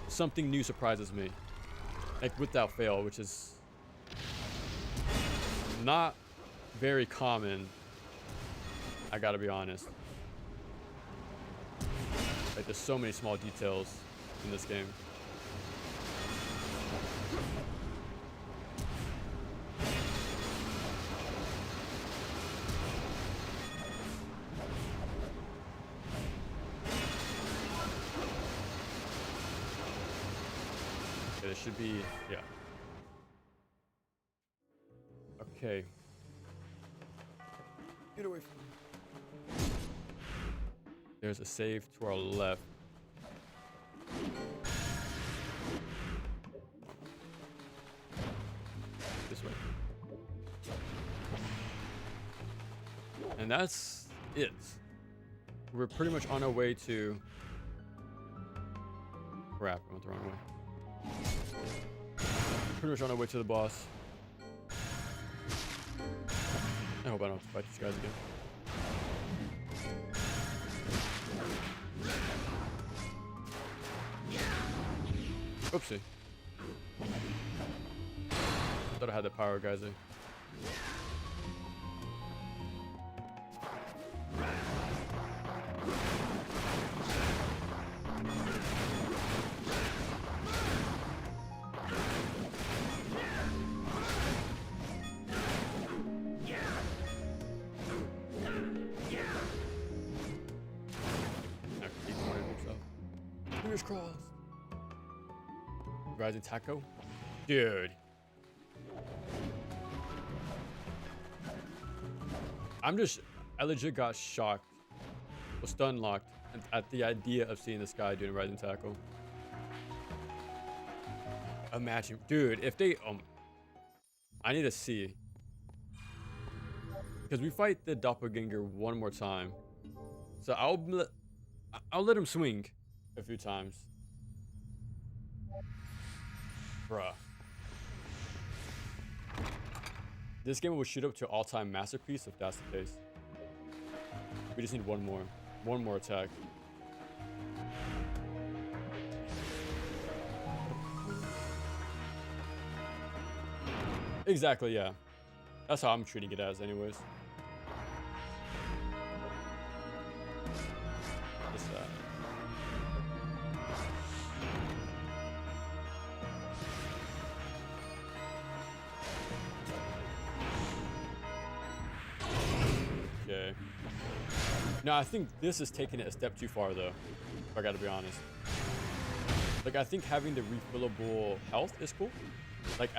something new surprises me. Like, without fail, which is not very common, I gotta be honest. Like, there's so many small details in this game. Okay, there should be, yeah. Okay. Get away from me. There's a save to our left. This way. And that's it. We're pretty much on our way to... Crap, I went the wrong way. Pretty much on our way to the boss. I hope I don't have to fight these guys again. Oopsie. I thought I had the power geyser. Fingers crossed. Rising taco? Dude. I legit got shocked. Was stun locked at the idea of seeing this guy doing rising tackle. Imagine, dude, if they, I need to see. Because we fight the doppelganger one more time. So I'll let him swing a few times. Bruh. This game will shoot up to all-time masterpiece if that's the case. We just need one more attack. Exactly, yeah. That's how I'm treating it as anyways. Just that. Okay. No, I think this is taking it a step too far though, if I gotta be honest. Like, I think having the refillable health is cool. Like,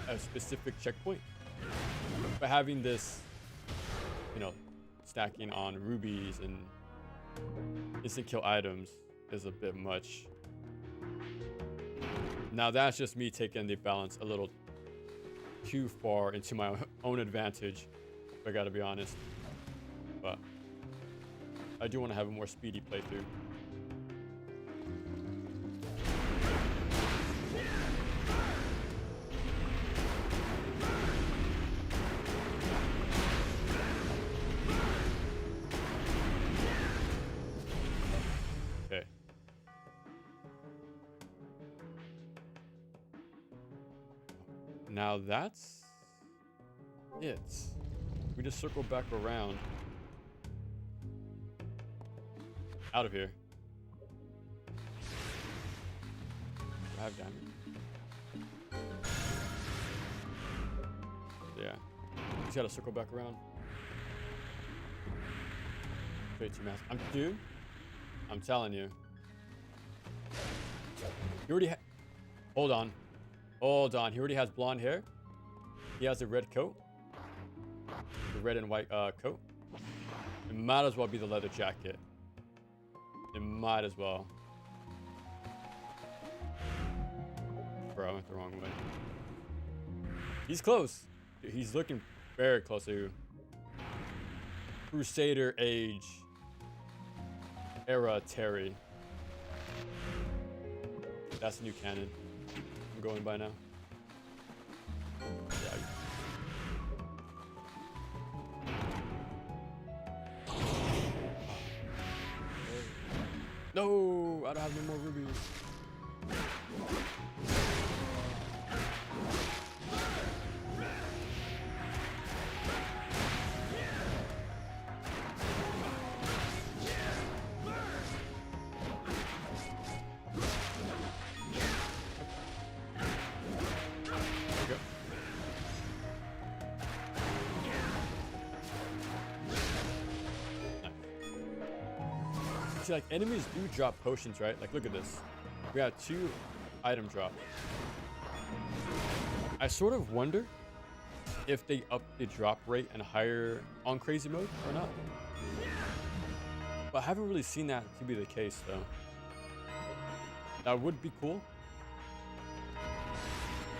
a specific checkpoint. But having this, you know, stacking on rubies and instant kill items is a bit much. Now that's just me taking the balance a little too far into my own advantage, if I gotta be honest. But I do want to have a more speedy playthrough. Okay. Now that's it. We just circle back around. Out of here. Do I have damage? Yeah. Just gotta circle back around. Straight to mass. Dude, I'm telling you. He already hold on. Hold on. He already has blonde hair. He has a red coat. The red and white coat. It might as well be the leather jacket. It might as well. Bro, I went the wrong way. He's close. Dude, he's looking very close to Crusader age era Terry. That's the new canon. I'm going by now. Yeah. No, I don't have no more rubies. See, like, enemies do drop potions, right? Like, look at this. We have 2 item drops. I sort of wonder if they up the drop rate and higher on crazy mode or not. But I haven't really seen that to be the case, though. That would be cool.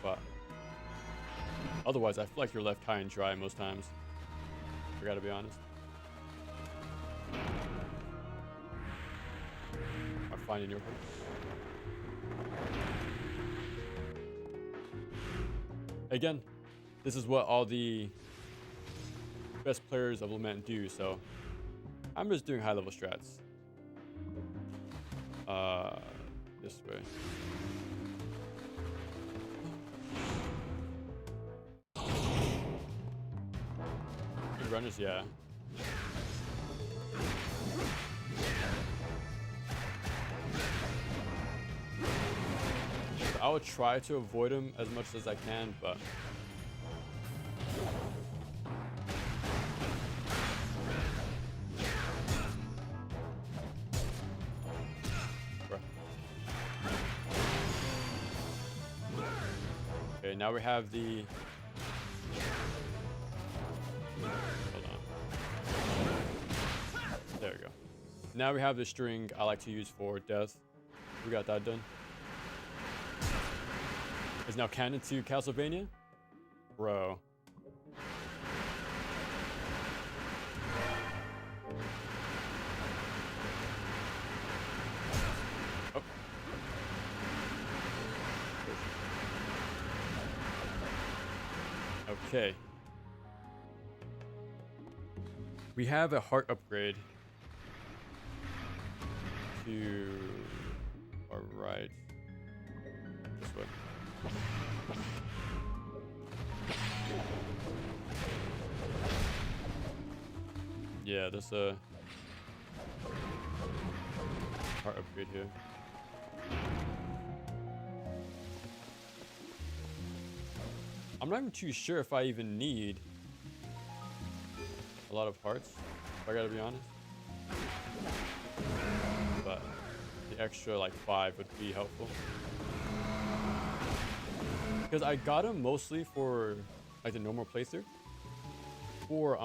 But otherwise, I feel like you're left high and dry most times. I gotta be honest. Finding your hook. Again, this is what all the best players of Lament do, so I'm just doing high level strats. This way. Good runners, yeah. I would try to avoid him as much as I can, but okay, now we have the hold on. There we go. Now we have the string I like to use for death. We got that done. Is now canon to Castlevania? Bro. Oh. Okay. We have a heart upgrade to our right. This way. Yeah, there's a heart upgrade here. I'm not even too sure if I even need a lot of hearts, if I gotta be honest. But the extra like 5 would be helpful. Because Because I got him mostly for like the normal playthrough. For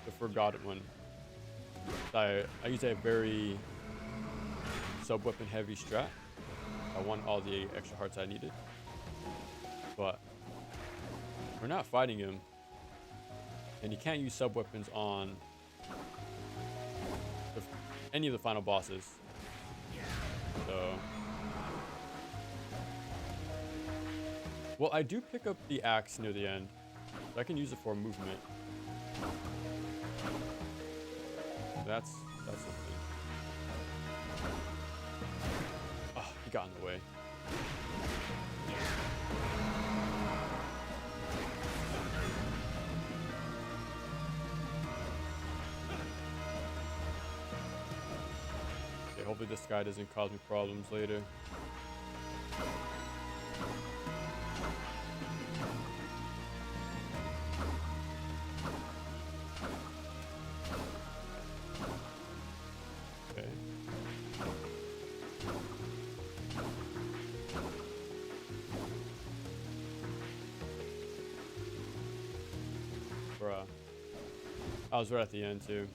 the Forgotten one. I use a very sub-weapon heavy strat. I won all the extra hearts I needed. But we're not fighting him. And you can't use sub-weapons on any of the final bosses. So... Well, I do pick up the axe near the end. So I can use it for movement. That's something. Oh, he got in the way. Okay, hopefully this guy doesn't cause me problems later. I was right at the end too.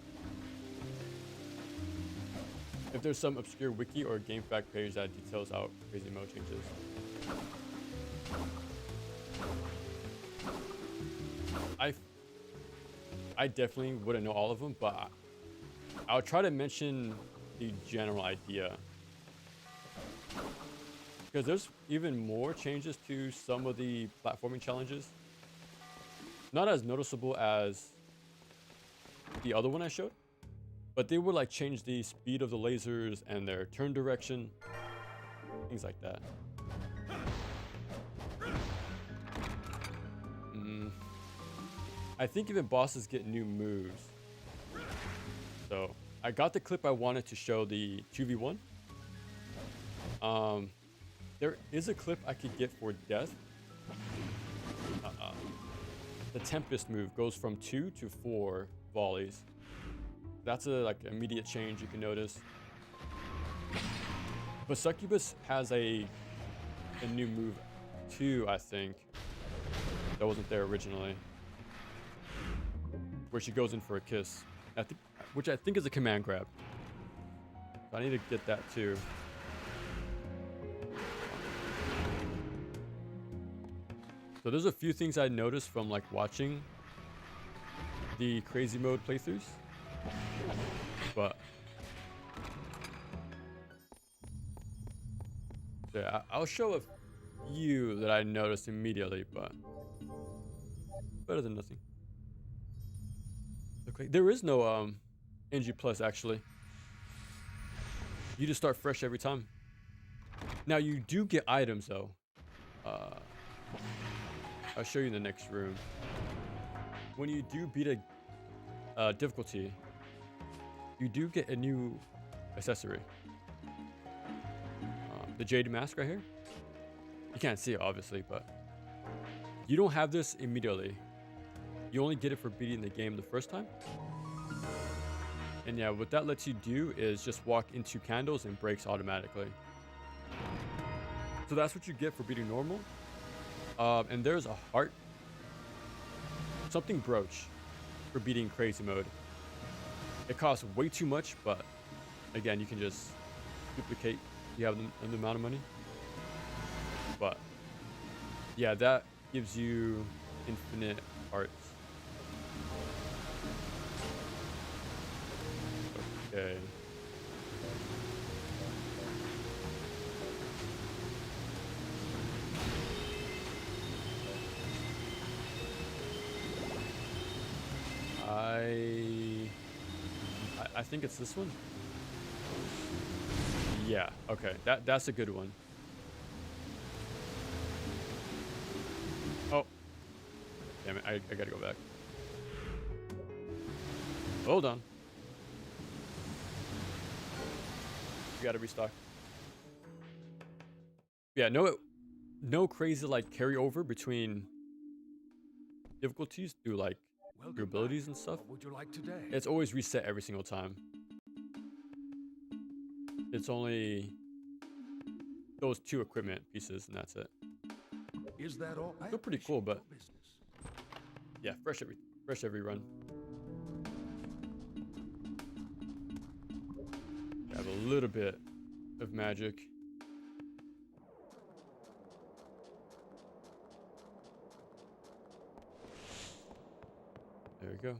If there's some obscure wiki or game fact page that details out crazy mode changes. I definitely wouldn't know all of them, but I'll try to mention the general idea. Because there's even more changes to some of the platforming challenges. Not as noticeable as the other one I showed, but they would like change the speed of the lasers and their turn direction, things like that. I think even bosses get new moves. So I got the clip I wanted to show the 2v1. There is a clip I could get for death. The Tempest move goes from 2 to 4 volleys. That's a like immediate change you can notice. But Succubus has a new move too, I think. That wasn't there originally. Where she goes in for a kiss. Which I think is a command grab. So I need to get that too. So there's a few things I noticed from like watching the crazy mode playthroughs, but yeah, I'll show a few that I noticed immediately, but better than nothing. Okay, there is no NG Plus actually. You just start fresh every time. Now you do get items though. I'll show you in the next room. When you do beat a difficulty, you do get a new accessory. The Jade Mask right here. You can't see it obviously, but you don't have this immediately. You only get it for beating the game the first time. And yeah, what that lets you do is just walk into candles and breaks automatically. So that's what you get for beating normal. And there's a heart, something brooch for beating crazy mode. It costs way too much, but again, you can just duplicate. You have the amount of money. But yeah, that gives you infinite hearts. Okay. I think it's this one. Yeah, okay. That's a good one. Oh. Damn it, I gotta go back. Hold on. You gotta restock. Yeah, no crazy like carryover between difficulties through like your abilities and stuff. What would you like today? It's always reset every single time. It's only those 2 equipment pieces and that's it. Is that all? Still pretty cool, but Appreciate your business. yeah, fresh every run. Have a little bit of magic. There we go.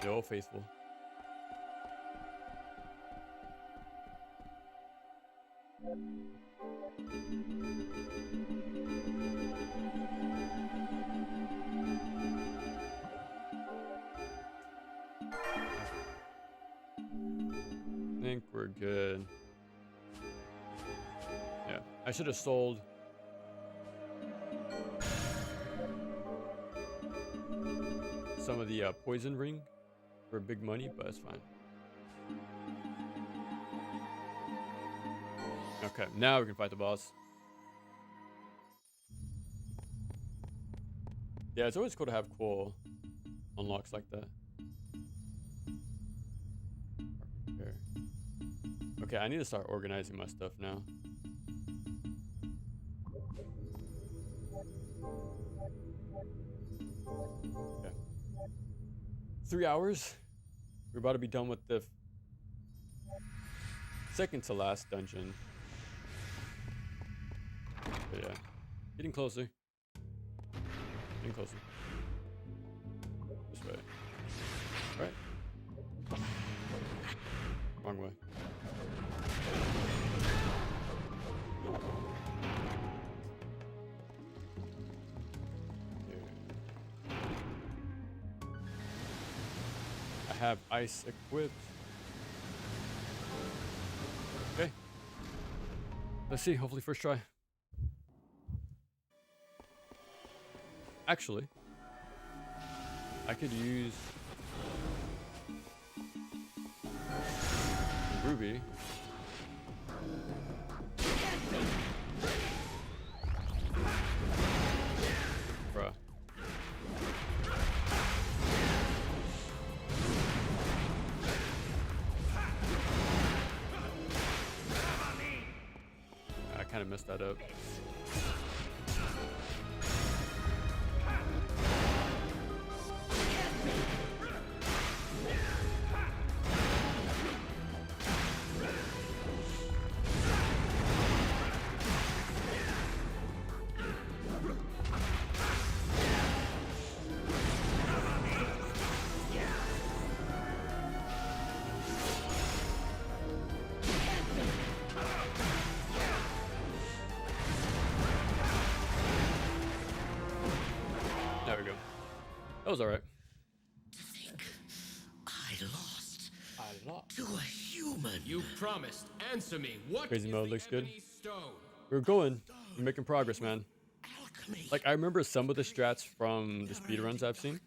The old faithful. I think we're good. Yeah, I should have sold some of the poison ring for big money, but it's fine. Okay, now we can fight the boss. Yeah, it's always cool to have cool unlocks like that. Okay, I need to start organizing my stuff now. Okay. 3 hours. We're about to be done with the second to last dungeon. But yeah, getting closer. Getting closer. This way. Right. Wrong way. I have ice equipped. Okay. Let's see. Hopefully first try. Actually, I could use Ruby. Bruh. I kind of messed that up. There we go. That was alright. To think I lost I lost. to a human. You promised. Answer me. What Crazy is mode the looks good. ebony stone? We're going. We're making progress, man. Alchemy. Like, I remember some of the strats from the speedruns I've seen,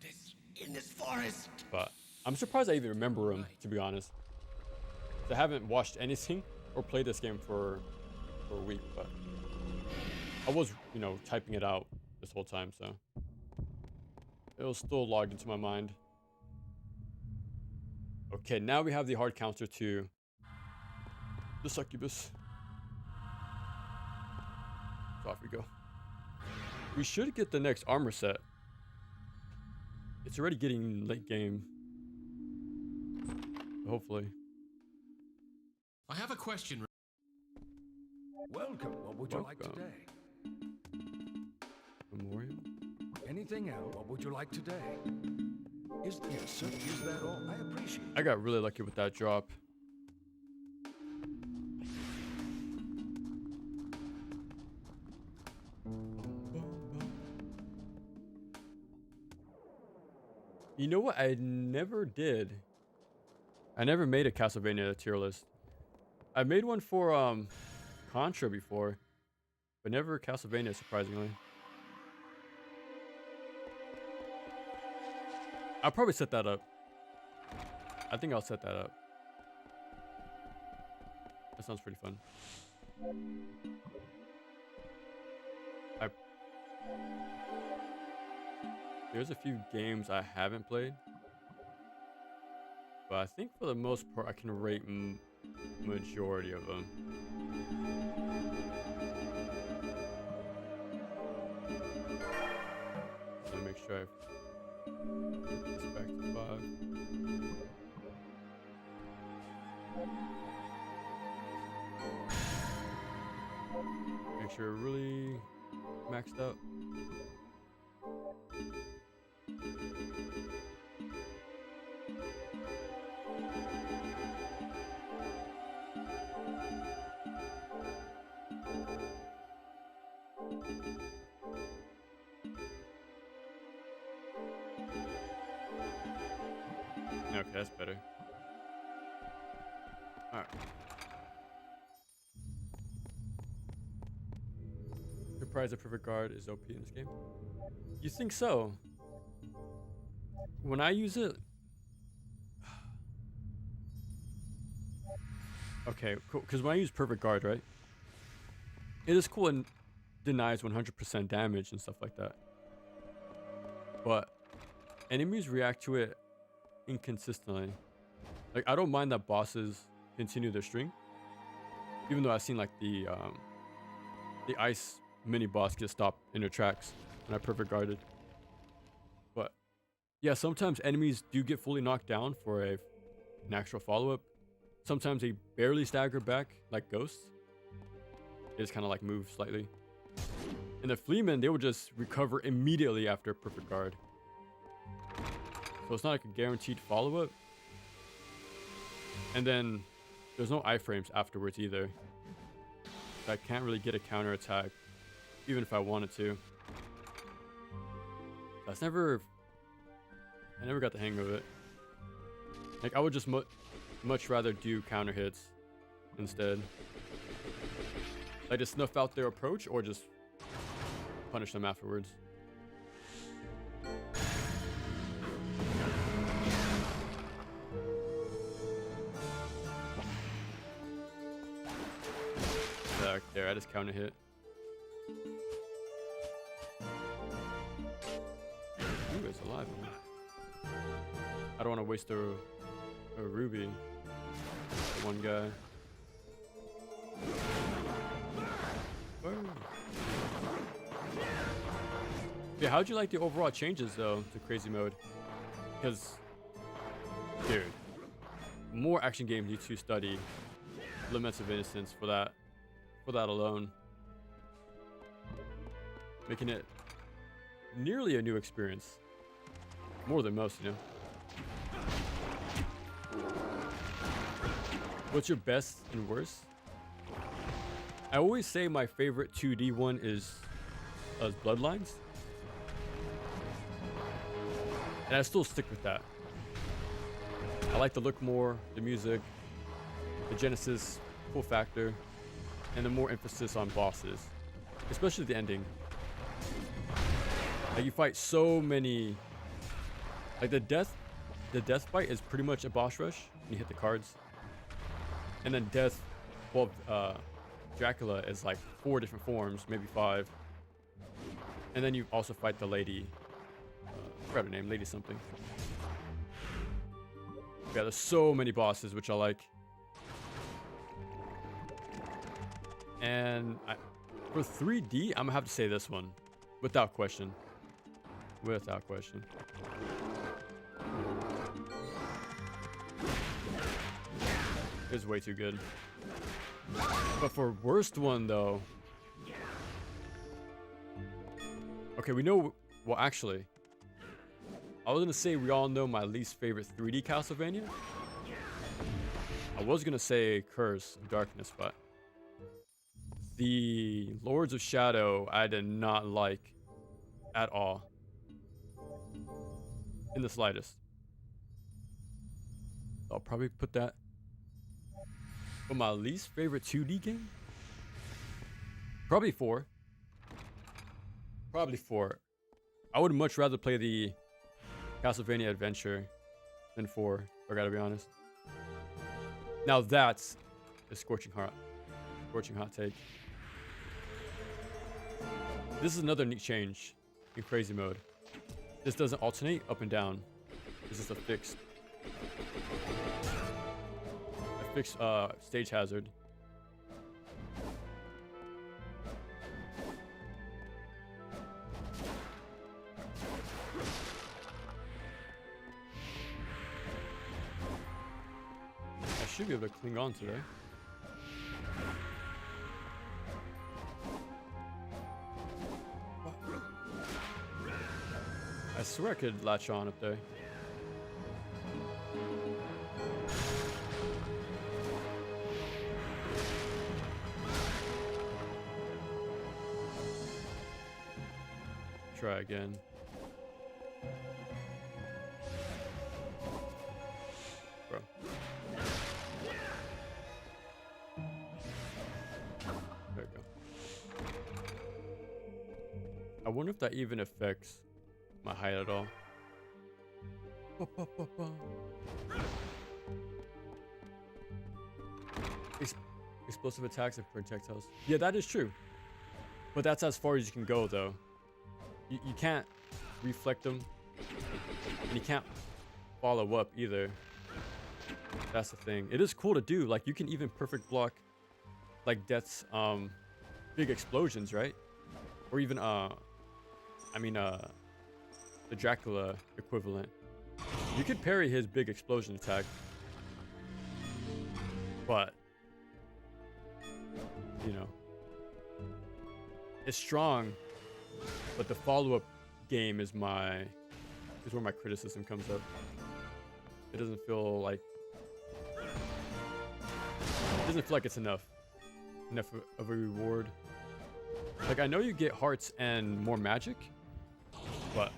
In this forest. but I'm surprised I even remember them, to be honest. I haven't watched anything or played this game for a week, but I was, you know, typing it out this whole time, so it was still logged into my mind. Okay, now we have the hard counter to the succubus. So off we go. We should get the next armor set. It's already getting late game. Hopefully. I have a question. Welcome. What would you like Welcome. today? Memorial. Anything else? What would you like today? Yes, sir. Is that all? I appreciate it. I got really lucky with that drop. You know what? I never did. I never made a Castlevania tier list. I made one for Contra before, but never Castlevania, surprisingly. I'll probably set that up. I think I'll set that up. That sounds pretty fun. There's a few games I haven't played. but I think for the most part I can rate majority of them. So make sure I put this back to 5. Make sure we're really maxed out. Okay, that's better. Alright. Surprise, a perfect guard is OP in this game. You think so? When I use it... Okay, cool. Because when I use perfect guard, right? It is cool and denies 100% damage and stuff like that. But enemies react to it inconsistently. Like, I don't mind that bosses continue their string, even though I've seen like the ice mini boss get stopped in their tracks when I perfect guarded. But yeah, sometimes enemies do get fully knocked down for an actual follow-up. Sometimes they barely stagger back like ghosts. They just kind of like move slightly. And the fleamen, they will just recover immediately after perfect guard. So it's not like a guaranteed follow-up. And then there's no iframes afterwards either. So I can't really get a counter attack, even if I wanted to. I never got the hang of it. Like, I would just much rather do counter hits instead. Like, just snuff out their approach or just punish them afterwards. Back there, I just counter hit. Ooh, it's alive. I don't want to waste a ruby. One guy. Whoa. Yeah, how'd you like the overall changes though to crazy mode? Because, dude, more action games need to study Lament of Innocence for that alone, making it nearly a new experience, more than most, you know. What's your best and worst? I always say my favorite 2D one is Bloodlines, and I still stick with that. I like the look more, the music, the Genesis cool factor, and the more emphasis on bosses, especially the ending. Like, you fight so many, like the death fight is pretty much a boss rush when you hit the cards, and then Dracula is like 4 different forms, maybe 5, and then you also fight the lady, I forgot her name, Lady something. Yeah, there's so many bosses which I like. And for 3D, I'm gonna have to say this one, without question. Without question. It's way too good. But for worst one though, okay, we know. Well, actually, I was gonna say we all know my least favorite 3D Castlevania. I was gonna say Curse of Darkness, but the Lords of Shadow I did not like at all, in the slightest. I'll probably put that. But my least favorite 2D game? Probably 4. Probably 4. I would much rather play the Castlevania Adventure than 4, I gotta be honest. Now that's a scorching hot take. This is another neat change in crazy mode. This doesn't alternate up and down. This is a fixed I fixed stage hazard. I should be able to cling on today. I swear I could latch on up there. Try again. Bro. There we go. I wonder if that even affects my height at all. Explosive attacks and projectiles. Yeah, that is true. But that's as far as you can go, though. You can't reflect them. And you can't follow up either. That's the thing. It is cool to do. Like, you can even perfect block, like, Death's big explosions, right? Or even, the Dracula equivalent. You could parry his big explosion attack, but you know, it's strong, but the follow-up game is where my criticism comes up. It doesn't feel like it's enough of a reward. Like, I know you get hearts and more magic, but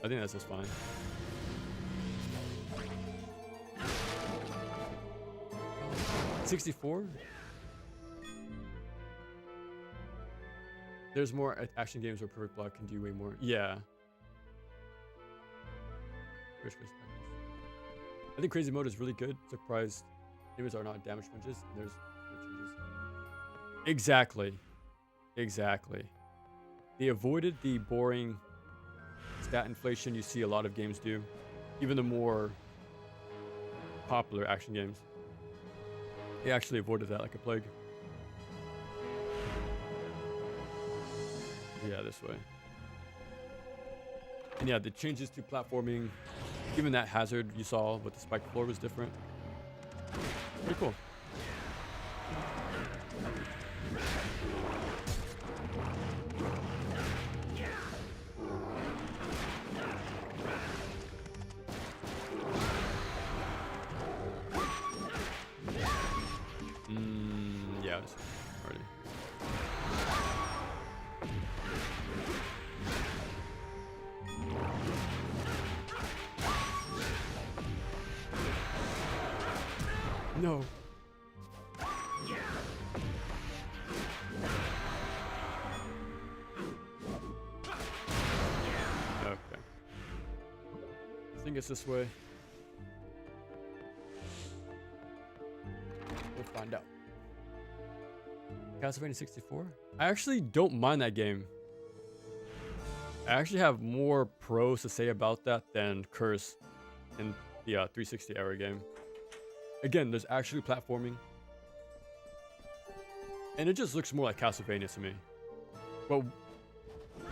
I think that's just fine. $64? There's more action games where perfect block can do way more. Yeah. I think crazy mode is really good. Surprised enemies are not damage punches. There's no changes. Exactly. They avoided the boring stat inflation you see a lot of games do, even the more popular action games. They actually avoided that like a plague. Yeah, this way. And yeah, the changes to platforming, even that hazard you saw with the spiked floor was different. Pretty cool. Yeah, already. No. Okay. I think it's this way. We'll find out. Castlevania 64? I actually don't mind that game. I actually have more pros to say about that than Curse in the 360 era game. Again, there's actually platforming. And it just looks more like Castlevania to me. But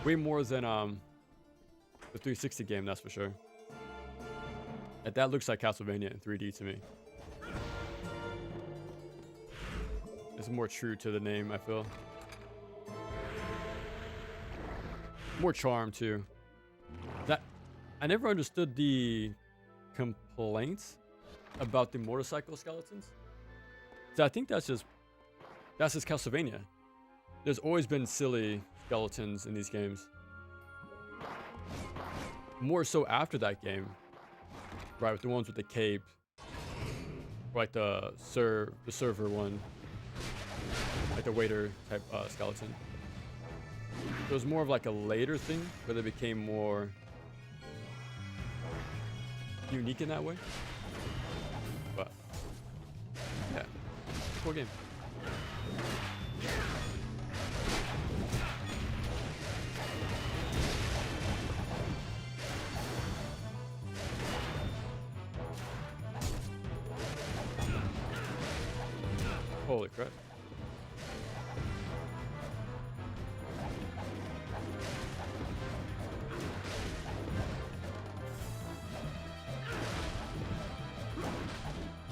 way more than the 360 game, that's for sure. And that looks like Castlevania in 3D to me. It's more true to the name, I feel. More charm, too. That I never understood the complaints about the motorcycle skeletons. So I think that's just Castlevania. There's always been silly skeletons in these games. More so after that game. Right, with the ones with the cape. Like the server one. Like the waiter type skeleton. It was more of like a later thing where they became more unique in that way. But yeah, cool game. Holy crap.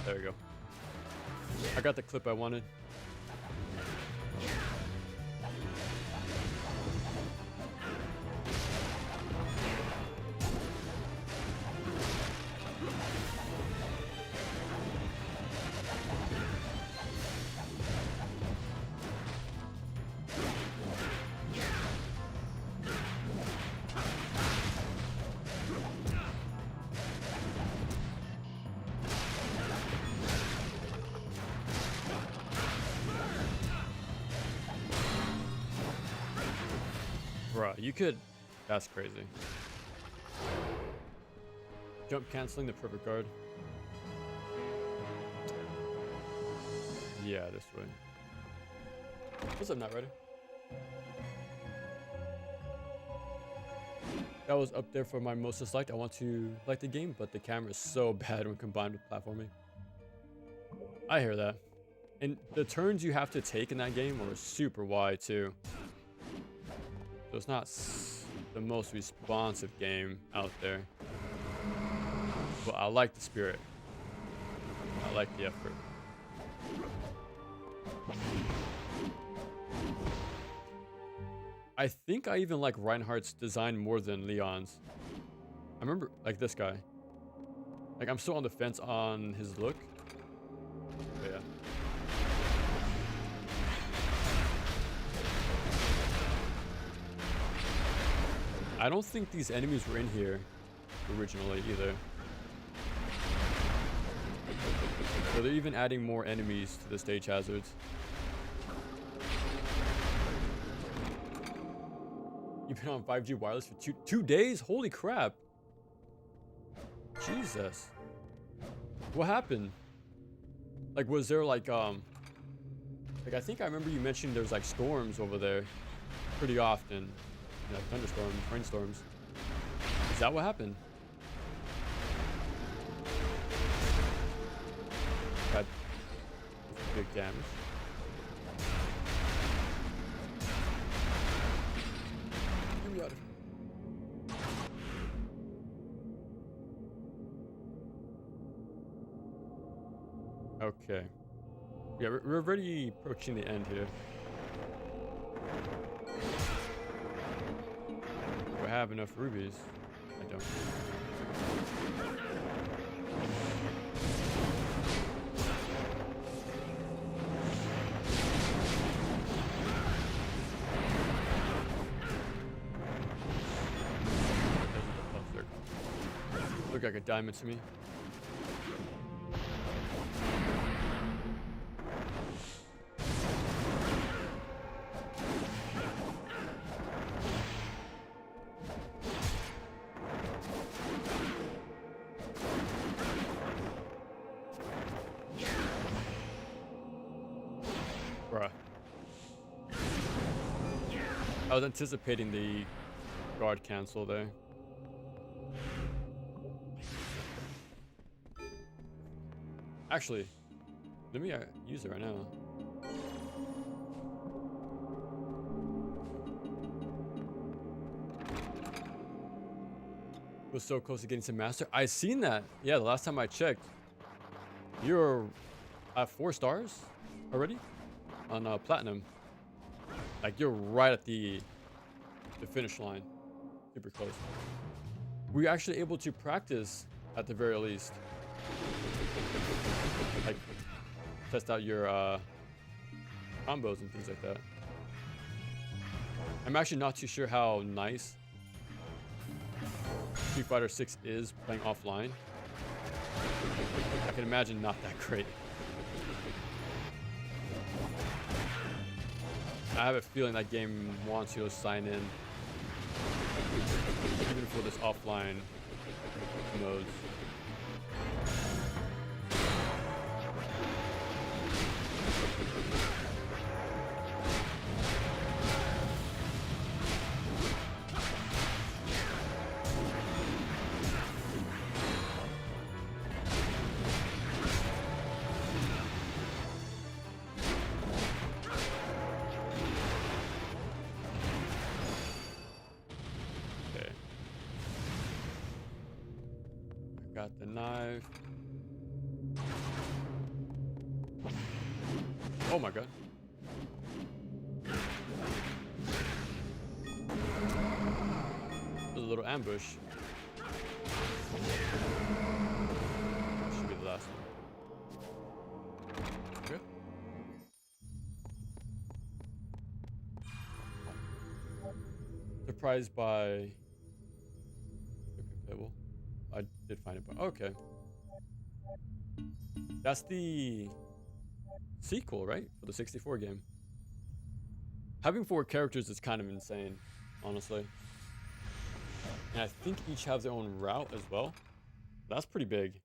There we go. I got the clip I wanted. Bruh, you could. That's crazy. Jump canceling the perfect guard. Yeah, this way. What's up, Night Rider? That was up there for my most disliked. I want to like the game, but the camera is so bad when combined with platforming. I hear that. And the turns you have to take in that game are super wide too. So it's not the most responsive game out there. But I like the spirit. I like the effort. I think I even like Reinhardt's design more than Leon's. I remember, like, this guy. Like, I'm still on the fence on his look. But yeah. I don't think these enemies were in here originally either. So they're even adding more enemies to the stage hazards. You've been on 5G wireless for two days? Holy crap. Jesus. What happened? Like, was there like I think I remember you mentioned there's like storms over there pretty often. Like thunderstorms, rainstorms. Is that what happened? Got big damage. Get me out of here. Okay. Yeah, we're already approaching the end here. Do I have enough rubies? I don't. Look like a diamond to me. Bruh. I was anticipating the guard cancel there. Actually, let me use it right now. Was so close to getting to master. I seen that. Yeah, the last time I checked, you're at 4 stars already on platinum. Like, you're right at the finish line. Super close. Were you actually able to practice at the very least? Like, test out your combos and things like that. I'm actually not too sure how nice Street Fighter 6 is playing offline. I can imagine not that great. I have a feeling that game wants you to sign in, even for this offline modes. Got the knife. Oh my god. There's a little ambush. Should be the last one. Okay. Surprised by. Okay, playable. I did find it, but okay. That's the sequel, right? For the 64 game. Having 4 characters is kind of insane, honestly. And I think each have their own route as well. That's pretty big.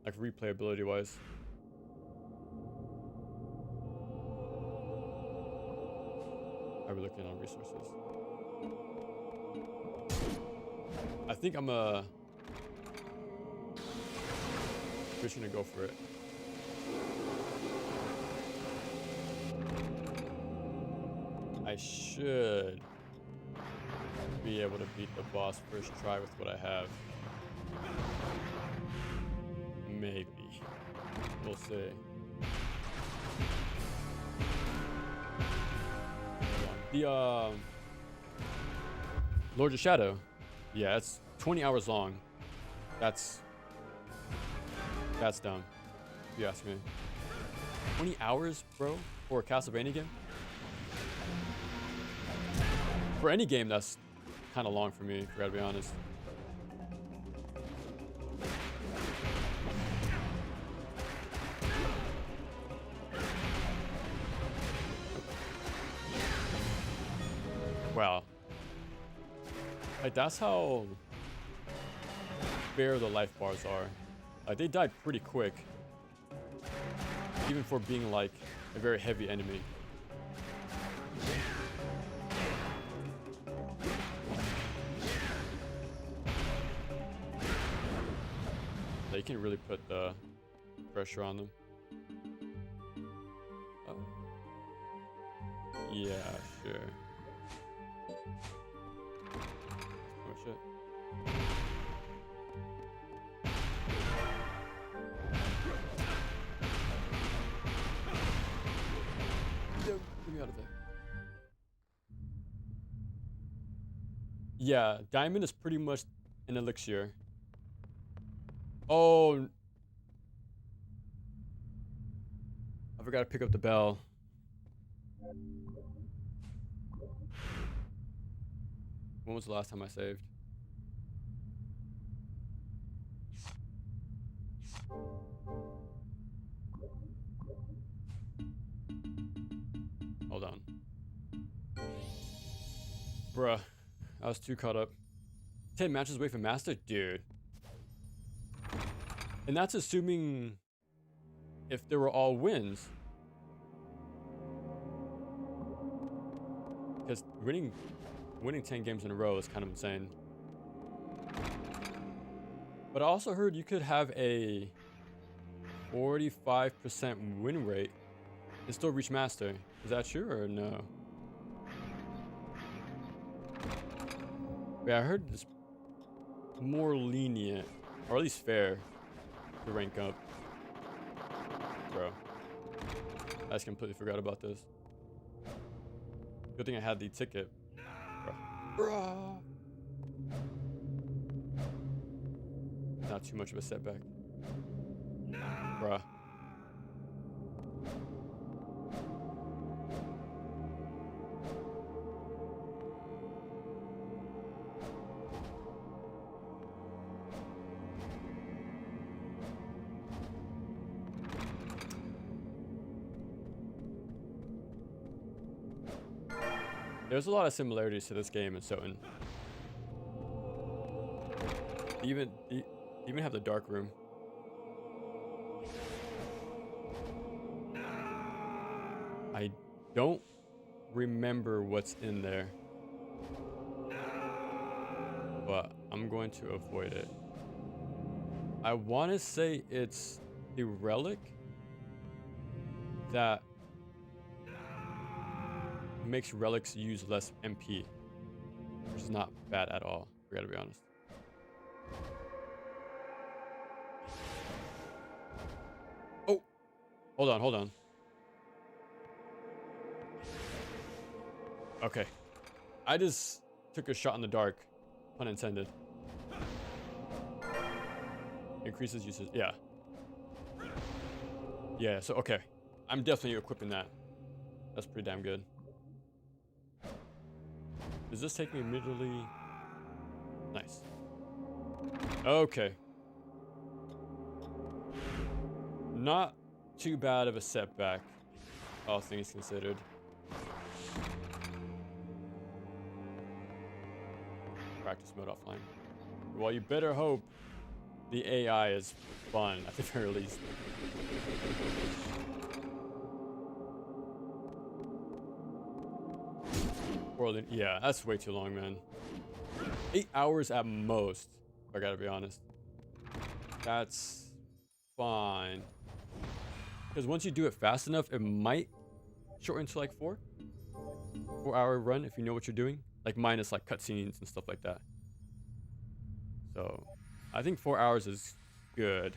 Like replayability wise. Are we looking on resources? I think I'm just gonna go for it. I should be able to beat the boss first try with what I have. Maybe. We'll see. The Lord of Shadow. Yeah, it's 20 hours long. That's dumb, if you ask me. 20 hours, bro, for a Castlevania game? For any game, that's kind of long for me, if I gotta be honest. Wow. Like, that's how bare the life bars are. Like, they died pretty quick. Even for being, like, a very heavy enemy. They can really put the pressure on them. Oh. Yeah, sure. Oh shit. Get me out of there. Yeah, diamond is pretty much an elixir. Oh, I forgot to pick up the bell. When was the last time I saved? Hold on. Bruh, I was too caught up. 10 matches away from Master? Dude. And that's assuming if they were all wins. Because winning 10 games in a row is kind of insane. But I also heard you could have a 45% win rate and still reach Master. Is that true or no? Yeah, I heard it's more lenient, or at least fair, to rank up. Bro, I just completely forgot about this. Good thing I had the ticket. Bro. Not too much of a setback. Bruh. There's a lot of similarities to this game and Soten. Even have the dark room. I don't remember what's in there, but I'm going to avoid it. I want to say it's the relic that makes relics use less MP, which is not bad at all, I gotta be honest. Hold on, hold on. Okay. I just took a shot in the dark. Pun intended. Increases usage. Yeah. Yeah, so okay. I'm definitely equipping that. That's pretty damn good. Does this take me immediately? Nice. Okay. Not too bad of a setback, all things considered. Practice mode offline. Well, you better hope the AI is fun at the very least. Or, yeah, that's way too long, man. 8 hours at most, if I gotta be honest. That's fine. Because once you do it fast enough, it might shorten to like 4-hour run if you know what you're doing. Like minus like cutscenes and stuff like that. So I think 4 hours is good.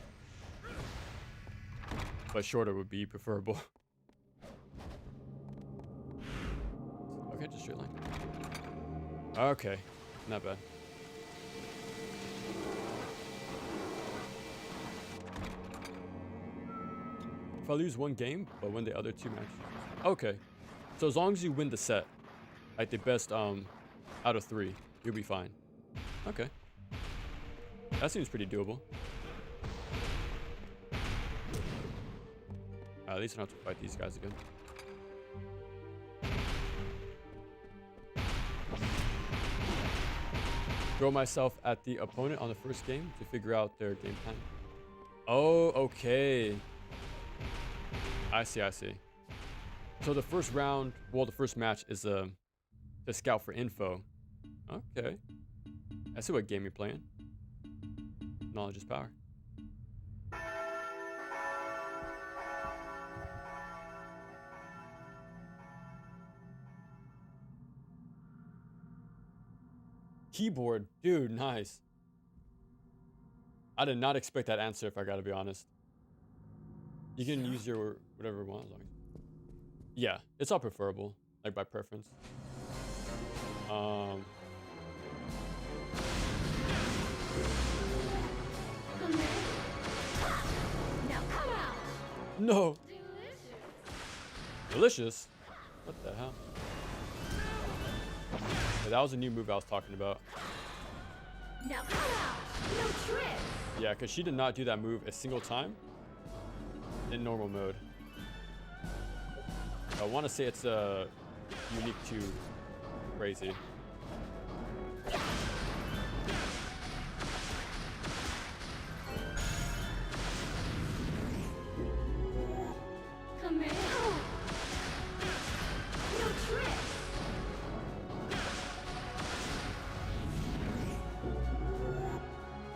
But shorter would be preferable. Okay, just straight line. Okay, not bad. If I lose one game, but win the other 2 matches. Okay. So as long as you win the set, like the best out of 3, you'll be fine. Okay. That seems pretty doable. At least I don't have to fight these guys again. Throw myself at the opponent on the first game to figure out their game plan. Oh, okay. I see, I see. So the first round, well, the first match is to scout for info. Okay. I see what game you're playing. Knowledge is power. Keyboard, dude, nice. I did not expect that answer if I gotta be honest. You can use your whatever one as long as. Yeah, it's all preferable, like by preference. No. Delicious. What the hell? Yeah, that was a new move I was talking about. Now come out. No trick. Yeah, because she did not do that move a single time in normal mode. I want to say it's unique to Crazy. Come in. No trick.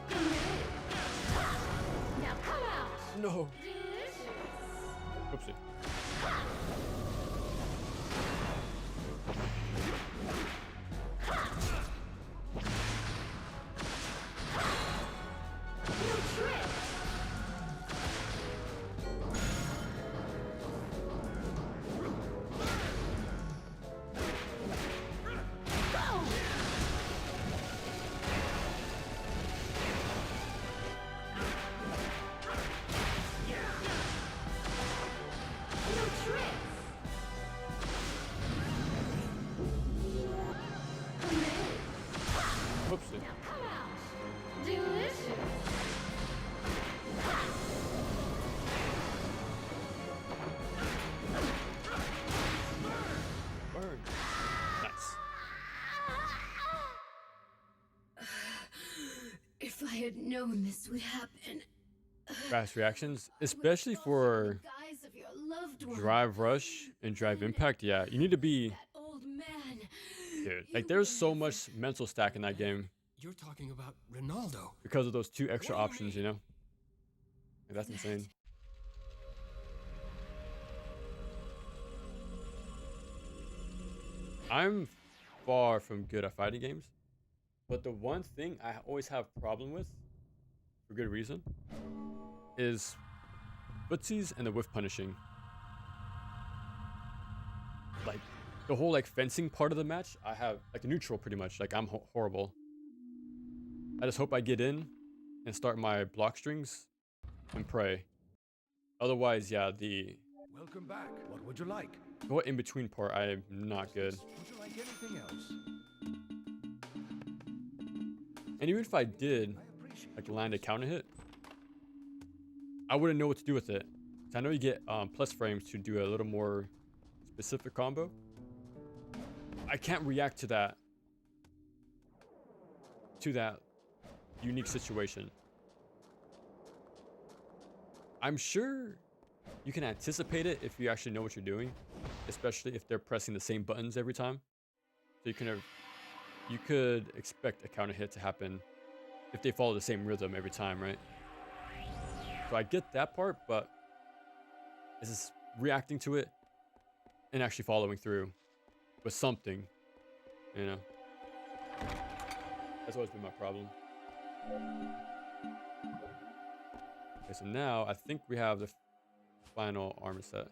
Come in. Now come out. No. Delicious. Oopsie. No trick. Go. No trick. Come in. Oopsie. Now come out. Delicious. Burn. Nice. If I had known this would happen, Fast reactions, especially for guys of your loved one. Drive Rush and Drive Impact. Yeah, you need to be, That old man. dude. Like, there's so much mental stack in that game You're talking about Ronaldo. because of those 2 extra options, you know? Like, that's insane. I'm far from good at fighting games, but the one thing I always have problem with, for good reason, is footsies and the whiff punishing. Like the whole like fencing part of the match, I have like a neutral pretty much. Like I'm horrible. I just hope I get in and start my block strings and pray. Otherwise, yeah, the Welcome back. What would you like? whole in between part, I'm not good. Would you like anything else? And even if I did I appreciate like your land a wisdom. counter hit, I wouldn't know what to do with it. 'Cause I know you get plus frames to do a little more specific combo. I can't react to that unique situation. I'm sure you can anticipate it if you actually know what you're doing, especially if they're pressing the same buttons every time. So you could expect a counter hit to happen if they follow the same rhythm every time, right? So I get that part, but it's just reacting to it and actually following through with something, you know? That's always been my problem. Okay, so now I think we have the final armor set.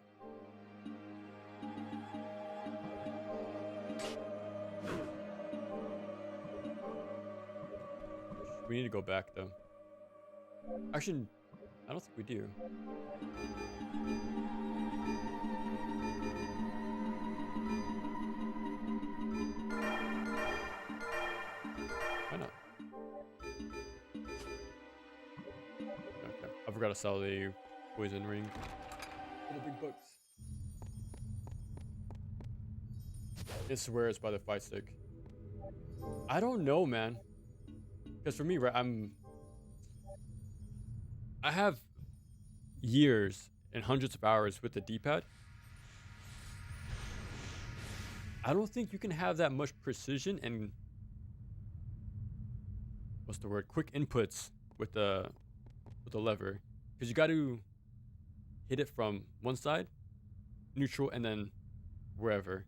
We need to go back though. Actually, I don't think we do. Why not? Okay, I forgot to sell the poison ring for the big bucks. It swears by the fight stick. I don't know, man. Because for me, right, I have years and hundreds of hours with the D-pad. I don't think you can have that much precision and what's the word? Quick inputs with the lever, because you got to hit it from one side, neutral, and then wherever.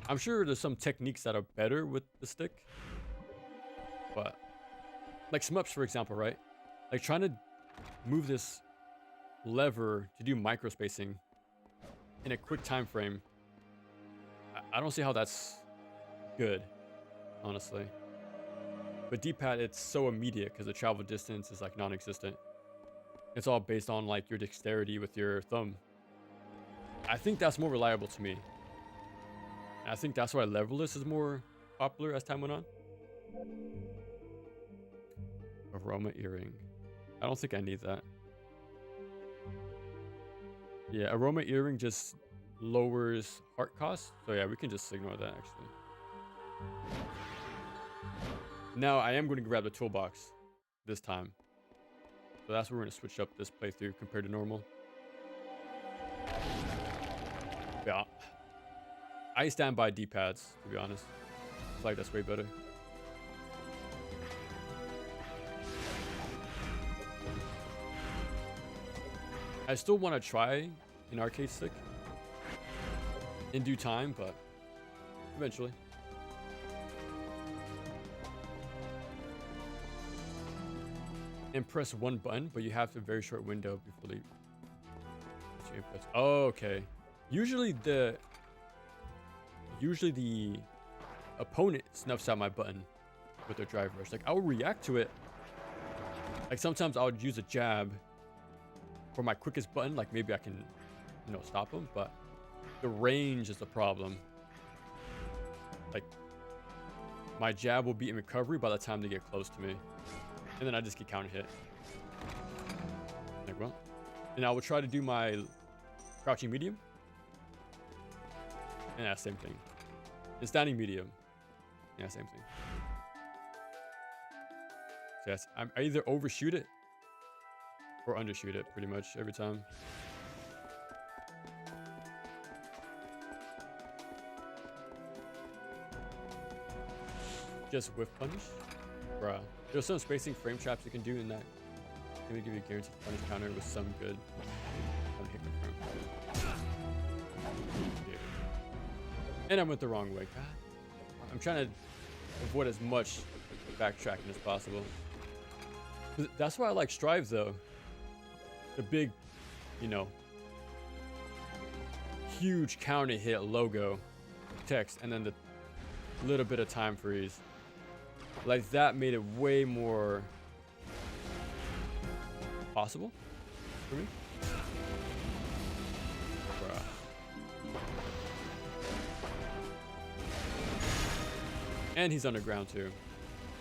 I'm sure there's some techniques that are better with the stick, but like smups, for example, right? Like trying to move this lever to do micro spacing in a quick time frame. I don't see how that's good, honestly. But D-pad, it's so immediate because the travel distance is like non-existent. It's all based on like your dexterity with your thumb. I think that's more reliable to me. And I think that's why leverless is more popular as time went on. Aroma earring. I don't think I need that. Yeah, aroma earring just lowers heart cost. So yeah, we can just ignore that actually. Now I am going to grab the toolbox this time. So that's where we're going to switch up this playthrough compared to normal. Yeah. I stand by D-pads, to be honest. I feel like that's way better. I still want to try an arcade stick in due time, but eventually. And press one button, but you have a very short window before the inputs. Oh, okay. Usually the opponent snuffs out my button with their drive rush. Like I'll react to it. Like sometimes I would use a jab for my quickest button. Like maybe I can, stop them. But the range is the problem. Like my jab will be in recovery by the time they get close to me. And then I just get counter hit. Like, well. And I will try to do my crouching medium. And yeah, same thing. And standing medium. Yeah, same thing. So yes, I either overshoot it or undershoot it pretty much every time. Just whiff punish? Bruh. There's some spacing frame traps you can do in that. Let me give you a guaranteed punish counter with some good. Yeah. And I went the wrong way. God. I'm trying to avoid as much backtracking as possible. That's why I like Strive though. The big you know, huge counter hit logo text and then the little bit of time freeze. Like that made it way more possible for me. Bruh. And he's underground too.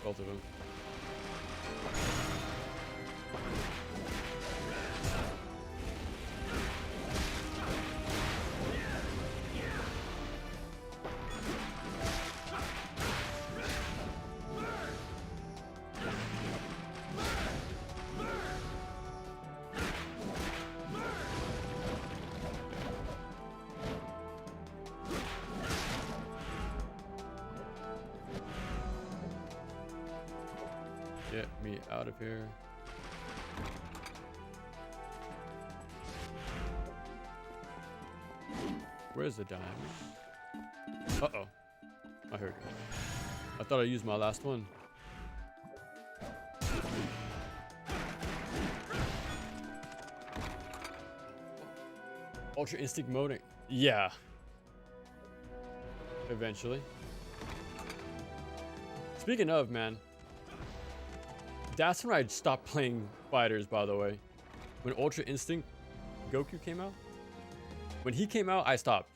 Both of them. Get me out of here. Where's the diamond? Uh-oh. I heard it. I thought I used my last one. Ultra instinct moding. Yeah. Eventually. Speaking of, man. That's when I stopped playing fighters, by the way. When Ultra Instinct Goku came out. When he came out, I stopped.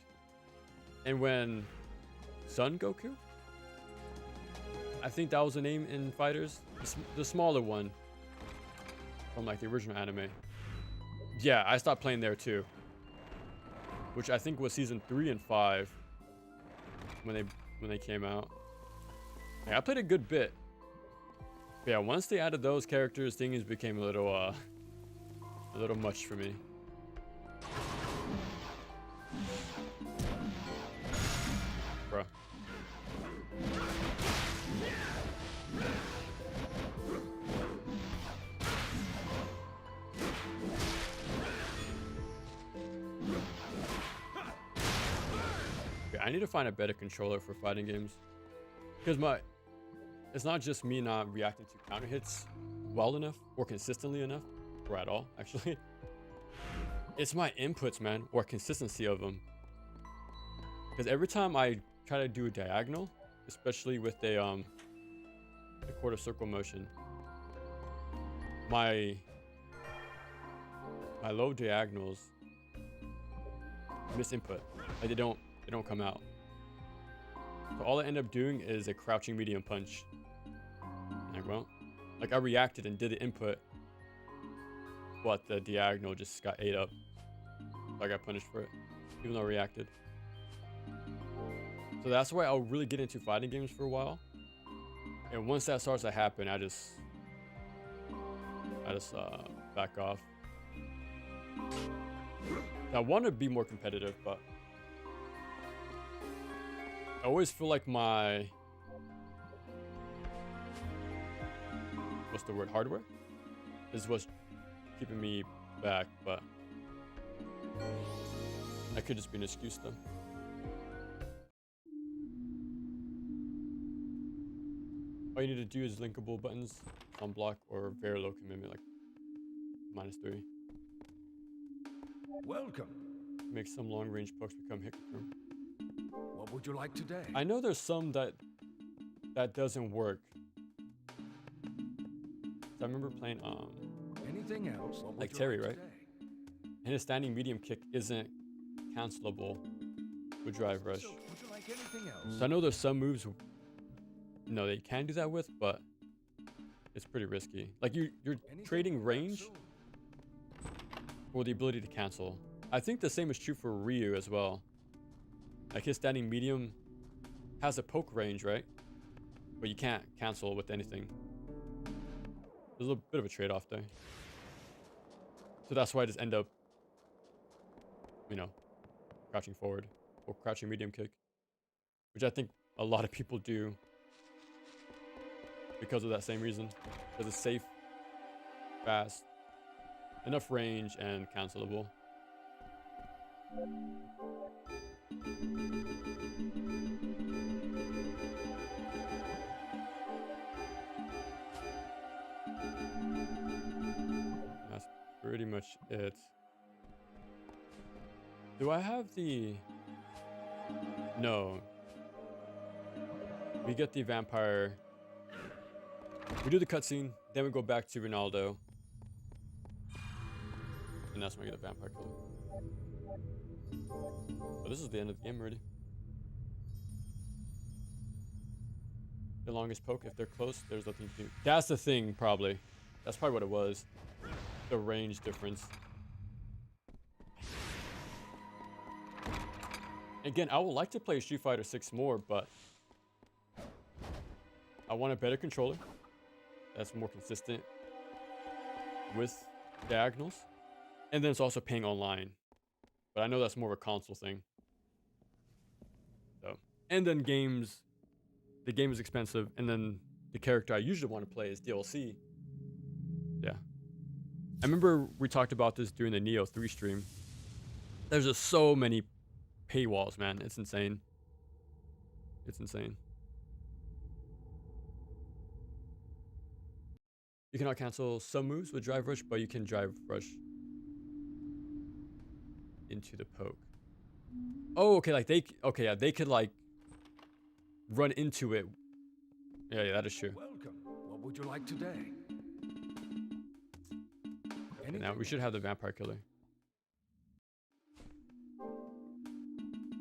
And when Sun Goku? I think that was the name in fighters. The smaller one. From like the original anime. Yeah, I stopped playing there too. Which I think was season 3 and 5. When they came out. Yeah, I played a good bit. But yeah, once they added those characters, things became a little much for me. Bruh. Okay, I need to find a better controller for fighting games. Because it's not just me not reacting to counter hits well enough or consistently enough, or at all, actually. It's my inputs, man, or consistency of them. Because every time I try to do a diagonal, especially with a quarter circle motion, my low diagonals miss input. Like they don't come out. So all I end up doing is a crouching medium punch. Like, well, like I reacted and did the input, but the diagonal just got ate up. So I got punished for it, even though I reacted. So that's why I'll really get into fighting games for a while. And once that starts to happen, I just back off. I want to be more competitive, but I always feel like my hardware is what's keeping me back, but that could just be an excuse though. All you need to do is linkable buttons on block or very low commitment, like -3. Welcome. Make some long range pokes become hit confirmed. What would you like today? I know there's some that doesn't work. So I remember playing Anything else? What would like you Terry, like right? today? And his standing medium kick isn't cancelable with drive rush. So, would you like anything else? So I know there's some moves, no, they can do that with, but it's pretty risky. Like you're Anything trading range soon? for the ability to cancel. I think the same is true for Ryu as well. Like his standing medium has a poke range, right? But you can't cancel with anything. There's a bit of a trade-off there. So that's why I just end up, crouching forward or crouching medium kick, which I think a lot of people do because of that same reason. Because it's safe, fast, enough range, and cancelable. That's pretty much it. Do I have the... No. We get the vampire. We do the cutscene, then we go back to Ronaldo. And that's when we get the vampire killer. But this is the end of the game already. The longest poke, if they're close, there's nothing to do. That's the thing, probably. That's probably what it was. The range difference. Again, I would like to play Street Fighter 6 more, but I want a better controller that's more consistent with diagonals. And then it's also paying online. But I know that's more of a console thing. So, and then games, the game is expensive, and then the character I usually want to play is DLC. Yeah. I remember we talked about this during the Neo 3 stream. There's just so many paywalls, man. It's insane. It's insane. You cannot cancel some moves with Drive Rush, but you can Drive Rush into the poke. Oh, okay, like they, okay, yeah, they could like run into it. Yeah, that is true. Welcome. What would you like today? Okay, now we should have the vampire killer.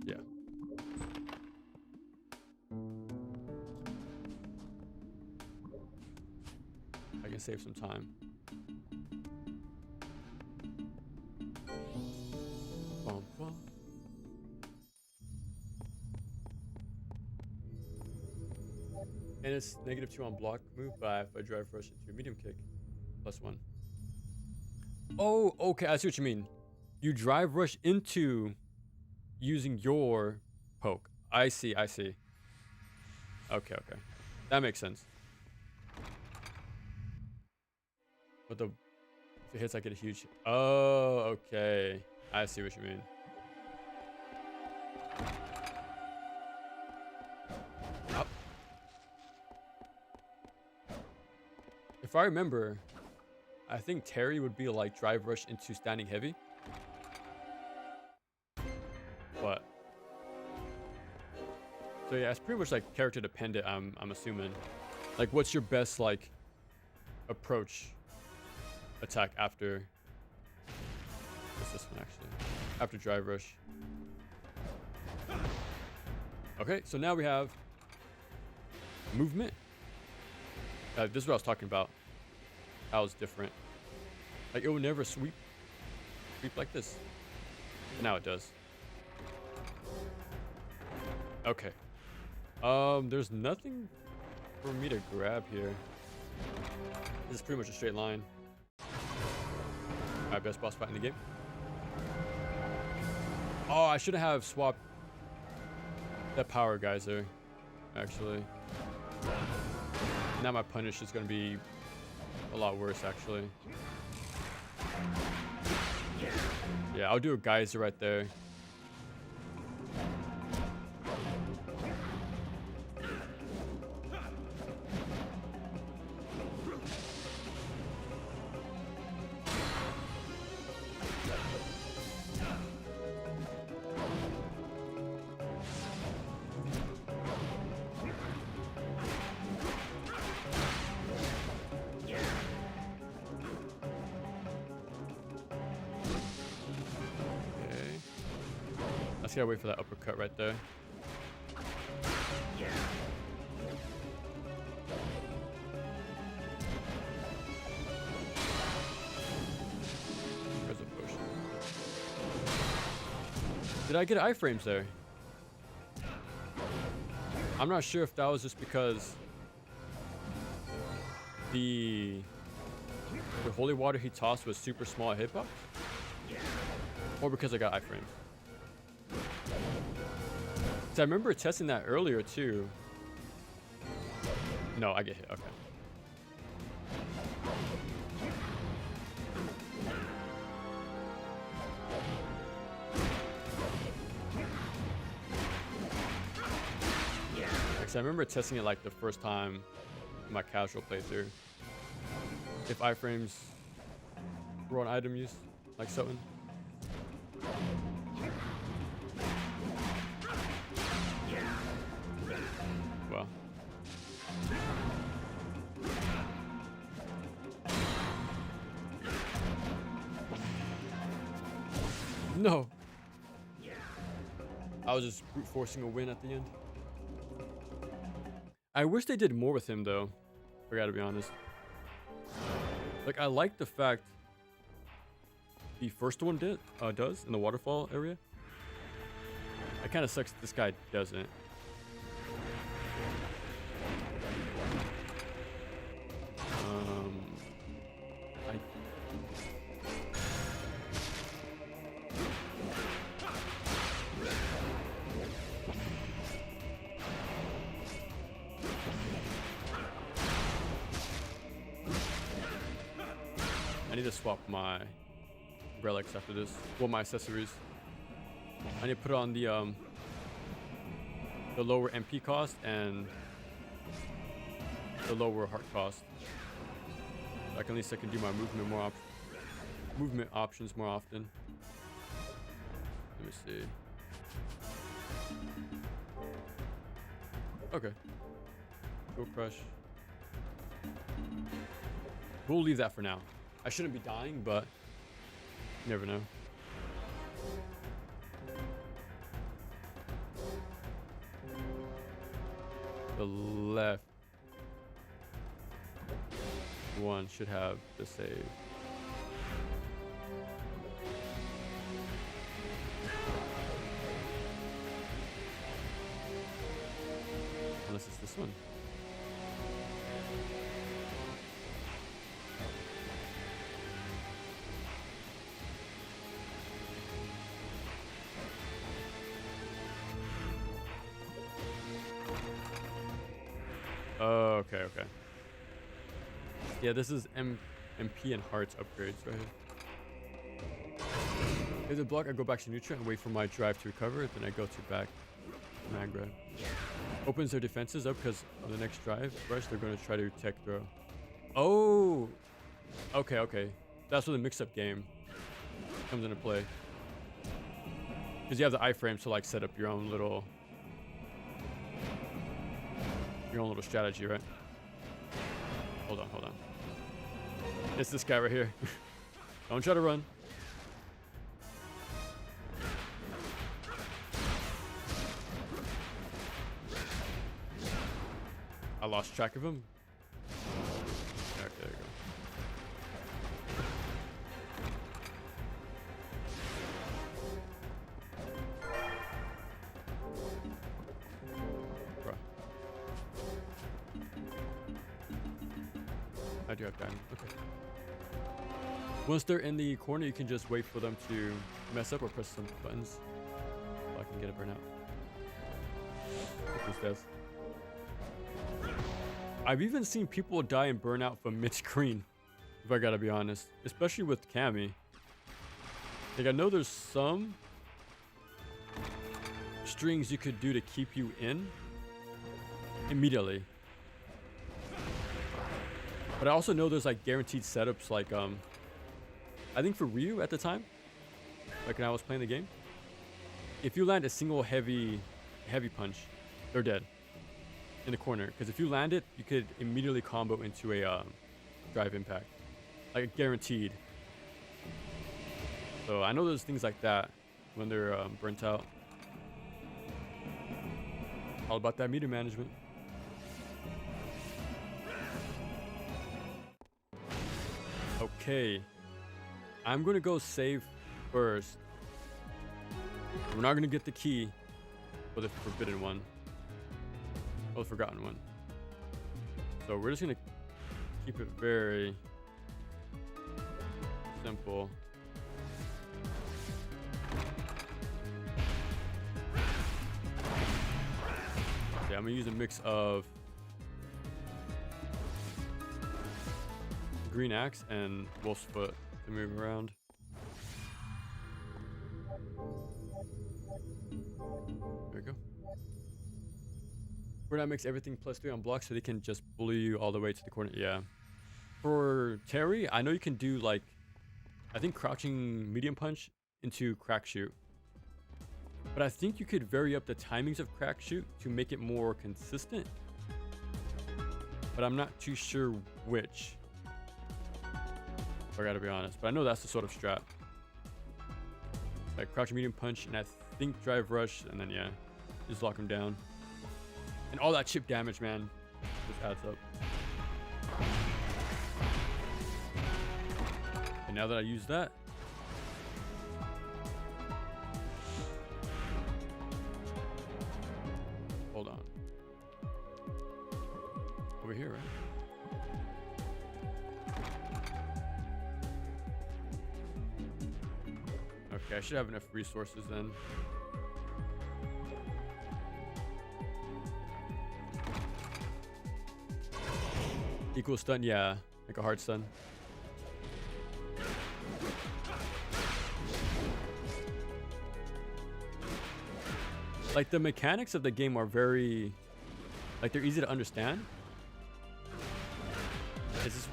Yeah. I can save some time. Bum, bum. And it's -2 on block move, but if I drive rush into a medium kick, +1. Oh, okay, I see what you mean. You drive rush into using your poke. I see. Okay. That makes sense. But if it hits, I get a huge... Oh, okay. I see what you mean. Up. If I remember, I think Terry would be like drive rush into standing heavy. But... So yeah, it's pretty much like character dependent, I'm assuming. Like, what's your best, like, approach attack after... What's this one, actually? After drive rush. Okay, so now we have movement. This is what I was talking about. That was different. Like, it will never sweep like this. But now it does. Okay. There's nothing for me to grab here. This is pretty much a straight line. Alright, best boss fight in the game. Oh, I should have swapped that power geyser, actually. Now my punish is going to be a lot worse, actually. Yeah, I'll do a geyser right there. Let's gotta wait for that uppercut right there. There's a potion. Did I get iframes there? I'm not sure if that was just because the holy water he tossed was super small at hitbox, or because I got iframes. I remember testing that earlier too. No, I get hit. Okay. Because I remember testing it like the first time in my casual playthrough. If iframes were on item use, like something. No. I was just brute forcing a win at the end. I wish they did more with him though. I gotta be honest. Like, I like the fact the first one does in the waterfall area. It kind of sucks this guy doesn't. I need to swap my relics after this. Well, my accessories. I need to put on the lower MP cost and the lower heart cost. Like, at least I can do my movement options more often. Let me see. Okay. Go crush. We'll leave that for now. I shouldn't be dying, but you never know. The left one should have the save. Unless it's this one. Oh, okay. Yeah, this is MP and hearts upgrades right here. If the block, I go back to neutral and wait for my drive to recover, then I go to back command grab. Opens their defenses up because on the next drive rush, they're going to try to tech throw. Oh! Okay. That's where the mix-up game comes into play. Because you have the iframes to like set up your own little strategy, right? Hold on. It's this guy right here. Don't try to run. I lost track of him. Okay, there you go. I do have diamond. Okay. Once they're in the corner, you can just wait for them to mess up or press some buttons. So I can get a burnout. This does. I've even seen people die in burnout from mid-screen, if I gotta be honest. Especially with Cammy. Like, I know there's some strings you could do to keep you in immediately. But I also know there's like guaranteed setups, like I think for Ryu at the time, like when I was playing the game, if you land a single heavy punch, they're dead in the corner. Because if you land it, you could immediately combo into a drive impact, like guaranteed. So I know there's things like that when they're burnt out. All about that meter management. Okay, I'm gonna go save first. We're not gonna get the key for the forbidden one, or the forgotten one. So we're just gonna keep it very simple. Yeah, I'm gonna use a mix of green axe and wolf's foot to move around. There we go. Burnout makes everything +3 on blocks so they can just bully you all the way to the corner. Yeah. For Terry, I know you can do like, I think crouching medium punch into crack shoot. But I think you could vary up the timings of crack shoot to make it more consistent. But I'm not too sure which. I gotta be honest, but I know that's the sort of strat. Like crouch medium punch, and I think drive rush, and then yeah, just lock him down. And all that chip damage, man, just adds up. And now that I use that, hold on. Over here, right? Okay, I should have enough resources then. Equal stun, yeah, like a hard stun. Like the mechanics of the game are very, like they're easy to understand. It's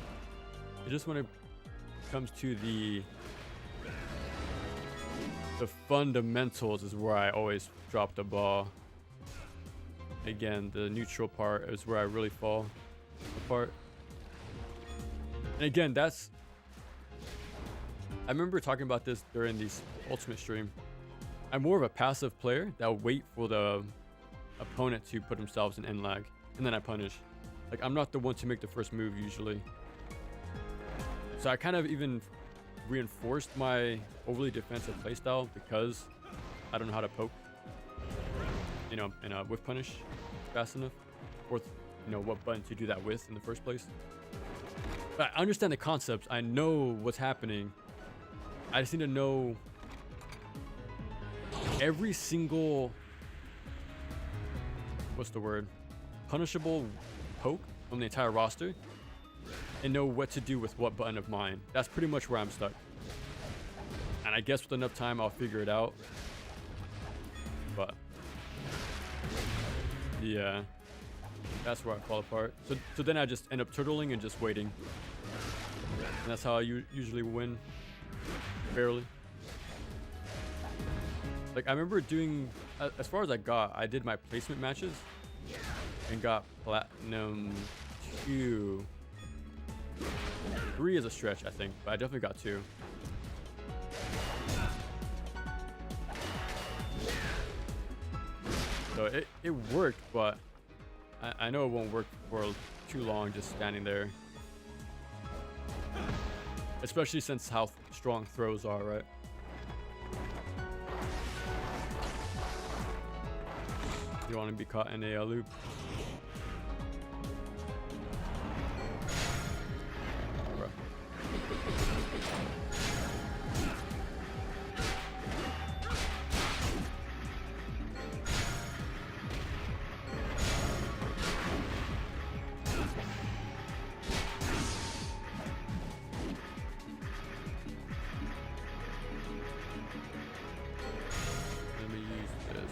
just when it comes to the fundamentals is where I always drop the ball. Again, the neutral part is where I really fall apart. And again, I remember talking about this during the Ultimate stream. I'm more of a passive player that'll wait for the opponent to put themselves in end lag, and then I punish. Like, I'm not the one to make the first move usually. So I kind of even reinforced my overly defensive playstyle because I don't know how to poke, you know, and whiff punish fast enough, or you know what button to do that with in the first place. But I understand the concepts. I know what's happening. I just need to know every single, what's the word, punishable poke from the entire roster, and know what to do with what button of mine. That's pretty much where I'm stuck. And I guess with enough time, I'll figure it out. But yeah, that's where I fall apart. So then I just end up turtling and just waiting. And that's how I usually win, barely. Like I remember doing, as far as I did my placement matches and got platinum 2. 3 is a stretch, I think, but I definitely got 2. So it worked, but I know it won't work for too long just standing there. Especially since how strong throws are, right? You want to be caught in a loop. Let me use this.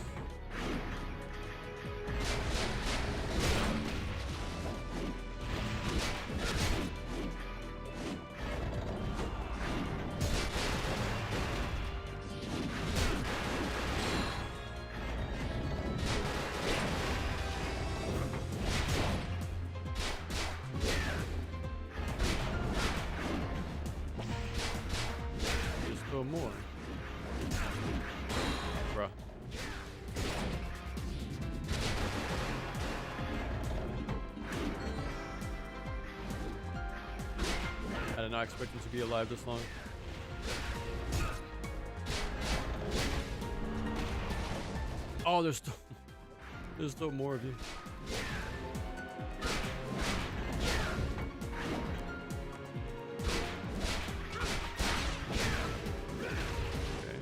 Just throw more. Bruh. I did not expect him to be alive this long. Oh, there's still more of you. Okay.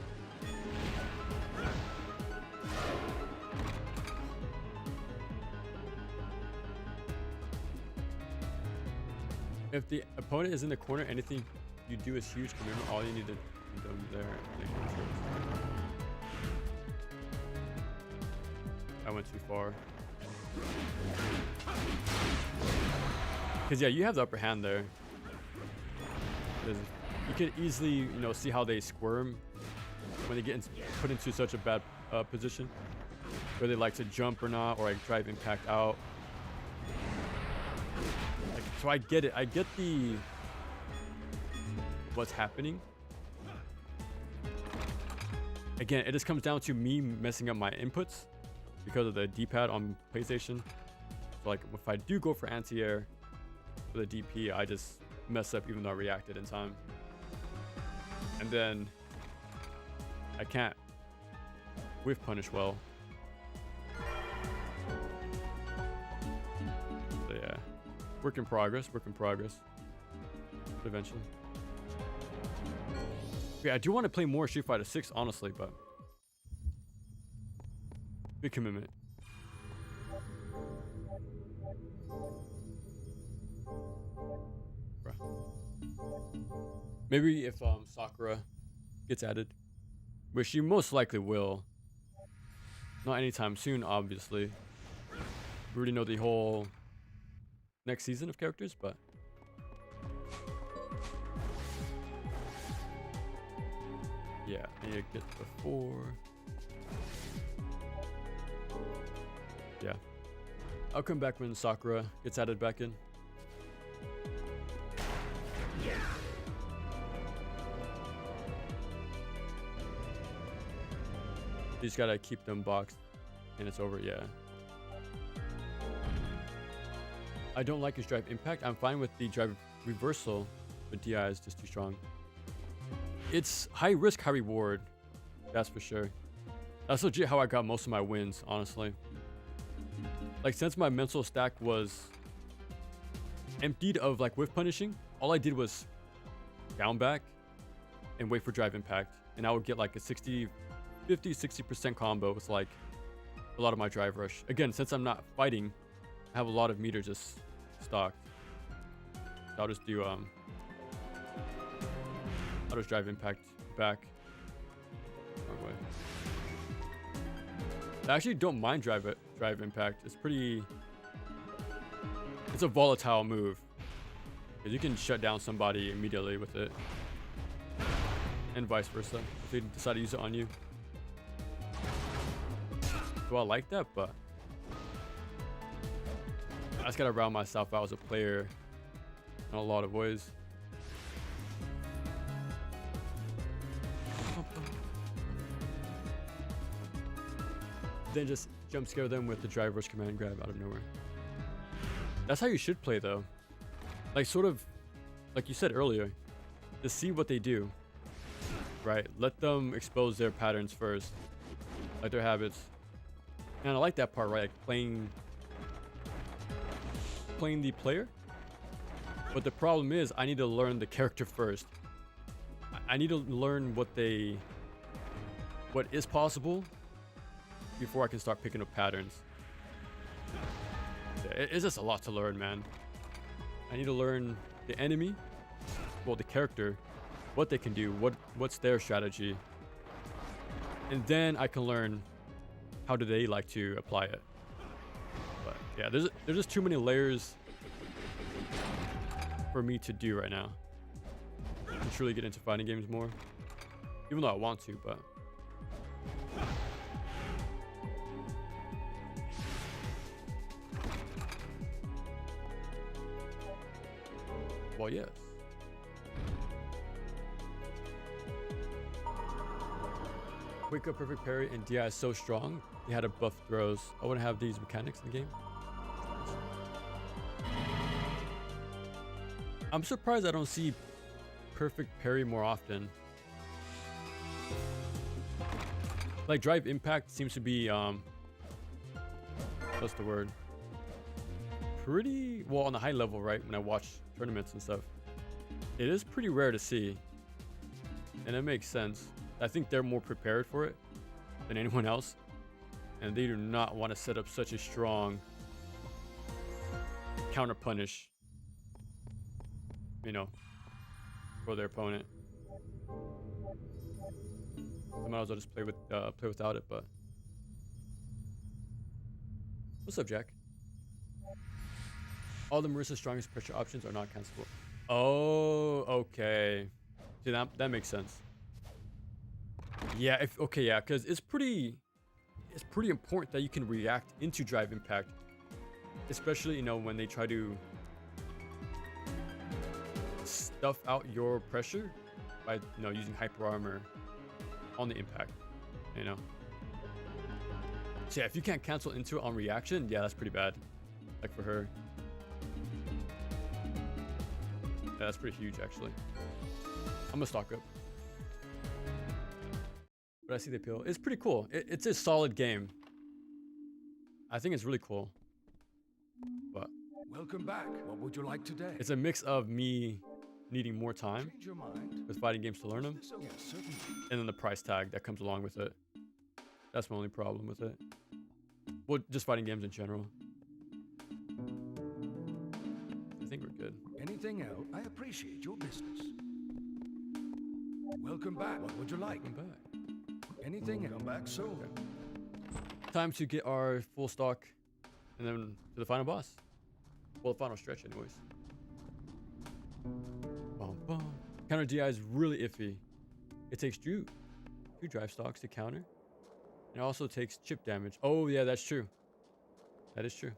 If the opponent is in the corner, anything you do is huge. Remember, all you need to do there. I went too far. Because yeah, you have the upper hand there. 'Cause you can easily, you know, see how they squirm when they get put into such a bad position, where they like to jump or not, or like drive impact out. Like, so I get it. I get what's happening. again, it just comes down to me messing up my inputs because of the D-pad on PlayStation. So like if I do go for anti-air with a DP, I just mess up even though I reacted in time. And then I can't whiff punish well. So yeah, work in progress, eventually. Yeah, I do want to play more Street Fighter 6, honestly, but big commitment. Bruh. Maybe if Sakura gets added, which she most likely will. Not anytime soon, obviously. We already know the whole next season of characters, but yeah, I need to get before. Yeah, I'll come back when Sakura gets added back in. You just gotta keep them boxed and it's over. Yeah, I don't like his drive impact. I'm fine with the drive reversal, but DI is just too strong. It's high risk, high reward. That's for sure. That's legit how I got most of my wins, honestly. Like, since my mental stack was emptied of like whiff punishing, all I did was down back and wait for drive impact. And I would get like a 50-60% combo with like a lot of my drive rush. Again, since I'm not fighting, I have a lot of meter just stocked. So I'll just do I'll just drive impact back. Wrong way. I actually don't mind drive impact. It's a volatile move. Because you can shut down somebody immediately with it. And vice versa, if they decide to use it on you. So I like that, but I just gotta round myself out as a player in a lot of ways. Then just jump scare them with the drive rush command grab out of nowhere. That's how you should play though. Like sort of like you said earlier, to see what they do. Right? Let them expose their patterns first. Like their habits. And I like that part, right? Like playing the player. But the problem is I need to learn the character first. I need to learn what is possible before I can start picking up patterns. Yeah, it's just a lot to learn, man. I need to learn the enemy, well, the character, what they can do, what's their strategy, and then I can learn how do they like to apply it. But yeah, there's just too many layers for me to do right now to truly get into fighting games more, even though I want to, but well, yes. Wake up perfect parry and DI is so strong. They had to buff throws. I want to have these mechanics in the game. I'm surprised I don't see perfect parry more often. Like drive impact seems to be what's the word? Pretty well on the high level, right? When I watch tournaments and stuff, it is pretty rare to see, and it makes sense. I think they're more prepared for it than anyone else, and they do not want to set up such a strong counter punish, you know, for their opponent. I might as well just play without it. But what's up, Jack? All the Marissa's strongest pressure options are not cancelable. Oh, okay. See, that makes sense. Yeah, yeah, because it's pretty important that you can react into drive impact, especially, you know, when they try to stuff out your pressure by, you know, using hyper armor on the impact. you know. So yeah, if you can't cancel into it on reaction, yeah, that's pretty bad. Like for her. Yeah, that's pretty huge actually. I'm gonna stock up. But I see the appeal. It's pretty cool. It's a solid game. I think it's really cool. But Welcome back. What would you like today? it's a mix of me needing more time Change your mind? with fighting games to learn them, Yes, certainly. and then the price tag that comes along with it. That's my only problem with it. Well, just fighting games in general. I think we're good. Anything else? I appreciate your business. Welcome back. What would you like? Welcome back. Anything else? Come back soon. Time to get our full stock, and then to the final boss. Well, the final stretch, anyways. Bum, bum. Counter DI is really iffy. It takes two drive stocks to counter. It also takes chip damage. Oh yeah, that's true. That is true.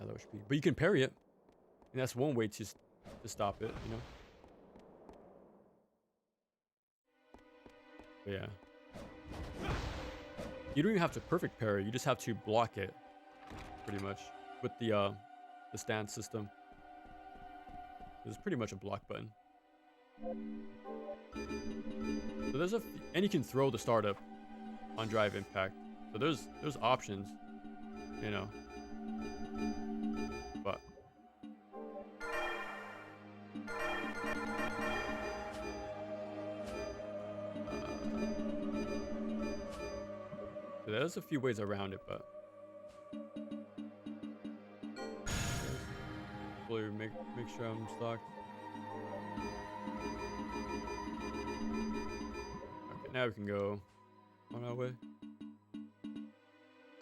At lower speed, but you can parry it, and that's one way to stop it. You know. But yeah. You don't even have to perfect parry. You just have to block it, pretty much, with the stance system. It's pretty much a block button. So there's and you can throw the startup on drive impact. So there's options, you know. But so there's a few ways around it, but hopefully make sure I'm stocked. Okay, now we can go on our way.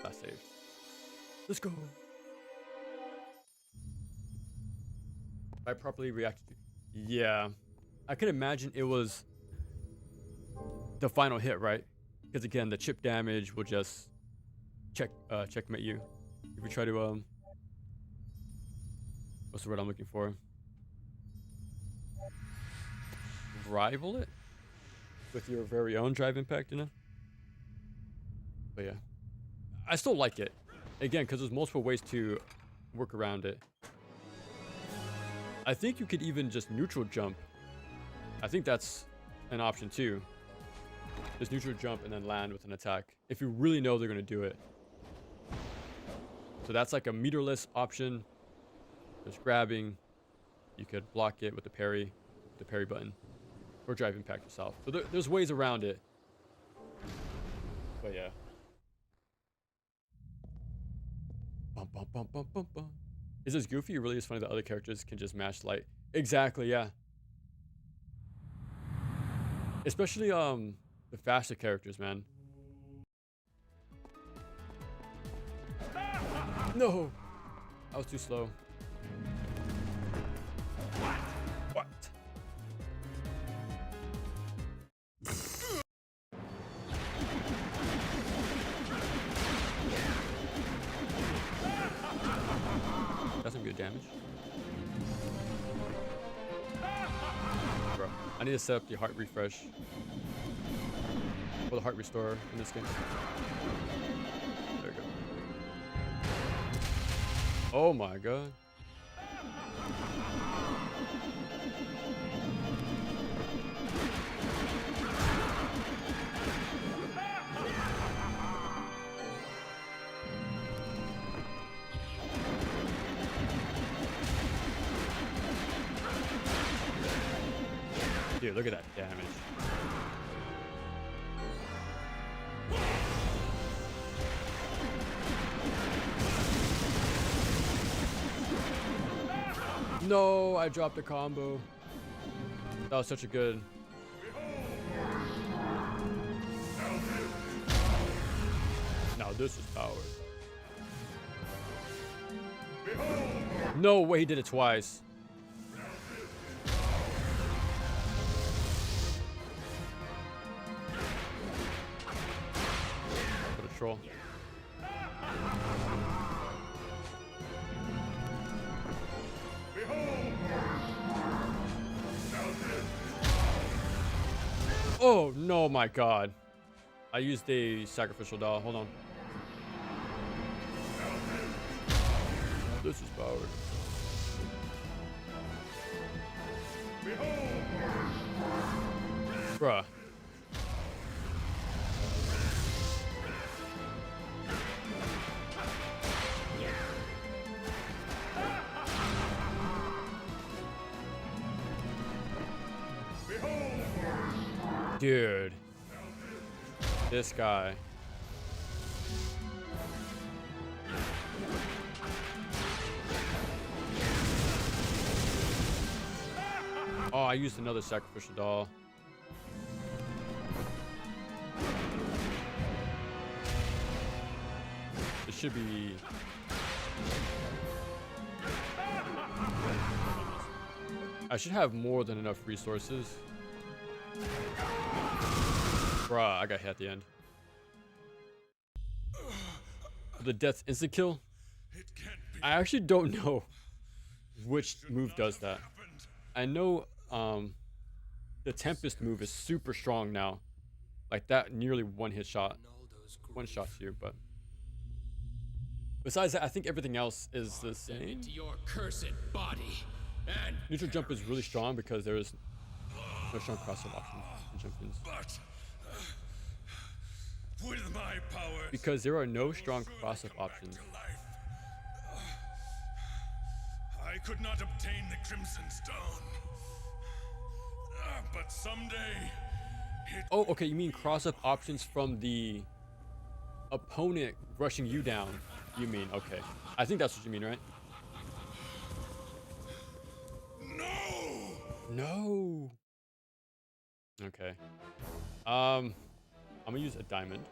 That's safe. Let's go. I properly reacted. Yeah, I can imagine it was the final hit, right? Because again, the chip damage will just checkmate you if you try to what's the word I'm looking for? Rival it with your very own drive impact, you know? But yeah, I still like it. Again, because there's multiple ways to work around it. I think you could even just neutral jump. I think that's an option too. Just neutral jump and then land with an attack. If you really know they're going to do it. So that's like a meterless option. Just grabbing. You could block it with the parry button. Or drive impact yourself. So there's ways around it. But yeah. Bum, bum, bum, bum, bum, bum. Is this goofy? It really is funny that other characters can just mash light. Exactly, yeah. Especially the faster characters, man. No! I was too slow. What? That's some good damage. Bro, I need to set up the heart refresh. Or the heart restore in this game. There we go. Oh my god. Dude, look at that damage. No, I dropped a combo. That was such a good. Now this is power. No way he did it twice. What a troll. Oh no, my god. I used a sacrificial doll. Hold on. This is powered. Bruh. Dude. This guy. Oh, I used another sacrificial doll. It should be... I should have more than enough resources. Bruh, I got hit at the end. The death's instant kill? I actually don't know which move does that. I know the Tempest move is super strong now. Like that nearly one-hit shot. One shot here, but besides that, I think everything else is the same. Your cursed body. And Neutral jump is really strong because there is no strong crossover options in jump-ins. But with my powers, Because there are no strong crossover options. I could not obtain the Crimson Stone. But someday, Oh, okay, you mean cross-up options from the opponent rushing you down. You mean, okay. I think that's what you mean, right? No. Okay. I'm gonna use a diamond.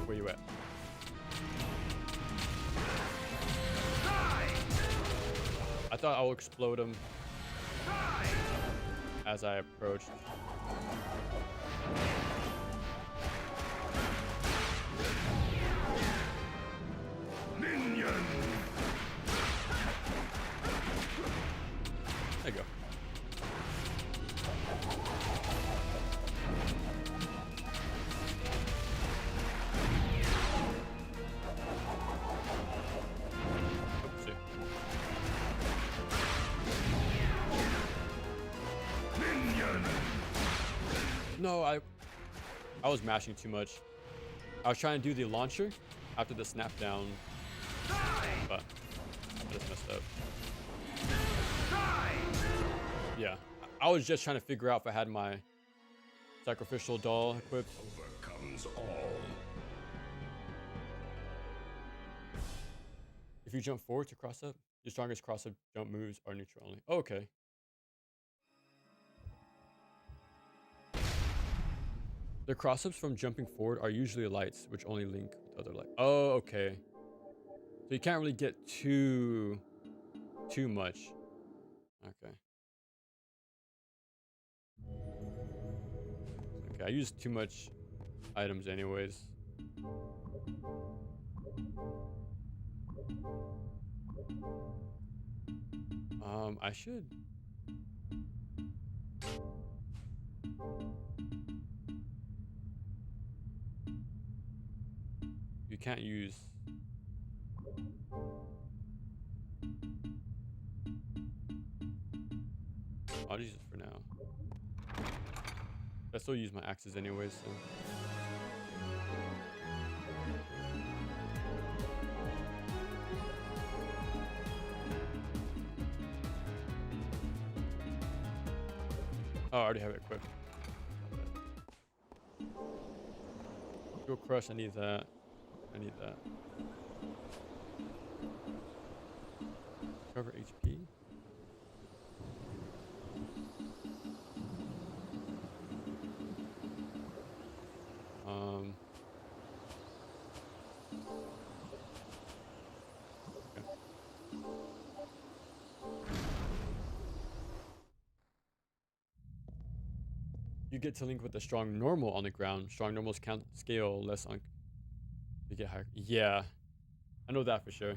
Where you at? I thought I would explode him as I approached. There you go. Oopsie. No, I was mashing too much. I was trying to do the launcher after the snap down, but I just messed up. Yeah, I was just trying to figure out if I had my sacrificial doll equipped. Overcomes all. If you jump forward to cross up, your strongest cross up jump moves are neutral only. Oh, okay. The cross ups from jumping forward are usually lights, which only link with other lights. Oh, okay. So you can't really get too much. Okay. Okay, I used too much items anyways. I should. You can't use. I'll use it for now. I still use my axes anyways, so. Oh, I already have it equipped. Dual crush, I need that. I need that. Cover HP. Okay. You get to link with the strong normal on the ground. Strong normals count scale less on. You get higher. Yeah, I know that for sure.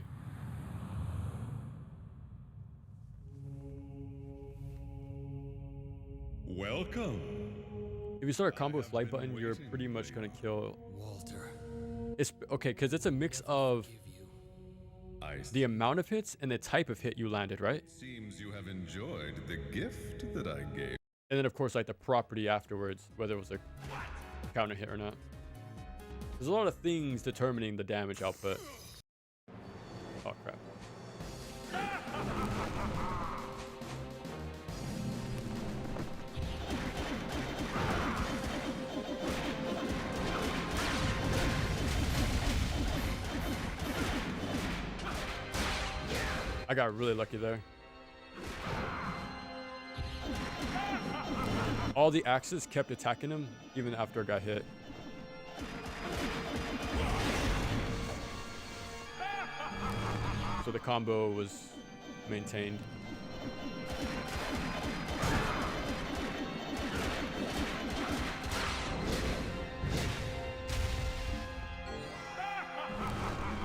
Welcome. If you start a combo with light button, you're pretty much gonna kill. Walter, It's okay because it's a mix of give you. the amount of hits and the type of hit you landed, right? Seems you have enjoyed the gift that I gave. And then of course like the property afterwards, whether it was a counter hit or not. There's a lot of things determining the damage output. Oh crap. I got really lucky there. All the axes kept attacking him even after I got hit. So the combo was maintained.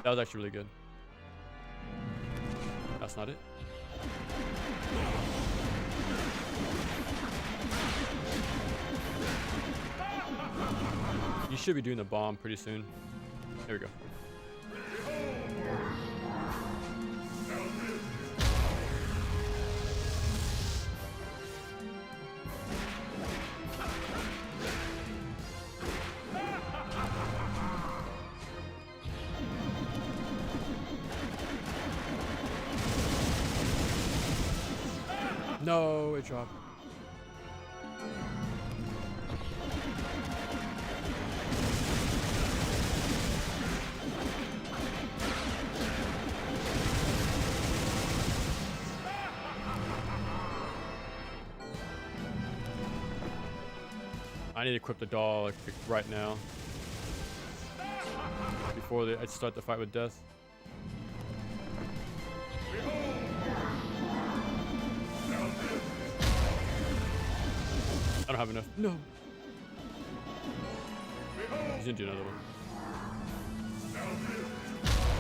That was actually really good. That's not it. You should be doing the bomb pretty soon. There we go. No, it dropped. I need to equip the doll like right now before I start the fight with death. I don't have enough. No. He's gonna do another one.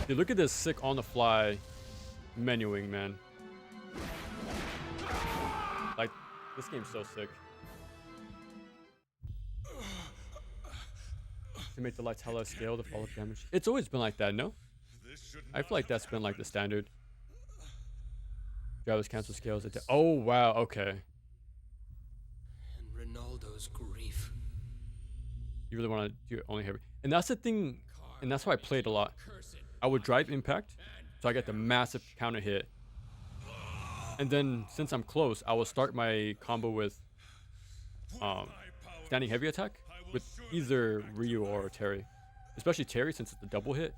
Dude, look at this sick on the fly menuing, man. Like, this game's so sick. To make the lights hella scale to follow damage. It's always been like that, no? I feel like that's been like the standard. Drivers cancel scales. Oh, wow. Okay. And Ronaldo's grief. You really want to do only heavy. And that's the thing. And that's why I played a lot. I would drive impact. So I get the massive counter hit. And then since I'm close, I will start my combo with standing heavy attack with either Ryu or Terry. Especially Terry since it's a double hit.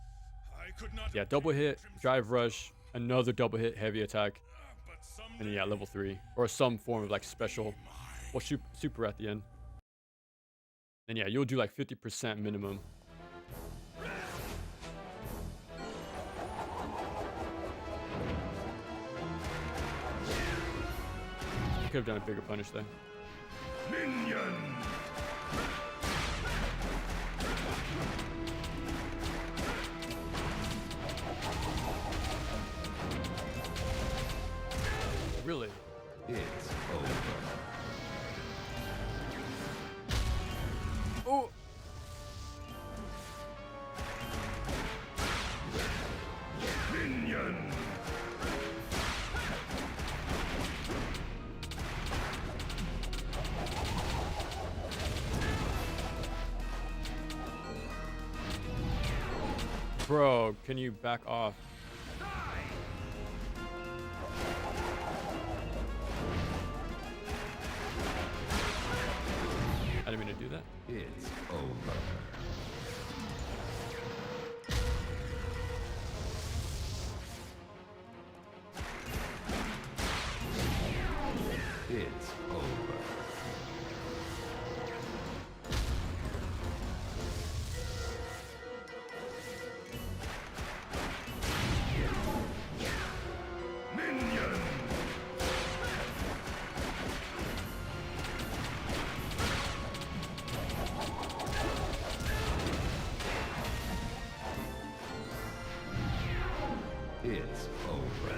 Yeah, double hit, drive rush, another double hit, heavy attack. And then, yeah, level 3. Or some form of like special. Or super at the end. And yeah, you'll do like 50% minimum. Could have done a bigger punish there. Minion! Really? It's over. Oh! Minion! Bro, can you back off? I didn't mean to do that. It's over. It's over. Minion! It's over.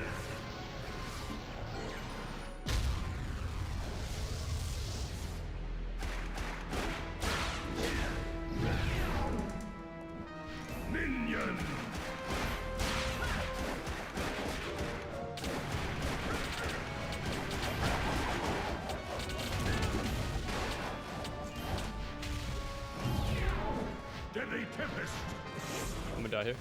Minion! Deadly Tempest! I'm gonna die here.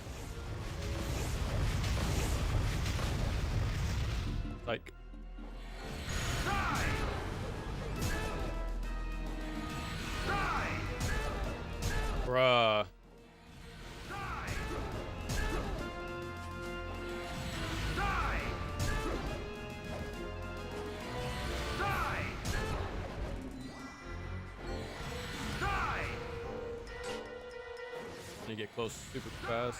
Like, Die! Die! bruh. Die! Die! Die! Die! I need to get close super fast.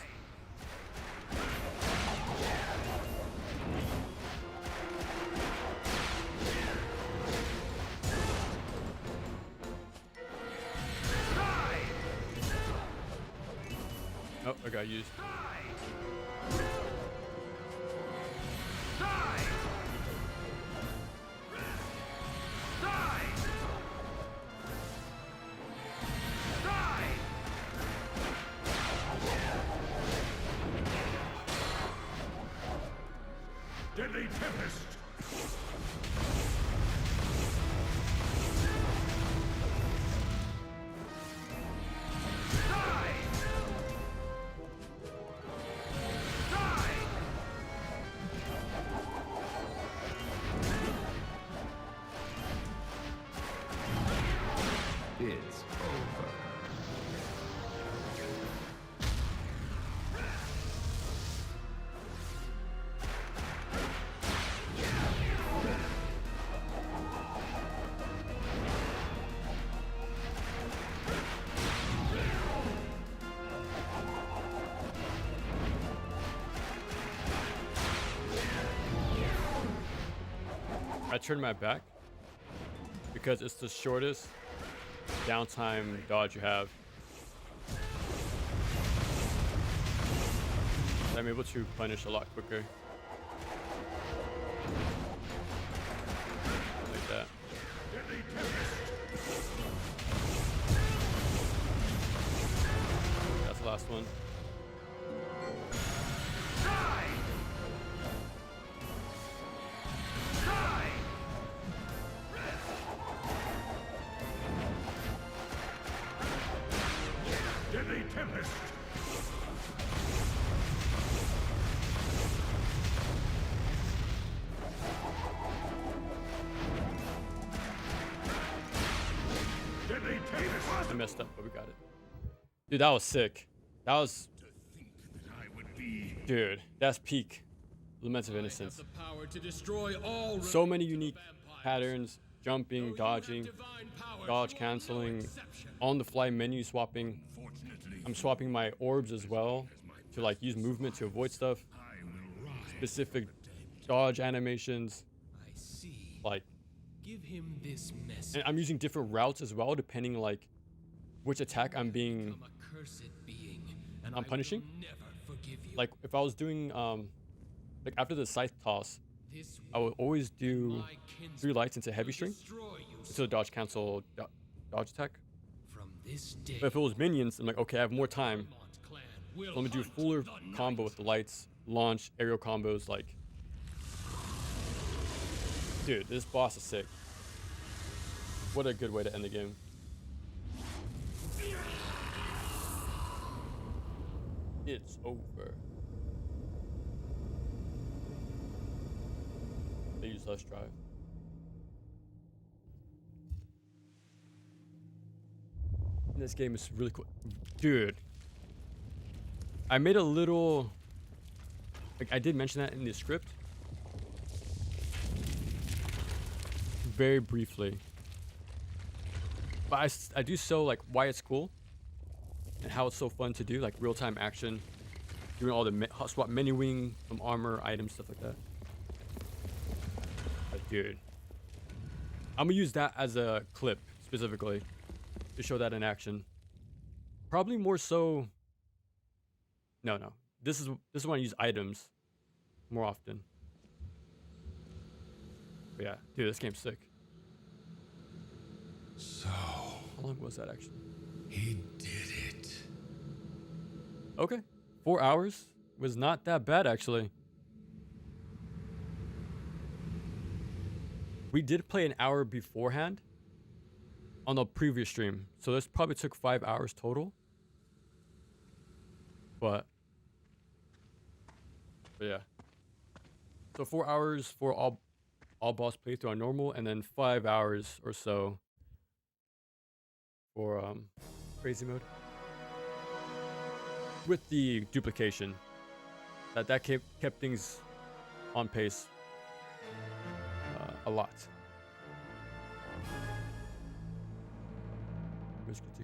Oh, I got used. Deadly Tempest! Die! Die! It's over. I turned my back because it's the shortest downtime dodge you have. I'm able to punish a lot quicker. Like that. That's the last one. Deadly Tempest! Deadly Tempest! I messed up, but we got it. Dude, that was sick. That was, To think that I would be... dude, that's peak Lament of Innocence. The power to destroy all So many religions of unique vampires. patterns, jumping, Though you have dodging, divine powers, dodge you are no canceling, exception. on the fly menu swapping. Fortunately, I'm swapping my orbs as well to like use movement to avoid stuff. I will rise. Specific dodge animations, I see. like, Give him this message. and I'm using different routes as well depending like which attack I'm being Become a cursed being, and I'm I punishing. will never forgive you. Like if I was doing like after the scythe toss, This I would always do my kinsman 3 lights into heavy will string destroy you into a dodge cancel dodge attack. from this day. But if it was minions, I'm like, okay, I have more time. Vermont clan will So let me do hunt fuller the combo night. with the lights, launch, aerial combos. Like, dude, this boss is sick. What a good way to end the game. It's over. They use less drive. This game is really cool. Dude. I made a little... Like, I did mention that in the script. Very briefly. But I do show, like, why it's cool. And how it's so fun to do. Like, real-time action. Doing all the swap menuing from armor, items, stuff like that. But, dude. I'm gonna use that as a clip, specifically. To show that in action. Probably more so... No. This is when I use items. more often. But yeah, dude, this game's sick. So, How long was that actually? he did it. Okay, 4 hours was not that bad actually. We did play an hour beforehand on the previous stream, so this probably took 5 hours total. But yeah, so 4 hours for all boss playthrough on normal, and then 5 hours or so for crazy mode with the duplication. That kept things on pace a lot.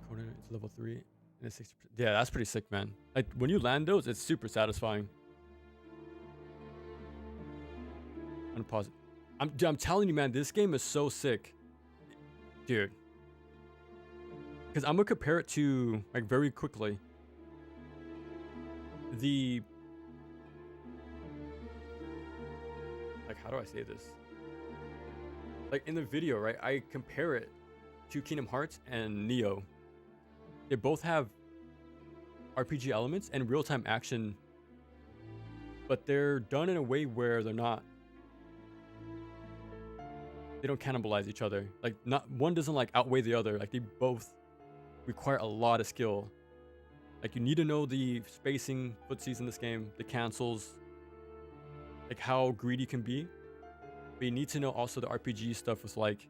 Corner, it's level 3 and it's 60%. Yeah, that's pretty sick, man. Like when you land those, it's super satisfying. I'm gonna pause it. I'm telling you, man, this game is so sick, dude. Because I'm gonna compare it to, like, very quickly, the, like, how do I say this? Like in the video, right? I compare it to Kingdom Hearts and Neo. They both have RPG elements and real-time action, but they're done in a way where they don't cannibalize each other. Like, not one doesn't like outweigh the other. Like, they both require a lot of skill. Like, you need to know the spacing, footsies in this game, the cancels, like how greedy you can be. But you need to know also the RPG stuff with like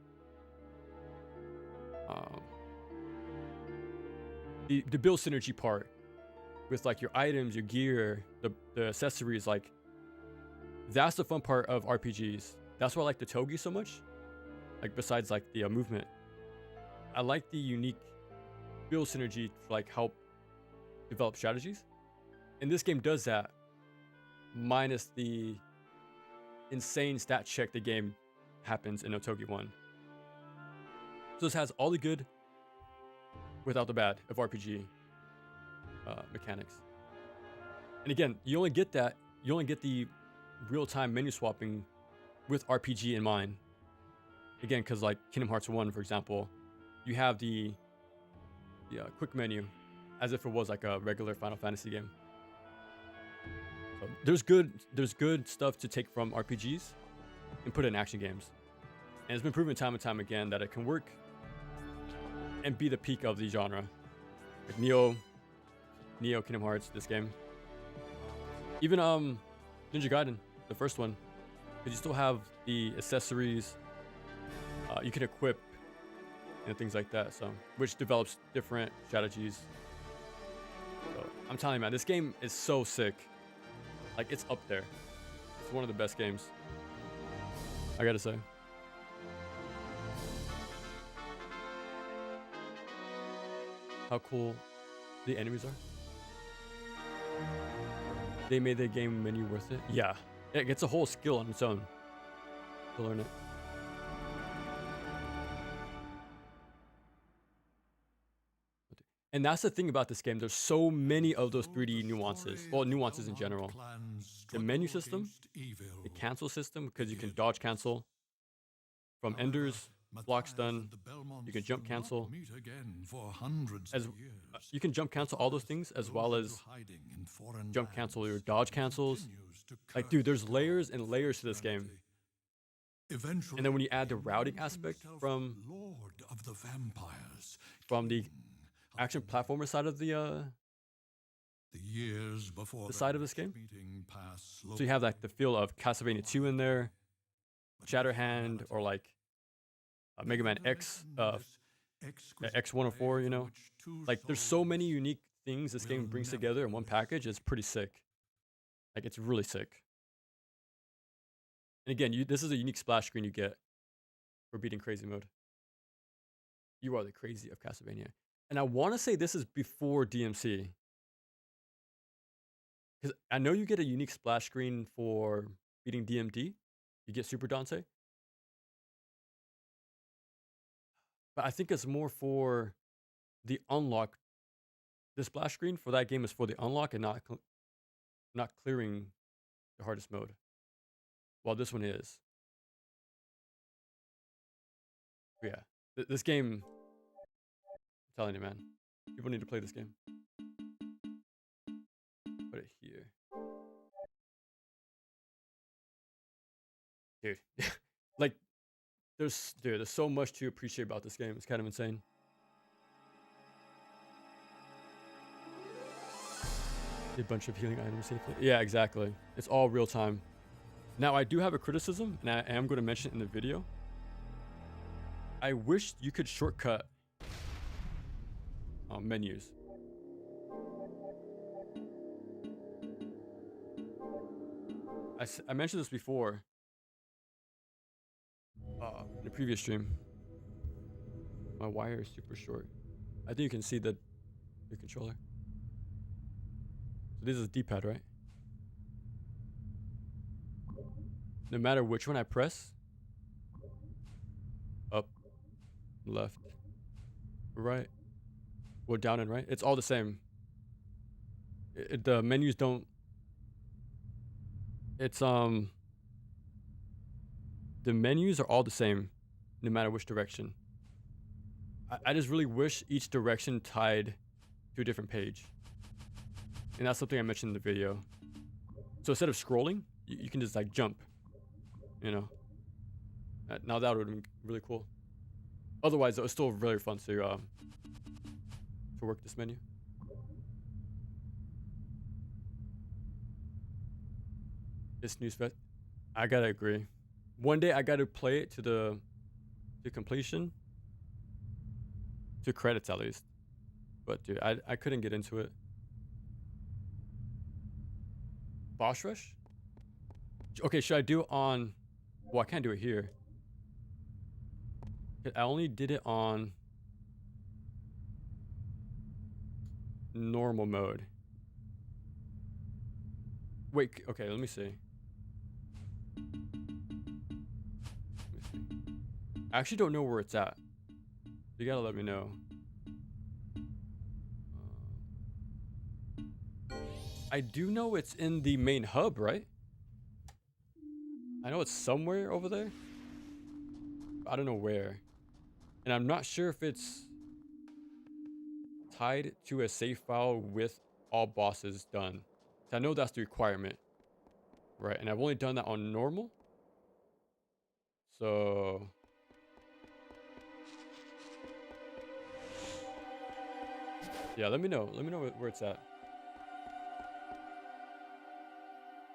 the build synergy part with like your items, your gear, the accessories. Like, that's the fun part of RPGs. That's why I like the Togi so much. Like, besides like the movement, I like the unique build synergy to like help develop strategies. And this game does that, minus the insane stat check the game happens in Otogi 1. So this has all the good without the bad of RPG mechanics. And again, you only get the real-time menu swapping with RPG in mind. Again, because like Kingdom Hearts 1, for example, you have the quick menu as if it was like a regular Final Fantasy game. So there's good stuff to take from RPGs and put it in action games. And it's been proven time and time again that it can work and be the peak of the genre. Like Neo, Kingdom Hearts, this game. Even Ninja Gaiden, the first one, because you still have the accessories you can equip and things like that. So, which develops different strategies. So, I'm telling you, man, this game is so sick. Like, it's up there. It's one of the best games, I gotta say. How cool the enemies are. They made the game menu worth it. Yeah, it gets a whole skill on its own to learn it. And that's the thing about this game. There's so many of those 3D nuances. Well, nuances in general. The menu system, the cancel system, because you can dodge cancel from enders, block stun, you can jump cancel. You can jump cancel all those things, as well as jump cancel your dodge cancels. Like, dude, there's layers and layers to this game. And then when you add the routing aspect from the action platformer side of the side of this game, so you have like the feel of Castlevania 2 in there, Shatterhand, or like Mega Man X, X104, you know? Like, there's so many unique things this game brings together in one package. It's pretty sick. Like, it's really sick. And again, this is a unique splash screen you get for beating Crazy Mode. You are the crazy of Castlevania. And I want to say this is before DMC. Because I know you get a unique splash screen for beating DMD. You get Super Dante. But I think it's more for the unlock. The splash screen for that game is for the unlock and not clearing the hardest mode. while this one is. But yeah, this game, I'm telling you, man, people need to play this game. Put it here. Dude, like, there's so much to appreciate about this game. It's kind of insane. A bunch of healing items safely. Yeah, exactly. It's all real time. Now, I do have a criticism, and I am going to mention it in the video. I wish you could shortcut menus. I mentioned this before in the previous stream. My wire is super short. I think you can see the controller. So this is a D-pad, right? No matter which one I press, up, left, right, or down and right, it's all the same. The menus don't. It's the menus are all the same, no matter which direction. I just really wish each direction tied to a different page. And that's something I mentioned in the video. So instead of scrolling, you can just like jump, you know. Now that would be really cool. Otherwise, though, it's still very fun to work this menu. This news fest, I gotta agree. One day I gotta play it to completion, to credits at least. But dude, I couldn't get into it. Boss rush? Okay, should I do it on... Well, I can't do it here. I only did it on normal mode. Wait, okay, let me see. I actually don't know where it's at. You gotta let me know. I do know it's in the main hub, right? I know it's somewhere over there. I don't know where. And I'm not sure if it's tied to a save file with all bosses done. So I know that's the requirement. Right, and I've only done that on normal. So... yeah, let me know. Let me know where it's at.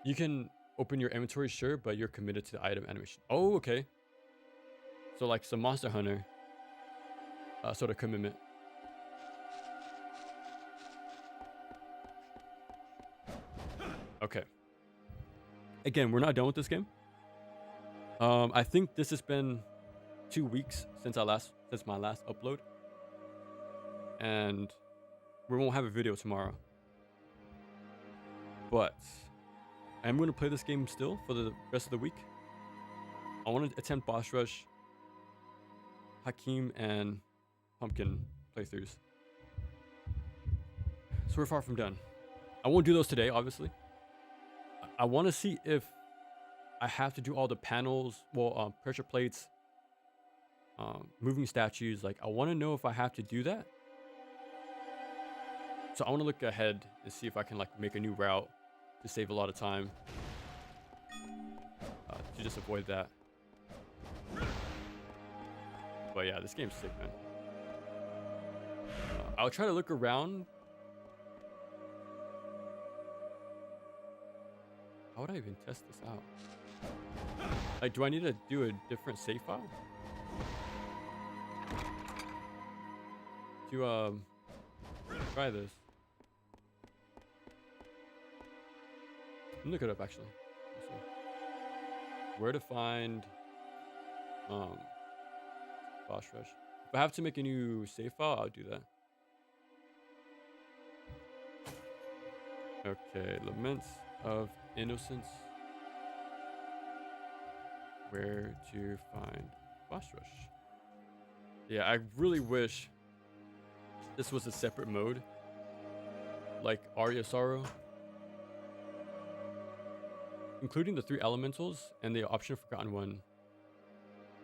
You can open your inventory, sure, but you're committed to the item animation. Oh, okay. So like some Monster Hunter sort of commitment. Okay. Again, we're not done with this game. I think this has been 2 weeks since my last upload, and we won't have a video tomorrow. But I'm going to play this game still for the rest of the week. I want to attempt boss rush, Hakim, and Pumpkin playthroughs. So we're far from done. I won't do those today, obviously. I want to see if I have to do all the panels, well, pressure plates, moving statues. Like, I want to know if I have to do that. So I want to look ahead and see if I can like make a new route to save a lot of time, to just avoid that. But yeah, this game's sick, man. I'll try to look around. How would I even test this out? Like, do I need to do a different save file to try this? Look it up actually. Let's see. Where to find boss rush. If I have to make a new save file, I'll do that. Okay, Lament of Innocence. Where to find boss rush. Yeah, I really wish this was a separate mode, like Arya Sorrow. including the 3 elementals and the option forgotten one.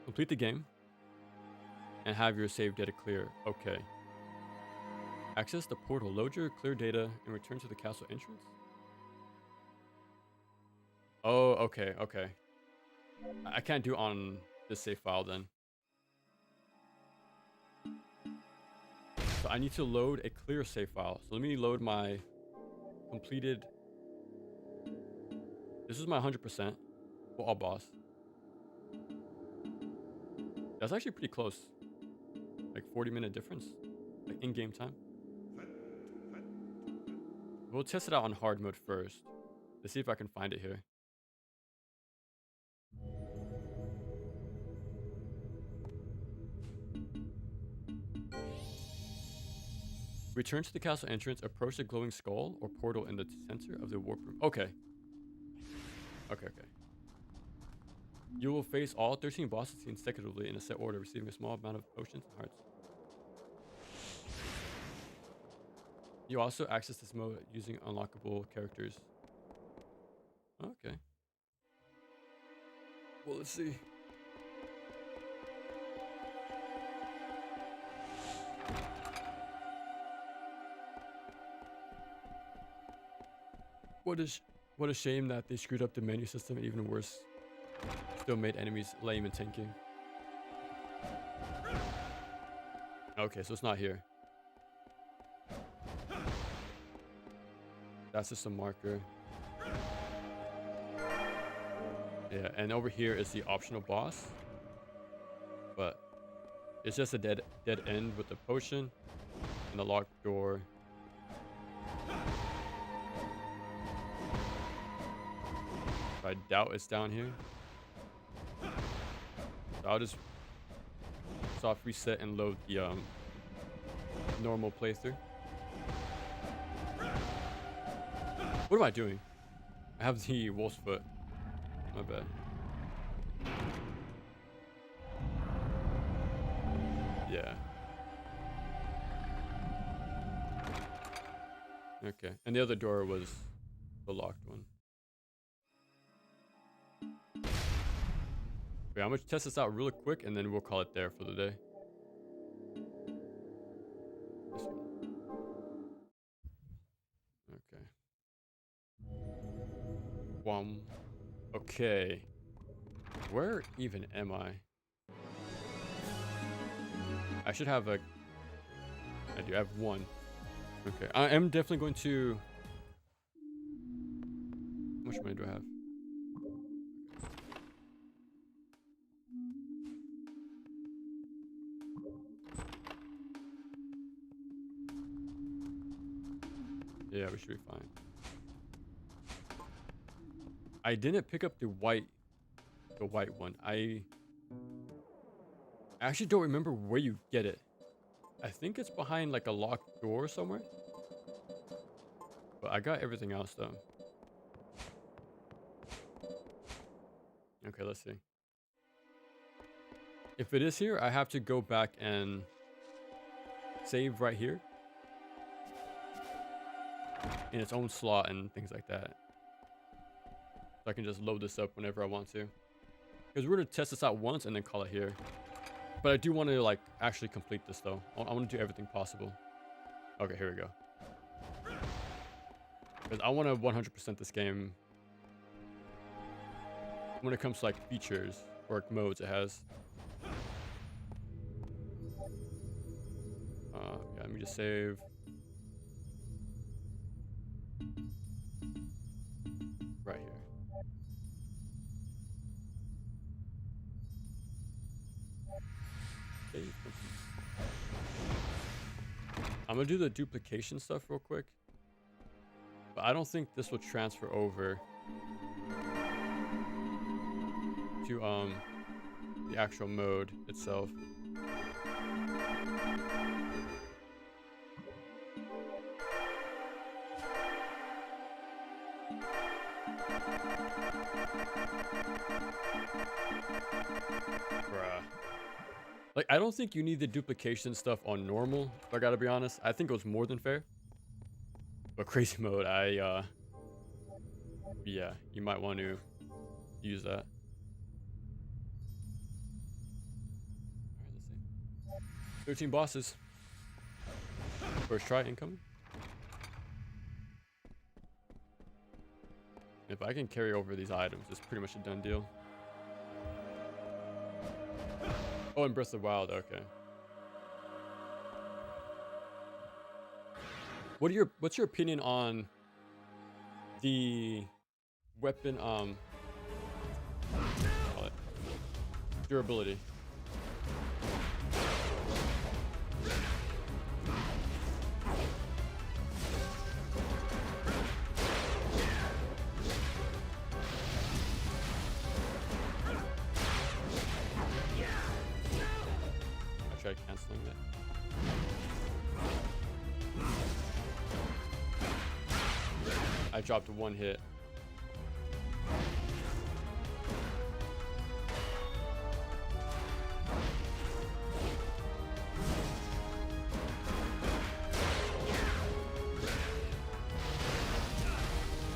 Complete the game and have your save data clear. Okay. Access the portal, load your clear data, and return to the castle entrance. Oh, okay, okay. I can't do it on this save file then. So I need to load a clear save file. So let me load my completed. This is my 100% for all boss. That's actually pretty close. Like 40-minute difference, like in-game time. We'll test it out on hard mode first. Let's see if I can find it here. Return to the castle entrance, approach the glowing skull or portal in the center of the warp room. Okay. Okay. You will face all 13 bosses consecutively in a set order, receiving a small amount of potions and hearts. You also access this mode using unlockable characters. Okay. Well, let's see. What a shame that they screwed up the menu system, and even worse, still made enemies lame and tanky. Okay, so it's not here. That's just a marker. Yeah, and over here is the optional boss. But it's just a dead end with the potion and the locked door. I doubt it's down here. So I'll just soft reset and load the normal playthrough. What am I doing? I have the wolf's foot. My bad. Yeah. Okay. And the other door was the locked one. Okay, I'm gonna test this out really quick and then we'll call it there for the day. This one. Okay. Okay. Where even am I? I should have a... I do have one. Okay. I am definitely going to... How much money do I have? Yeah, we should be fine. I didn't pick up the white one. I actually don't remember where you get it. I think it's behind like a locked door somewhere. But I got everything else though. Okay, let's see. If it is here, I have to go back and save right here in its own slot and things like that. So I can just load this up whenever I want to. Because we're going to test this out once and then call it here. But I do want to like actually complete this though. I want to do everything possible. Okay, here we go. Because I want to 100% this game when it comes to like features or modes it has. Yeah, let me just save. Right here. Save. I'm gonna do the duplication stuff real quick. But I don't think this will transfer over to the actual mode itself. Bruh. Like, I don't think you need the duplication stuff on normal, if I gotta be honest. I think it was more than fair. But crazy mode, Yeah, you might want to use that. Alright, let's see. 13 bosses. First try incoming. If I can carry over these items, it's pretty much a done deal. Oh, and Breath of the Wild, okay. What's your opinion on the weapon call it durability? I tried canceling that. I dropped one hit.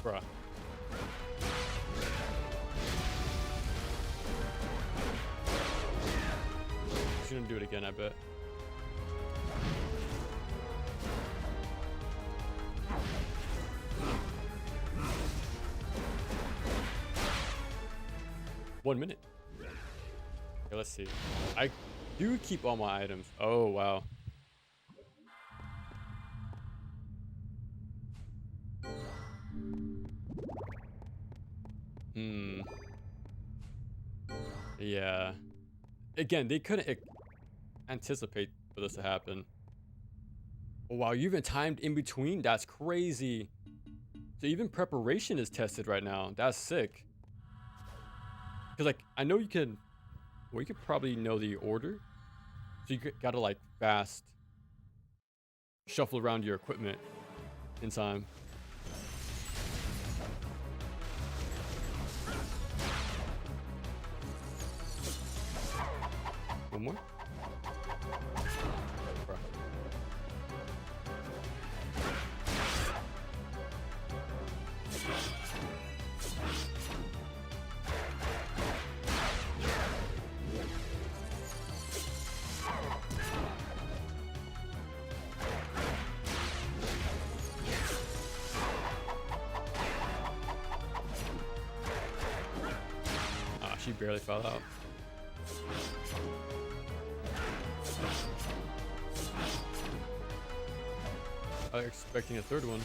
Bruh. He's gonna do it again, I bet. One minute. Okay, let's see. I do keep all my items. Oh, wow. Yeah. Again, they couldn't anticipate for this to happen. Oh, wow, you even timed in between? That's crazy. So even preparation is tested right now. That's sick. Because, like, I know you can... Well, you could probably know the order. So you gotta, like, fast shuffle around your equipment in time. One more? Bruh. Ah, she barely fell out. I was expecting a third one.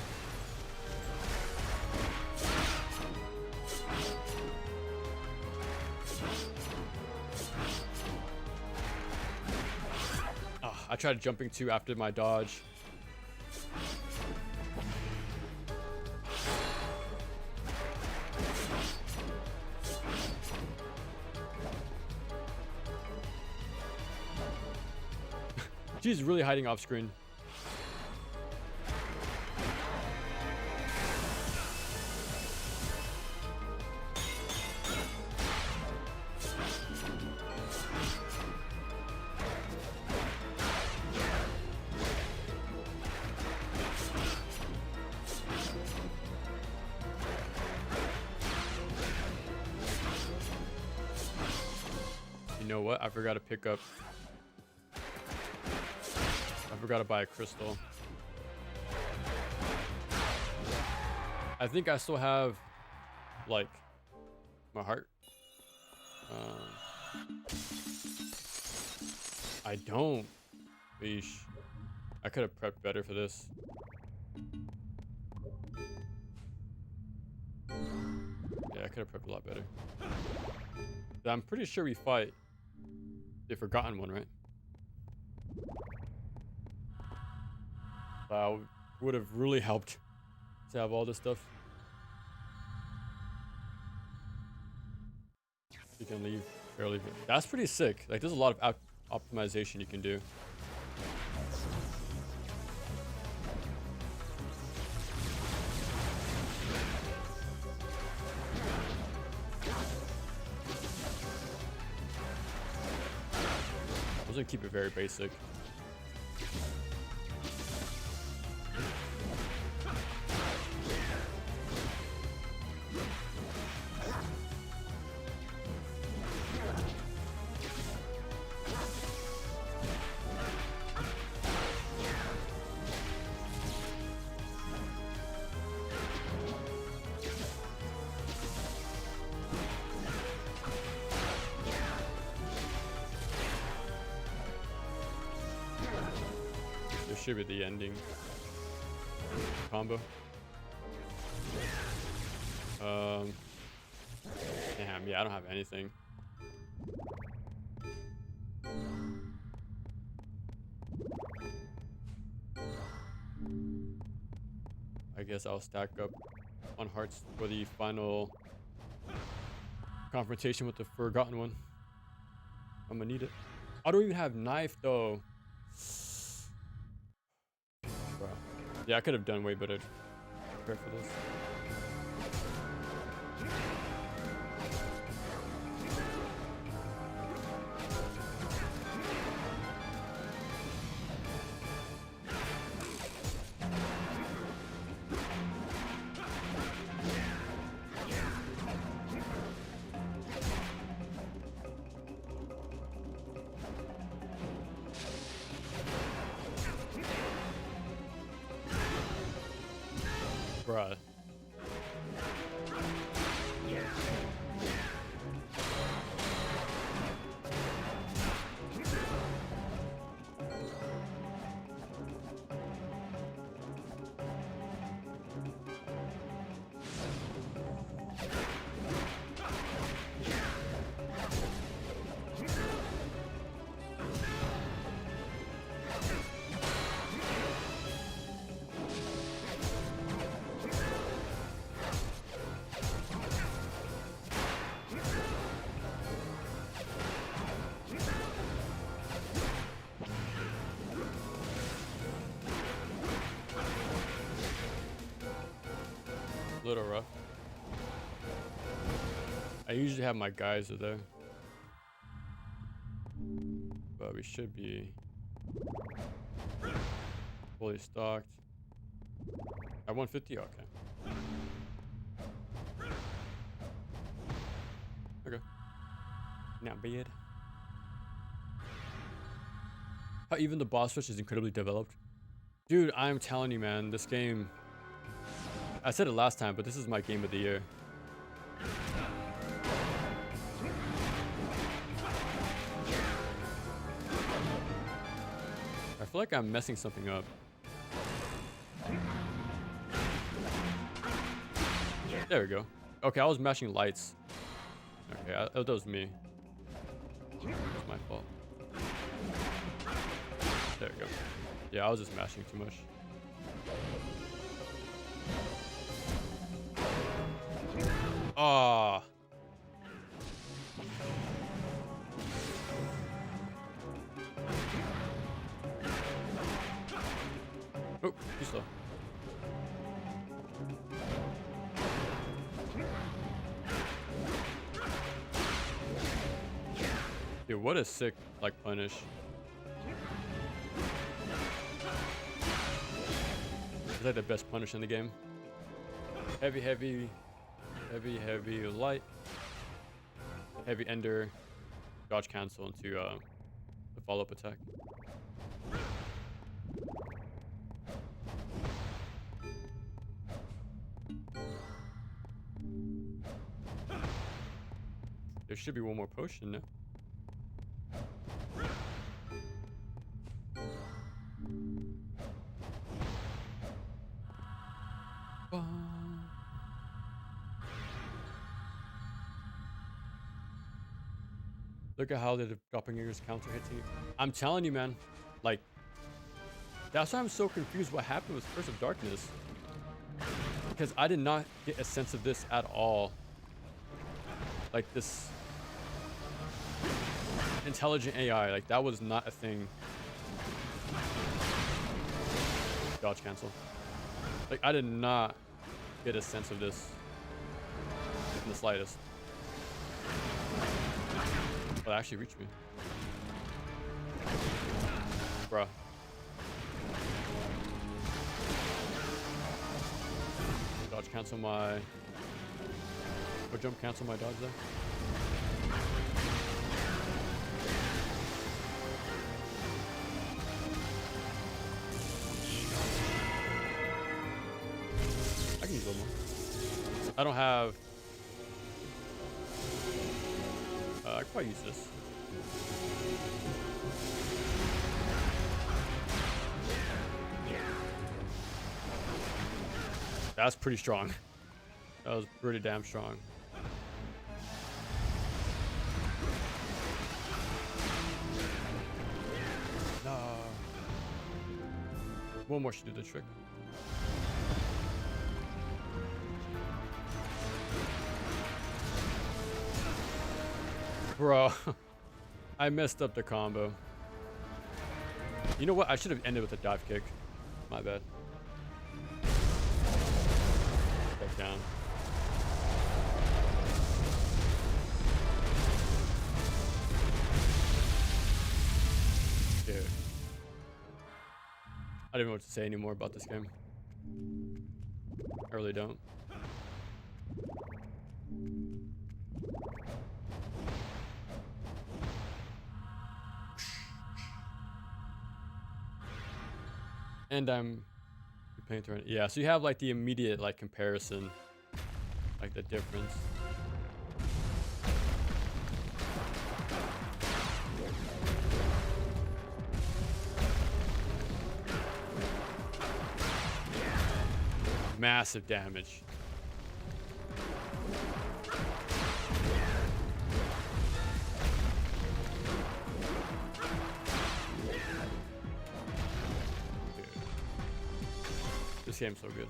Ah, I tried jumping too after my dodge. She's really hiding off screen. You know what? I forgot to pick up. I forgot to buy a crystal. I think I still have, like, my heart. I don't. Eesh. I could have prepped better for this. Yeah, I could have prepped a lot better. I'm pretty sure we fight the forgotten one, right? Wow, would have really helped to have all this stuff. You can leave early. That's pretty sick. Like, there's a lot of optimization you can do. I was gonna keep it very basic. should be the ending combo. Damn, yeah, I don't have anything. I guess I'll stack up on hearts for the final confrontation with the Forgotten One. I'm gonna need it. I don't even have knife though. Bro. Yeah, I could have done way better to prepare for this. Bruh. Little rough. I usually have my guys there, but we should be fully stocked at 150. Okay. Okay. Not bad. How even the boss rush is incredibly developed, dude. I'm telling you, man, this game. I said it last time, but this is my game of the year. I feel like I'm messing something up. There we go. Okay, I was mashing lights. Okay, that was me. That's my fault. There we go. Yeah, I was just mashing too much. Ah. Oh, too slow. Dude, what a sick like punish. Is that the best punish in the game? Heavy, heavy. Heavy, heavy, light, heavy ender, dodge cancel into the follow-up attack. There should be one more potion now. Look at how the doppelganger's counter hits you. I'm telling you, man. Like, that's why I'm so confused what happened with Curse of Darkness. Because I did not get a sense of this at all. Like, this intelligent AI. Like, that was not a thing. Dodge cancel. Like, I did not get a sense of this in the slightest. Oh, that actually reached me. Bruh. Dodge cancel my... Or jump cancel my dodge there. I can use one more. I don't have... I could probably use this. That's pretty strong. That was pretty damn strong. No. One more should do the trick. Bro, I messed up the combo. You know what? I should have ended with a dive kick. My bad. Back down. Dude. I don't even know what to say anymore about this game. I really don't. And I'm paying through it. Yeah, so you have like the immediate like comparison, like the difference. Massive damage. This game's so good.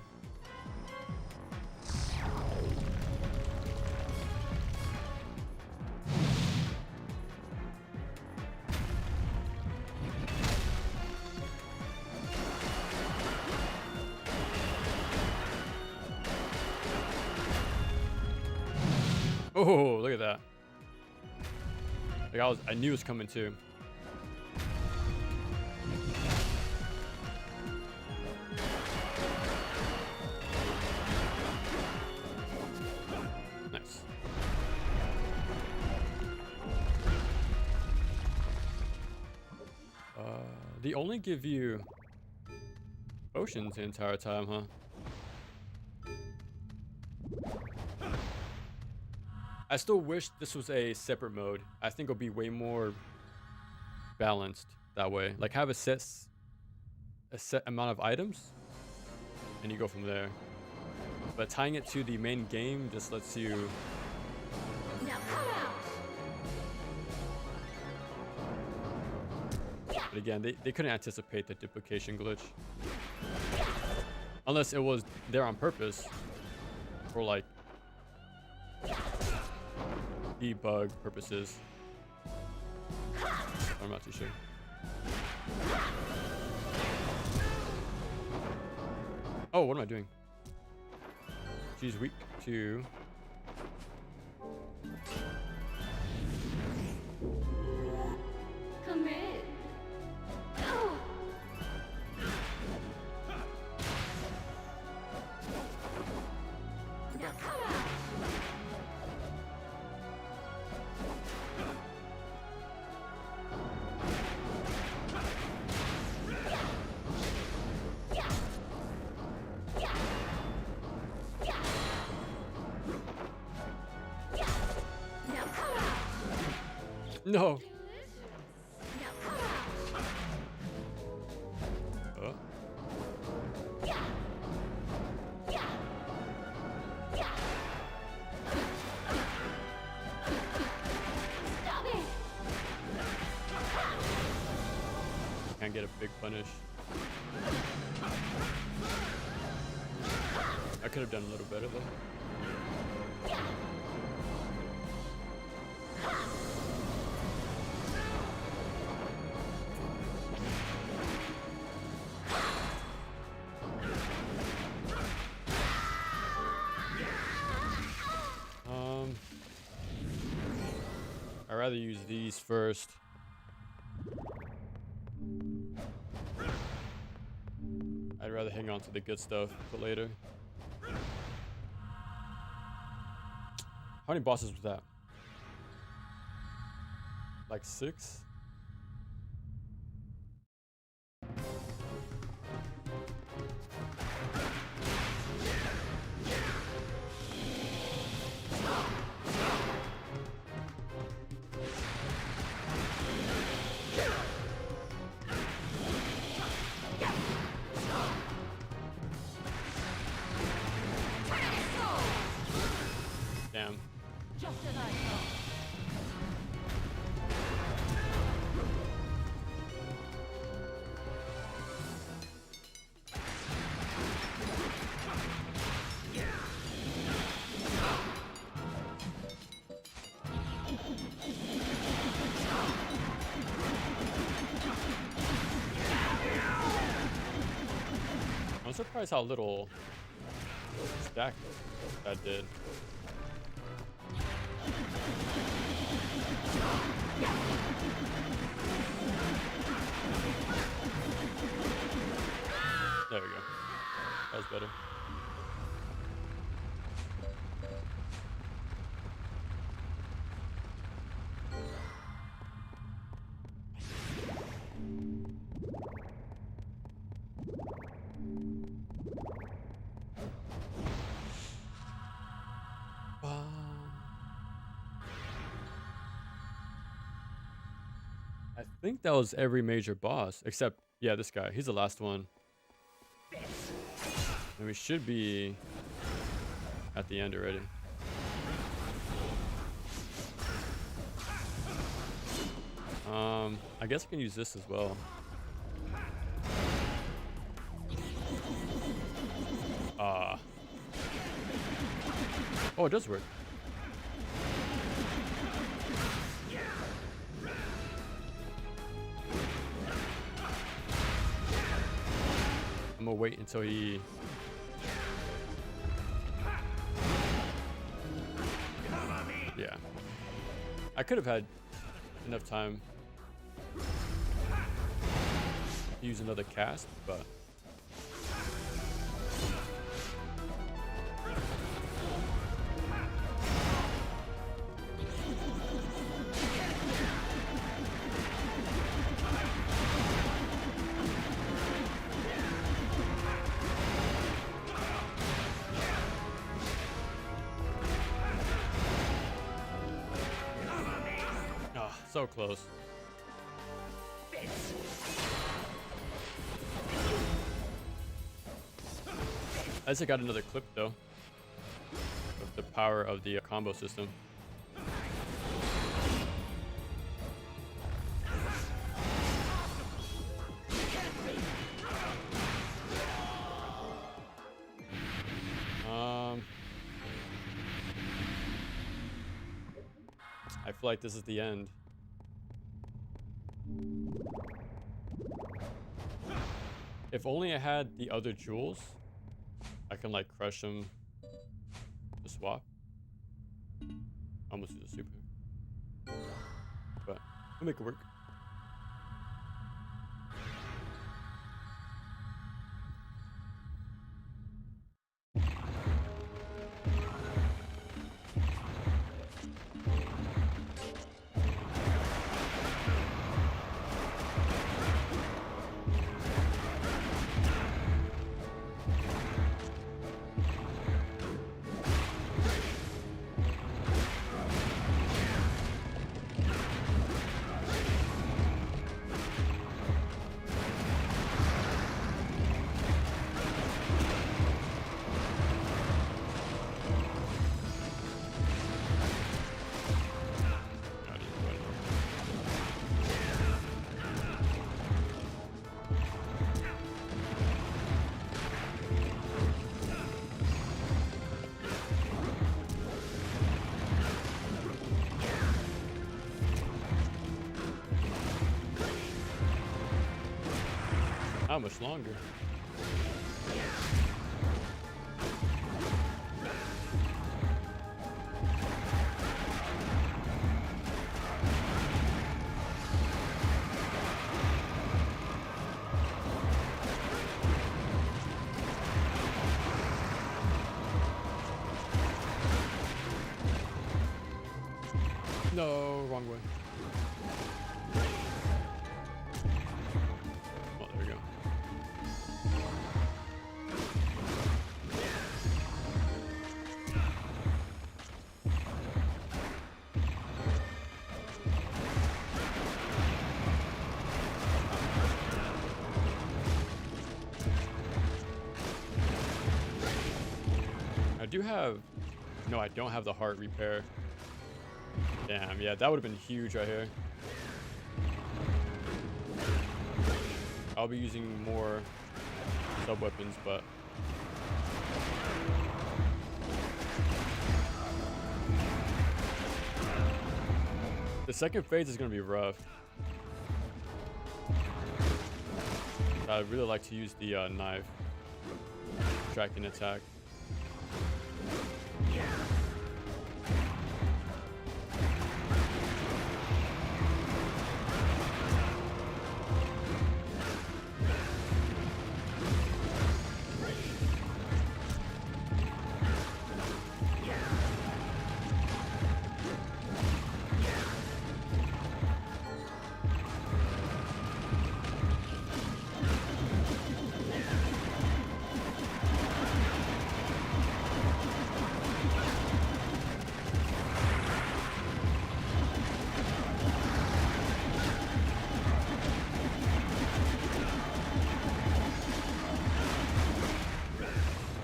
Oh, look at that. Like I knew it was coming too. Nice. They only give you potions the entire time, huh? I still wish this was a separate mode. I think it'll be way more balanced that way. Like have a set amount of items and you go from there. But tying it to the main game just lets you... Now come out. But again, they couldn't anticipate the duplication glitch. Unless it was there on purpose for like debug purposes. I'm not too sure. Oh, what am I doing? She's weak to... Come in. Oh. Now come out. Now come out. No. Now come out. Oh. Stop it. Can't get a big punish. I could have done a little better though. I'd rather use these first. I'd rather hang on to the good stuff for later. How many bosses was that? Like 6? Softer thy heart. I'm surprised how little stack that did. There we go. That was better. I think that was every major boss, except, yeah, this guy. He's the last one. And we should be at the end already. I guess I can use this as well. Oh, it does work. I'm gonna wait until he... Yeah. I could have had enough time to use another cast, but... So close. I just got another clip though of the power of the combo system. I feel like this is the end. If only I had the other jewels, I can like crush them to swap. Almost use a super. But we'll make it work. How much longer? No, wrong way. Oh, there we go. I do have... No, I don't have the heart repair. Damn, yeah, that would have been huge right here. I'll be using more sub weapons, but the second phase is gonna be rough. I'd really like to use the knife, tracking attack.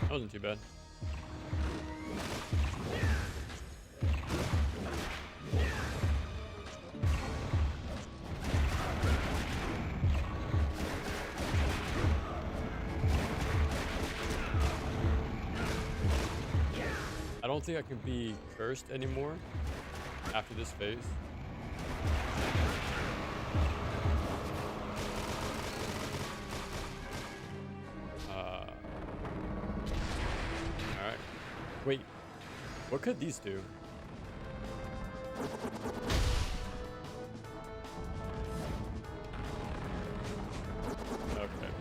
That wasn't too bad. I don't think I can be cursed anymore after this phase. Alright. Wait, what could these do? Okay.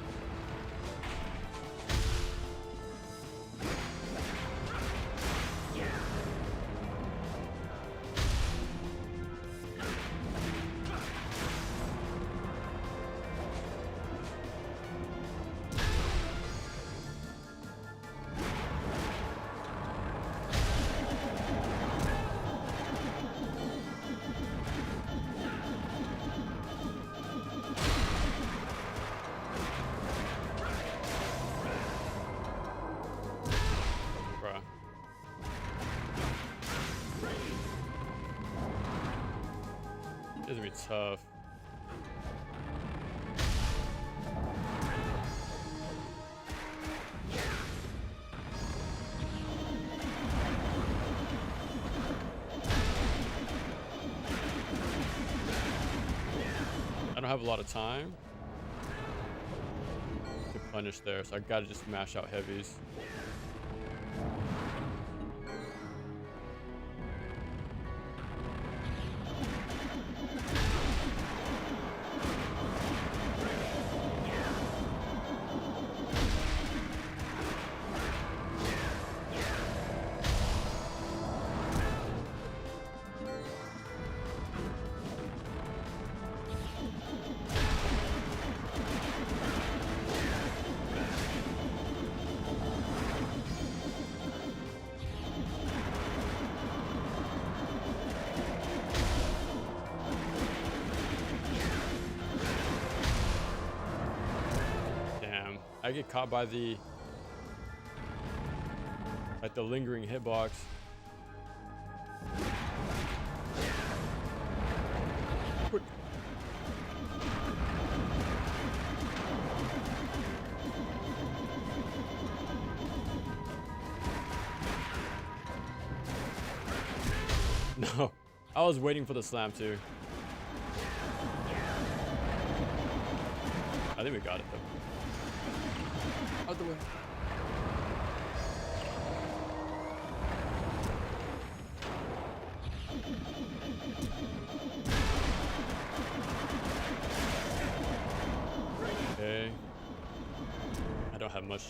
Bruh. This is gonna be tough. I don't have a lot of time to punish there, so I gotta just mash out heavies. I get caught by the lingering hitbox. Quick. No, I was waiting for the slam too. I think we got it though. Out the way. Okay. I don't have much.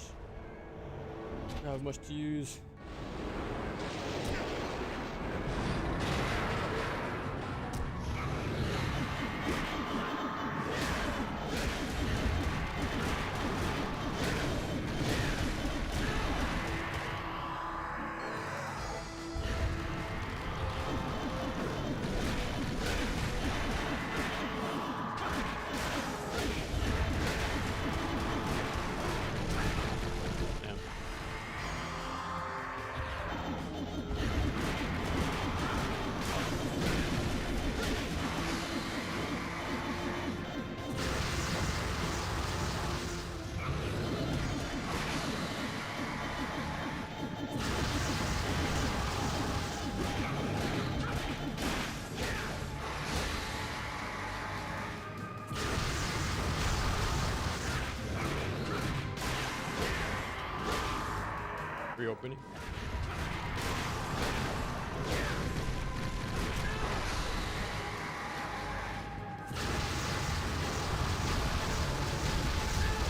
I don't have much to use. opening.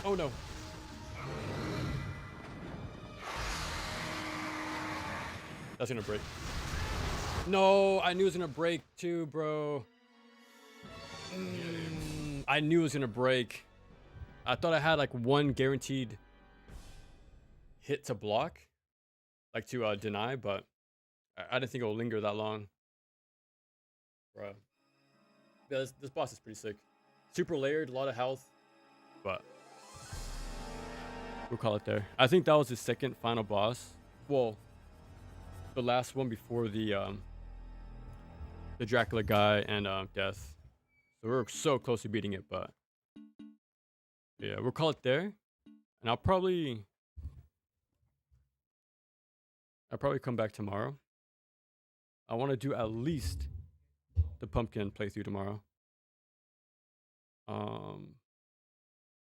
Oh no. That's gonna break. No, I knew it was gonna break too, bro. I knew it was gonna break. I thought I had like one guaranteed hit to block, like to deny, but I didn't think it would linger that long. Bro. Yeah, this boss is pretty sick. Super layered, a lot of health, but we'll call it there. I think that was the second final boss. Well, the last one before the Dracula guy and death. So we're so close to beating it, but yeah, we'll call it there. And I'll probably come back tomorrow. I want to do at least the pumpkin playthrough tomorrow. I'm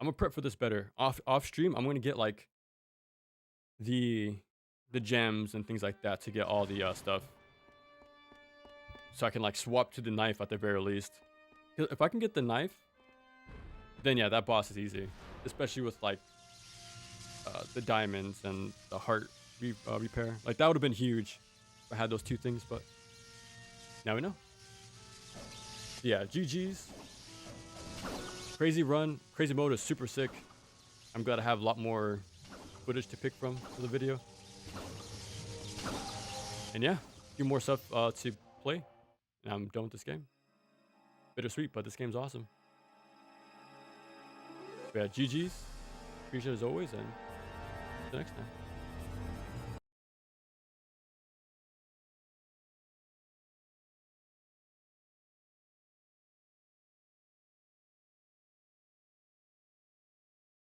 gonna prep for this better. Off stream, I'm gonna get like the gems and things like that to get all the stuff, so I can like swap to the knife at the very least. If I can get the knife, then yeah, that boss is easy, especially with like the diamonds and the heart repair. Like that would have been huge if I had those two things, but now we know. Yeah, GG's. Crazy run, crazy mode is super sick. I'm glad I have a lot more footage to pick from for the video. And yeah, a few more stuff to play, and I'm done with this game. Bittersweet, but this game's awesome. But yeah, GG's. Appreciate it as always, and see you next time.